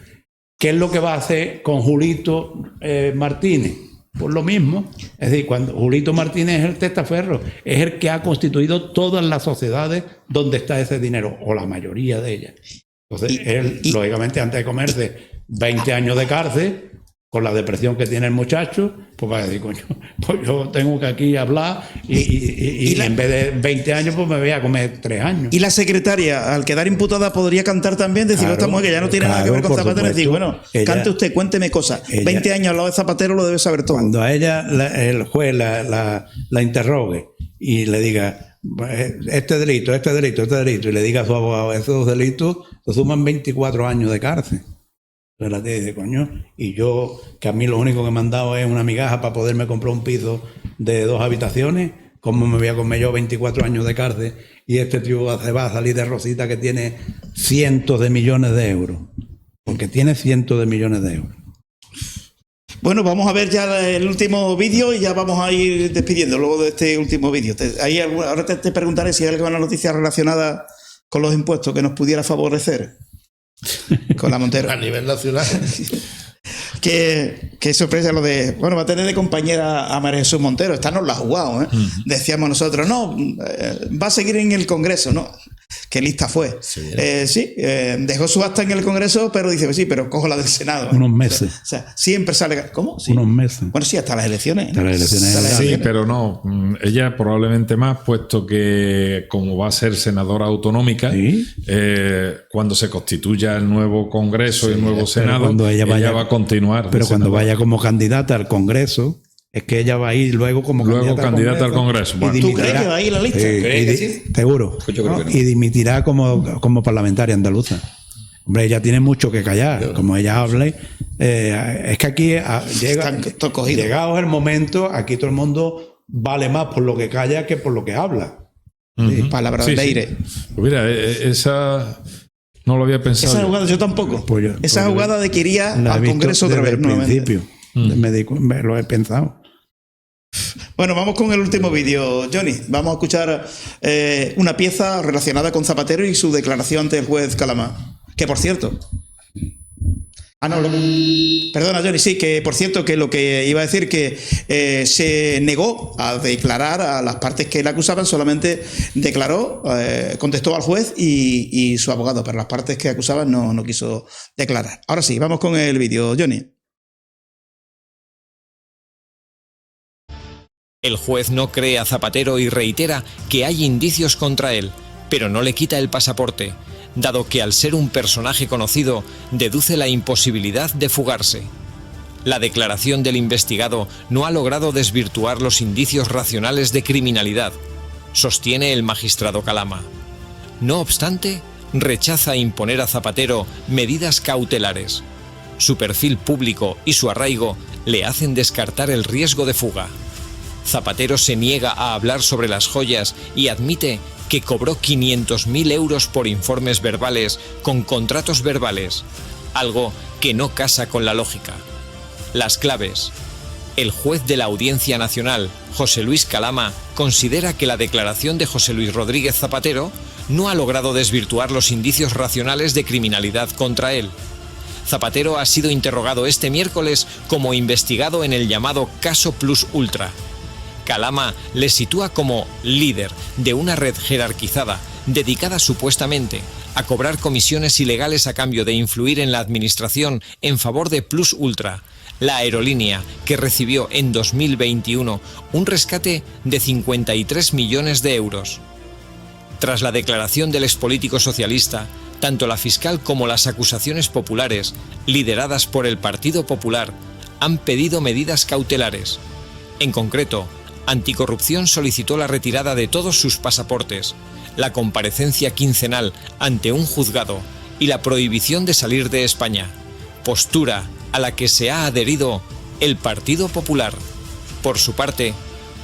¿Qué es lo que va a hacer con Julito Martínez? Pues lo mismo. Es decir, cuando Julito Martínez es el testaferro, es el que ha constituido todas las sociedades donde está ese dinero, o la mayoría de ellas. Entonces, él, lógicamente, antes de comerse 20 años de cárcel, con la depresión que tiene el muchacho, pues va a decir, coño, pues yo tengo que aquí hablar y en vez de 20 años, pues me voy a comer 3 años. Y la secretaria, al quedar imputada, podría cantar también, decir, esta mujer que ya no tiene nada que ver con Zapatero, decir, bueno, cante usted, cuénteme cosas. 20 años al lado de Zapatero lo debe saber todo. Cuando a ella el juez la interrogue y le diga, este delito, y le diga a su abogado, esos delitos se suman 24 años de cárcel. Entonces la tía dice, coño, y yo, que a mí lo único que me han dado es una migaja para poderme comprar un piso de 2 habitaciones, ¿cómo me voy a comer yo 24 años de cárcel? Y este tío se va a salir de rosita que tiene cientos de millones de euros. Porque tiene cientos de millones de euros. Bueno, vamos a ver ya el último vídeo y ya vamos a ir despidiendo luego de este último vídeo. Ahora te preguntaré si hay alguna noticia relacionada con los impuestos que nos pudiera favorecer. Con la Montero. A nivel nacional. Qué sorpresa lo de... Bueno, va a tener de compañera a María Jesús Montero. Esta nos la ha jugado, ¿eh? Decíamos nosotros, no, va a seguir en el Congreso, ¿no? Qué lista fue. Dejó su acta en el Congreso, pero dice, pues sí, pero cojo la del Senado. Unos meses. O sea, siempre sale... ¿Cómo? Sí. Unos meses. Bueno, sí, hasta las elecciones. Hasta las elecciones. Sí, pero no. Ella probablemente más, puesto que como va a ser senadora autonómica, cuando se constituya el nuevo Congreso y el nuevo Senado, ella va a continuar. Pero cuando vaya como candidata al Congreso, es que ella va a ir luego como candidata al Congreso. Bueno. ¿Tú crees que va a ir a la lista? Seguro. Pues yo creo que no. Y dimitirá como parlamentaria andaluza. Hombre, ella tiene mucho que callar. Como ella hable, es que aquí llegado el momento, aquí todo el mundo vale más por lo que calla que por lo que habla. Palabras de aire. Pues mira, esa... No lo había pensado. Esa jugada yo tampoco. Esa jugada de que iría al Congreso otra vez. Desde el principio. Me lo he pensado. Bueno, vamos con el último vídeo, Johnny. Vamos a escuchar una pieza relacionada con Zapatero y su declaración ante el juez Calama. Que por cierto... Perdona, Johnny, sí, que por cierto que lo que iba a decir que se negó a declarar a las partes que le acusaban, solamente declaró, contestó al juez y su abogado, pero las partes que acusaban no quiso declarar. Ahora sí, vamos con el vídeo, Johnny. El juez no cree a Zapatero y reitera que hay indicios contra él, pero no le quita el pasaporte, dado que al ser un personaje conocido, deduce la imposibilidad de fugarse. La declaración del investigado no ha logrado desvirtuar los indicios racionales de criminalidad, sostiene el magistrado Calama. No obstante, rechaza imponer a Zapatero medidas cautelares. Su perfil público y su arraigo le hacen descartar el riesgo de fuga. Zapatero se niega a hablar sobre las joyas y admite que cobró 500.000 euros por informes verbales con contratos verbales, algo que no casa con la lógica. Las claves. El juez de la Audiencia Nacional, José Luis Calama, considera que la declaración de José Luis Rodríguez Zapatero no ha logrado desvirtuar los indicios racionales de criminalidad contra él. Zapatero ha sido interrogado este miércoles como investigado en el llamado caso Plus Ultra. Calama le sitúa como líder de una red jerarquizada dedicada supuestamente a cobrar comisiones ilegales a cambio de influir en la administración en favor de Plus Ultra, la aerolínea que recibió en 2021 un rescate de 53 millones de euros. Tras la declaración del expolítico socialista, tanto la fiscal como las acusaciones populares, lideradas por el Partido Popular, han pedido medidas cautelares. En concreto, Anticorrupción solicitó la retirada de todos sus pasaportes, la comparecencia quincenal ante un juzgado y la prohibición de salir de España, postura a la que se ha adherido el Partido Popular. Por su parte,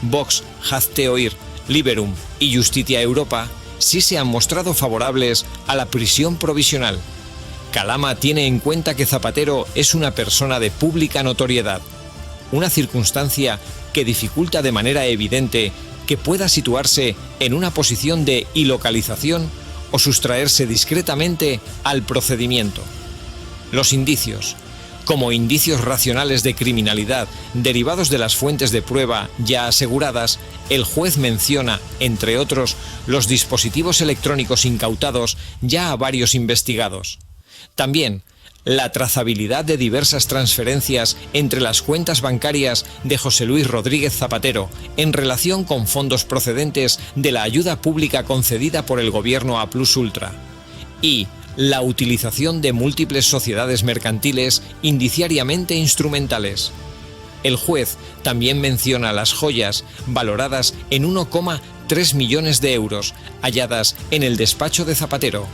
Vox, Hazte Oír, Liberum y Justitia Europa sí se han mostrado favorables a la prisión provisional. Calama tiene en cuenta que Zapatero es una persona de pública notoriedad, una circunstancia que dificulta de manera evidente que pueda situarse en una posición de ilocalización o sustraerse discretamente al procedimiento. Los indicios, como indicios racionales de criminalidad derivados de las fuentes de prueba ya aseguradas, el juez menciona, entre otros, los dispositivos electrónicos incautados ya a varios investigados. También la trazabilidad de diversas transferencias entre las cuentas bancarias de José Luis Rodríguez Zapatero en relación con fondos procedentes de la ayuda pública concedida por el gobierno a Plus Ultra. Y la utilización de múltiples sociedades mercantiles indiciariamente instrumentales. El juez también menciona las joyas valoradas en 1,3 millones de euros halladas en el despacho de Zapatero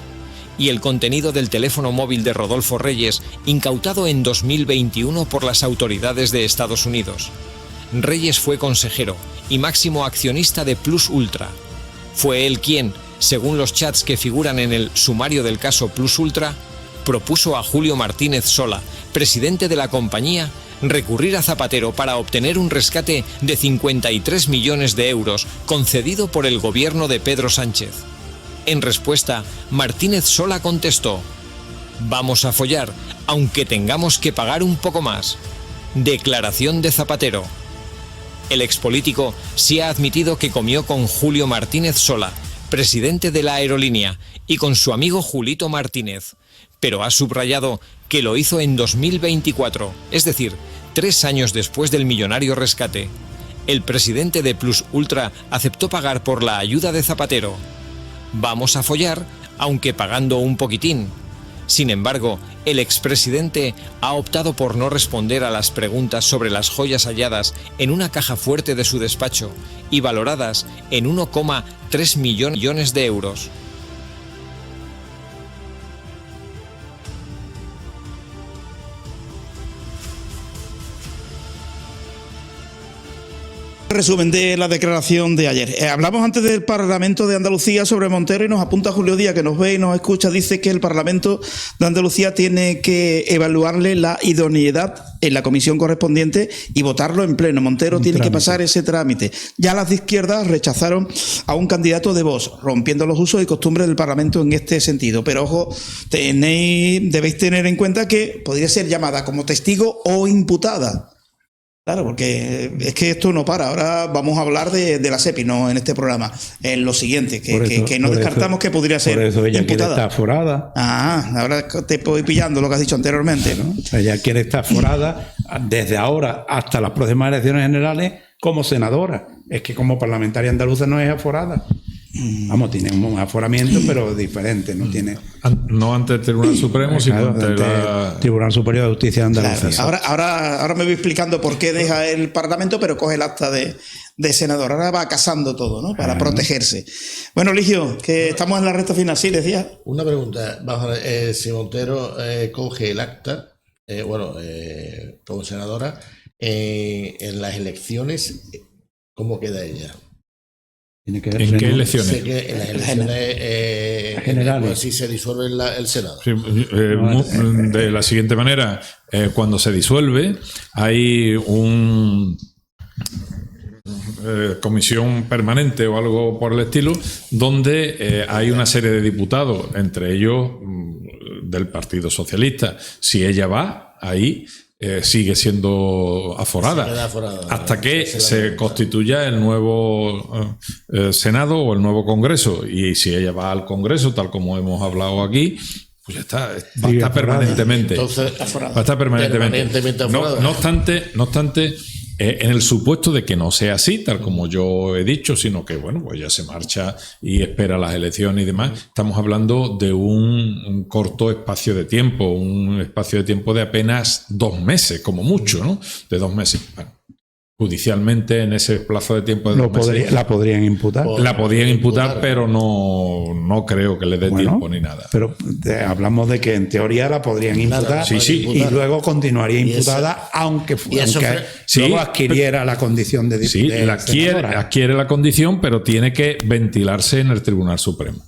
y el contenido del teléfono móvil de Rodolfo Reyes incautado en 2021 por las autoridades de Estados Unidos. Reyes fue consejero y máximo accionista de Plus Ultra. Fue él quien, según los chats que figuran en el sumario del caso Plus Ultra, propuso a Julio Martínez Sola, presidente de la compañía, recurrir a Zapatero para obtener un rescate de 53 millones de euros concedido por el gobierno de Pedro Sánchez. En respuesta, Martínez Sola contestó: «Vamos a follar, aunque tengamos que pagar un poco más». Declaración de Zapatero. El expolítico sí ha admitido que comió con Julio Martínez Sola, presidente de la aerolínea, y con su amigo Julito Martínez, pero ha subrayado que lo hizo en 2024, es decir, 3 años después del millonario rescate. El presidente de Plus Ultra aceptó pagar por la ayuda de Zapatero. Vamos a follar, aunque pagando un poquitín. Sin embargo, el expresidente ha optado por no responder a las preguntas sobre las joyas halladas en una caja fuerte de su despacho y valoradas en 1,3 millones de euros. Resumen de la declaración de ayer. Hablamos antes del Parlamento de Andalucía sobre Montero y nos apunta Julio Díaz, que nos ve y nos escucha, dice que el Parlamento de Andalucía tiene que evaluarle la idoneidad en la comisión correspondiente y votarlo en pleno. Montero tiene que pasar ese trámite. Ya las de izquierda rechazaron a un candidato de Vox, rompiendo los usos y costumbres del Parlamento en este sentido. Pero ojo, debéis tener en cuenta que podría ser llamada como testigo o imputada. Claro, porque es que esto no para. Ahora vamos a hablar de la SEPI, no en este programa, en lo siguiente, que no descartamos que podría ser imputada. Por eso ella quiere estar forada. Ah, ahora te voy pillando lo que has dicho anteriormente, ¿no? Ella quiere estar forada desde ahora hasta las próximas elecciones generales como senadora. Es que como parlamentaria andaluza no es aforada. Vamos, tiene un aforamiento, pero diferente, no tiene... No ante el Tribunal Supremo, sino ante el Tribunal Superior de Justicia de Andalucía. Claro, ahora me voy explicando por qué deja el Parlamento, pero coge el acta de senador. Ahora va casando todo, ¿no? Para protegerse. Bueno, Ligio, que estamos en la recta final, sí, decía. Una pregunta, vamos a ver, si Montero coge el acta, como senadora, en las elecciones, ¿cómo queda ella? ¿En qué elecciones? Sé que en las elecciones generales, pues, si se disuelve el Senado. Sí, de la siguiente manera, cuando se disuelve, hay una comisión permanente o algo por el estilo, donde hay una serie de diputados, entre ellos del Partido Socialista. Si ella va, ahí sigue siendo aforada. Hasta que se constituya el nuevo Senado o el nuevo Congreso. Y si ella va al Congreso, tal como hemos hablado aquí, pues ya está, va a estar permanentemente. Entonces, va a estar permanentemente aforada. No obstante, en el supuesto de que no sea así, tal como yo he dicho, sino que, bueno, pues ya se marcha y espera las elecciones y demás, estamos hablando de un corto espacio de tiempo, un espacio de tiempo de apenas 2 meses, como mucho, ¿no? De 2 meses. Bueno, judicialmente, en ese plazo de tiempo de 2 meses... ¿La podrían imputar? La podrían imputar, pero no creo que le dé tiempo ni nada. Pero hablamos de que en teoría la podrían imputar, y luego continuaría imputada, aunque luego adquiriera la condición de diputado. Sí, adquiere la condición, pero tiene que ventilarse en el Tribunal Supremo.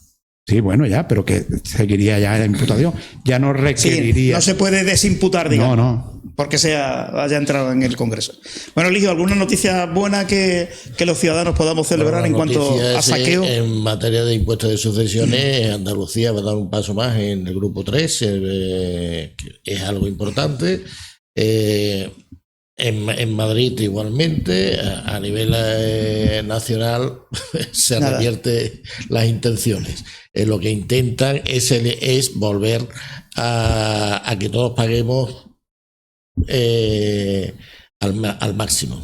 Sí, bueno, ya, pero que seguiría ya la imputación. Ya no requeriría... Sí, no se puede desimputar, digamos. No. Porque haya entrado en el Congreso. Bueno, Eligio, ¿alguna noticia buena que los ciudadanos podamos celebrar en cuanto a saqueo? En materia de impuestos de sucesiones, Andalucía va a dar un paso más en el grupo 3, que es algo importante. En Madrid igualmente, a nivel nacional se revierte las intenciones. Lo que intentan es volver a que todos paguemos al máximo.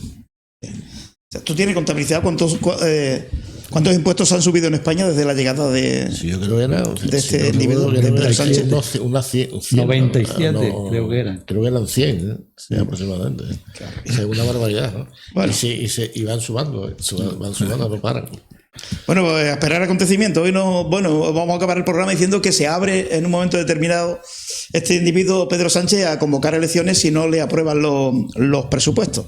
¿Tú tienes contabilidad cuántos impuestos han subido en España desde la llegada de, yo creo que era, de este individuo de Pedro Sánchez? 97, creo que eran. Creo que eran 100, aproximadamente. Claro. Es una barbaridad, ¿no? Bueno. Y van sumando, no paran. Bueno, pues a esperar acontecimientos. Hoy vamos a acabar el programa diciendo que se abre en un momento determinado este individuo, Pedro Sánchez, a convocar elecciones si no le aprueban los presupuestos.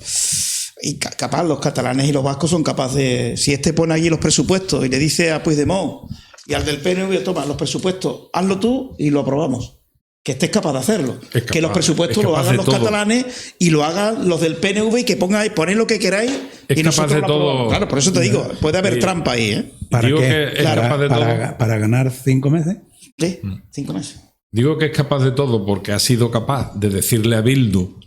Y capaz los catalanes y los vascos son capaces de... Si pone allí los presupuestos y le dice a Puigdemont y al del PNV, toma los presupuestos, hazlo tú y lo aprobamos. Que estés capaz de hacerlo. Que los presupuestos lo hagan los catalanes y lo hagan los del PNV y que ponéis lo que queráis y nosotros lo aprobamos. Claro, por eso te digo, puede haber trampa ahí, ¿eh? ¿Para qué? ¿Para ganar 5 meses? Sí, 5 meses. Digo que es capaz de todo porque ha sido capaz de decirle a Bildu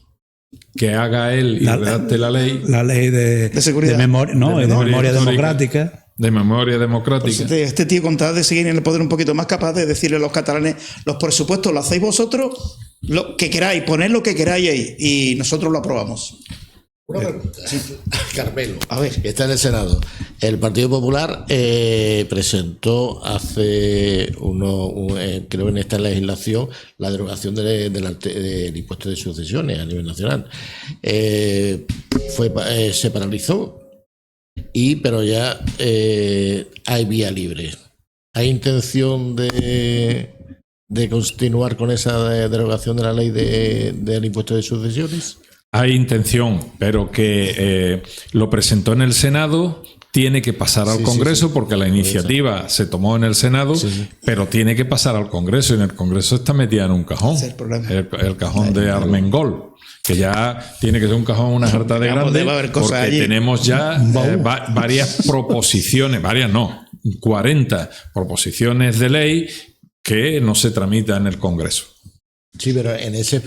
que haga él y redacte la ley. La ley de seguridad. De memoria democrática. De memoria democrática. Pues este tío, con tal de seguir en el poder un poquito más, capaz de decirle a los catalanes, los presupuestos lo hacéis vosotros, lo que queráis, poned lo que queráis ahí y nosotros lo aprobamos. Una pregunta, Carmelo, a ver, que está en el Senado. El Partido Popular presentó hace creo en esta legislación, la derogación del impuesto de sucesiones a nivel nacional. Se paralizó. Pero ya hay vía libre. ¿Hay intención de continuar con esa derogación de la ley del impuesto de sucesiones? Hay intención, pero que lo presentó en el Senado, tiene que pasar al Congreso porque la iniciativa se tomó en el Senado, pero tiene que pasar al Congreso y en el Congreso está metida en un cajón, el cajón de Armengol. Que ya tiene que ser un cajón una jarta de grande porque allí tenemos ya varias proposiciones, 40 proposiciones de ley que no se tramitan en el Congreso. Sí, pero en ese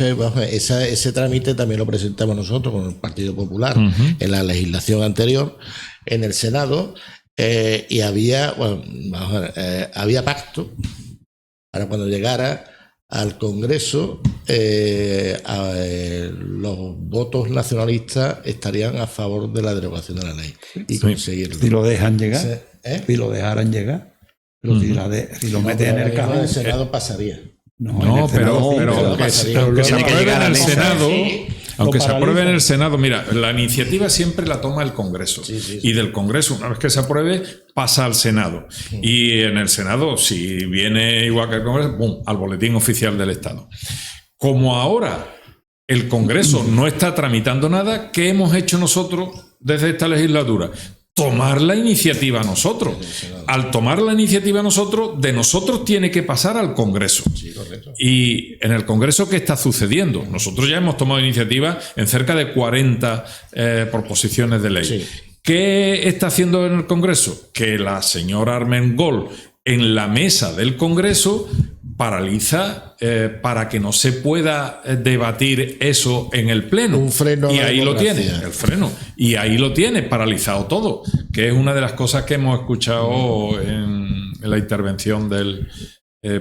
trámite también lo presentamos nosotros con el Partido Popular en la legislación anterior, en el Senado, y había pacto para cuando llegara al Congreso, los votos nacionalistas estarían a favor de la derogación de la ley y conseguirlo. Si lo dejan llegar, si lo dejaran llegar, pero si lo meten en el cajón, el Senado pasaría. Aunque se apruebe en el Senado, aunque se apruebe en el Senado, mira, la iniciativa siempre la toma el Congreso y del Congreso, una vez que se apruebe, pasa al Senado y en el Senado, si viene igual que el Congreso, ¡pum!, al Boletín Oficial del Estado. Como ahora el Congreso no está tramitando nada, ¿qué hemos hecho nosotros desde esta legislatura? Tomar la iniciativa nosotros. Al tomar la iniciativa nosotros, de nosotros tiene que pasar al Congreso. Y en el Congreso, ¿qué está sucediendo? Nosotros ya hemos tomado iniciativa en cerca de 40 proposiciones de ley. ¿Qué está haciendo en el Congreso? Que la señora Armengol en la mesa del Congreso paraliza para que no se pueda debatir eso en el Pleno. Un freno. Y ahí lo tiene, el freno. Y ahí lo tiene, paralizado todo, que es una de las cosas que hemos escuchado en la intervención del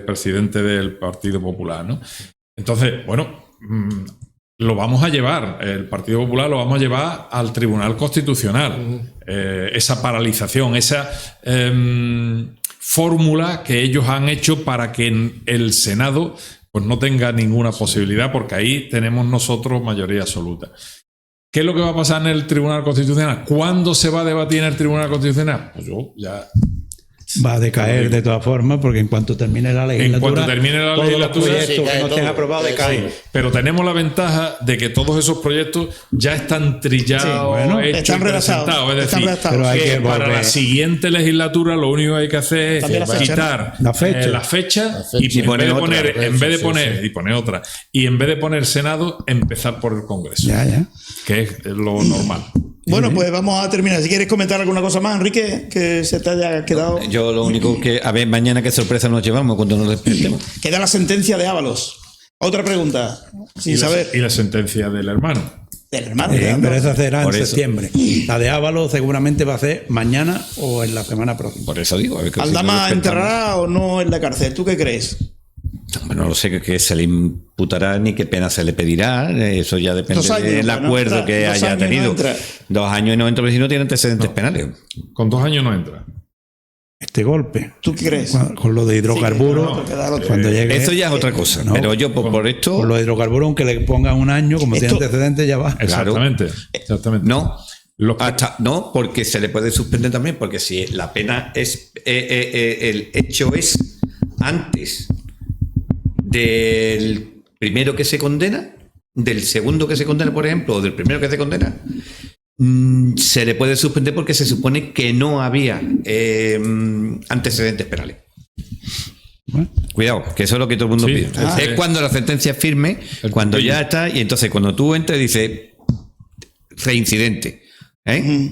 presidente del Partido Popular, ¿no? Entonces, bueno, lo vamos a llevar, el Partido Popular lo vamos a llevar al Tribunal Constitucional. Esa paralización, esa fórmula que ellos han hecho para que el Senado pues no tenga ninguna posibilidad, porque ahí tenemos nosotros mayoría absoluta. ¿Qué es lo que va a pasar en el Tribunal Constitucional? ¿Cuándo se va a debatir en el Tribunal Constitucional? Pues yo ya... Va a decaer de todas formas, porque en cuanto termine la legislatura, todos los proyectos que no estén aprobados decaen. Pero tenemos la ventaja de que todos esos proyectos ya están trillados, hechos, están presentados. Es decir, que para la siguiente legislatura lo único que hay que hacer es quitar la fecha y en vez de poner Senado, empezar por el Congreso, que es lo normal. Bueno, pues vamos a terminar. Si quieres comentar alguna cosa más, Enrique, que se te haya quedado. Yo lo único que, a ver, mañana qué sorpresa nos llevamos cuando nos despertemos. Queda la sentencia de Ábalos. Otra pregunta, sin saber. Y la sentencia del hermano. Del hermano. Pero esa será en septiembre. La de Ábalos seguramente va a ser mañana o en la semana próxima. Por eso digo. A ver, ¿Aldama entrará o no en la cárcel? ¿Tú qué crees? Bueno, no sé qué se le imputará ni qué pena se le pedirá. Eso ya depende del acuerdo que haya tenido. 2 años y no entra, pero si no tiene antecedentes penales. Con 2 años no entra. Este golpe. ¿Tú qué crees? Con lo de hidrocarburos. Cuando llegue. Eso ya es otra cosa. No, pero yo por esto. Con lo de hidrocarburos, aunque le pongan 1 año, como tiene antecedentes, ya va. Exactamente. No. No, porque se le puede suspender también, porque si la pena es. El hecho es antes del primero que se condena, del segundo que se condena, por ejemplo, o del primero que se condena, se le puede suspender porque se supone que no había antecedentes penales. Cuidado, que eso es lo que todo el mundo pide. Es cuando la sentencia es firme, cuando ya está, y entonces cuando tú entras dice reincidente,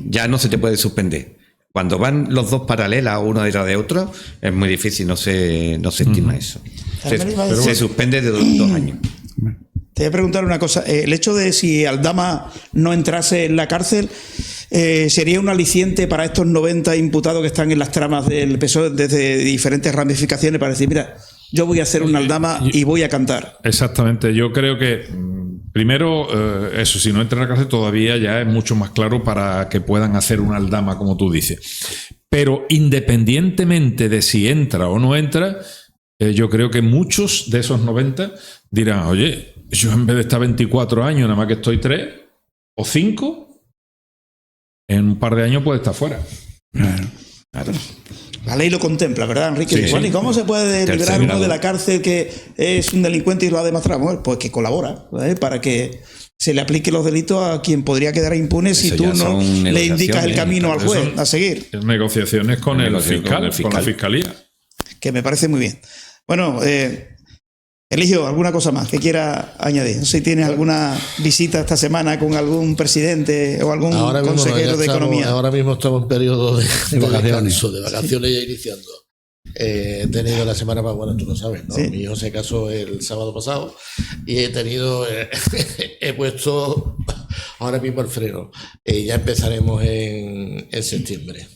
ya no se te puede suspender. Cuando van los dos paralelas, uno detrás de otro, es muy difícil, no se estima eso. Se suspende de 2 años. Te voy a preguntar una cosa. El hecho de si Aldama no entrase en la cárcel, ¿sería un aliciente para estos 90 imputados que están en las tramas del PSOE desde diferentes ramificaciones para decir, mira, yo voy a hacer un Aldama y voy a cantar? Exactamente. Yo creo que primero, eso, si no entra en la cárcel todavía ya es mucho más claro para que puedan hacer un Aldama, como tú dices. Pero independientemente de si entra o no entra, yo creo que muchos de esos 90 dirán, oye, yo en vez de estar 24 años, nada más que estoy 3 o 5, en un par de años puede estar fuera. Claro. La ley lo contempla, ¿verdad, Enrique? Sí. Bueno, ¿y cómo se puede liberar uno de la cárcel que es un delincuente y lo ha demostrado? Pues que colabora, para que se le aplique los delitos a quien podría quedar impune si tú no le indicas el camino al juez a seguir. Negociaciones con el fiscal, con la fiscalía. Que me parece muy bien. Bueno, Eligio, ¿alguna cosa más que quiera añadir? No sé si tienes alguna visita esta semana con algún presidente o algún consejero de Economía. Ahora mismo estamos en periodo de vacaciones ya iniciando. He tenido la semana más buena, tú lo sabes, ¿no? Sí. Mi hijo se casó el sábado pasado y he puesto ahora mismo el freno. Ya empezaremos en septiembre.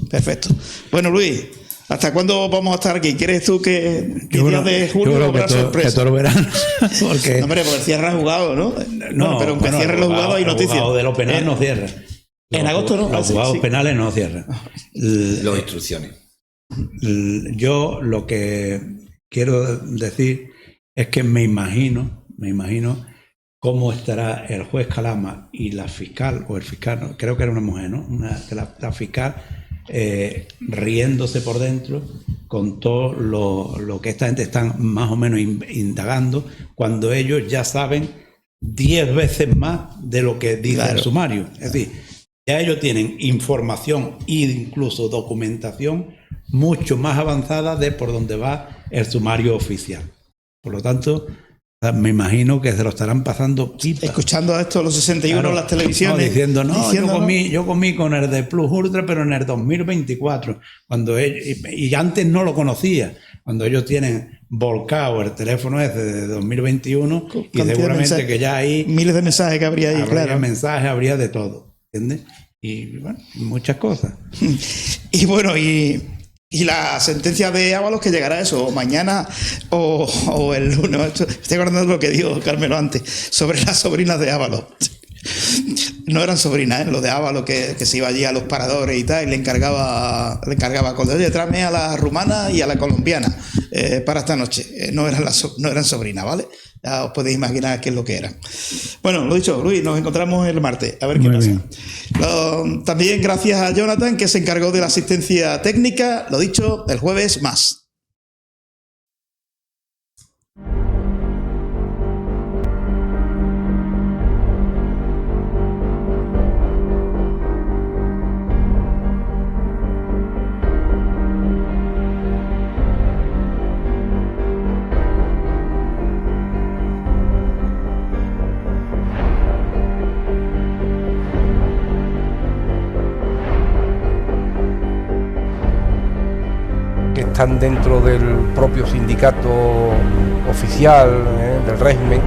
Perfecto. Bueno, Luis, ¿hasta cuándo vamos a estar aquí? ¿Quieres tú que días de julio habrá sorpresa? Que todo el verano. Porque... No, hombre, porque el cierre ha jugado, ¿no? No, pero aunque cierre los jugados hay noticias. Los jugados de los penales no cierra. En agosto no. Los jugados penales no cierran. Las instrucciones. Yo lo que quiero decir es que me imagino cómo estará el juez Calama y la fiscal, o el fiscal, no, creo que era una mujer, ¿no? La fiscal riéndose por dentro con todo lo que esta gente están más o menos indagando, cuando ellos ya saben 10 veces más de lo que dice el sumario. Es decir, ya ellos tienen información e incluso documentación mucho más avanzada de por dónde va el sumario oficial. Por lo tanto, O sea, me imagino que se lo estarán pasando pipa. Escuchando a esto los 61 en las televisiones. Diciendo, yo comí con el de Plus Ultra, pero en el 2024. Y antes no lo conocía. Cuando ellos tienen volcado el teléfono ese de 2021, y seguramente que ya hay miles de mensajes que habría ahí, habría mensajes, habría de todo, ¿entiendes? Y bueno, muchas cosas. Y bueno, y la sentencia de Ábalos, que llegará eso, o mañana o el lunes. Estoy acordando de lo que dijo Carmelo antes sobre las sobrinas de Ábalos. No eran sobrinas, lo de Ábalos, que se iba allí a los paradores y tal, y le encargaba cosas. Oye, tráeme a la rumana y a la colombiana para esta noche. No eran sobrinas, ¿vale? Ya os podéis imaginar qué es lo que eran. Bueno, lo dicho, Luis, nos encontramos el martes, a ver qué pasa. También gracias a Jonathan, que se encargó de la asistencia técnica. Lo dicho, el jueves más. Están dentro del propio sindicato oficial del régimen,